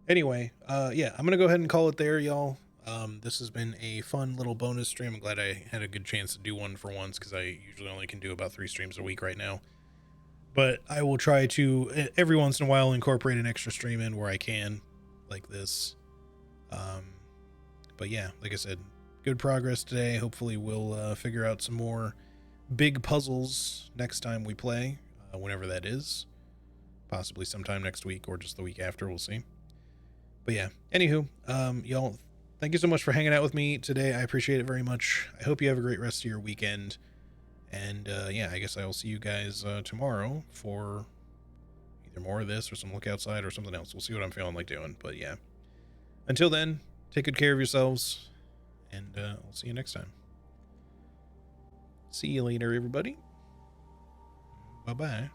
Anyway, yeah, I'm gonna go ahead and call it there, y'all. This has been a fun little bonus stream. I'm glad I had a good chance to do one for once, because I usually only can do about 3 streams a week right now. But I will try to every once in a while incorporate an extra stream in where I can, like this. But yeah, like I said, good progress today. Hopefully we'll figure out some more big puzzles next time we play, whenever that is. Possibly sometime next week or just the week after, we'll see. But yeah, anywho, y'all, thank you so much for hanging out with me today. I appreciate it very much. I hope you have a great rest of your weekend. And yeah, I guess I will see you guys tomorrow for either more of this or some look outside or something else. We'll see what I'm feeling like doing. But yeah, until then, take good care of yourselves, and I'll see you next time. See you later, everybody. Bye-bye.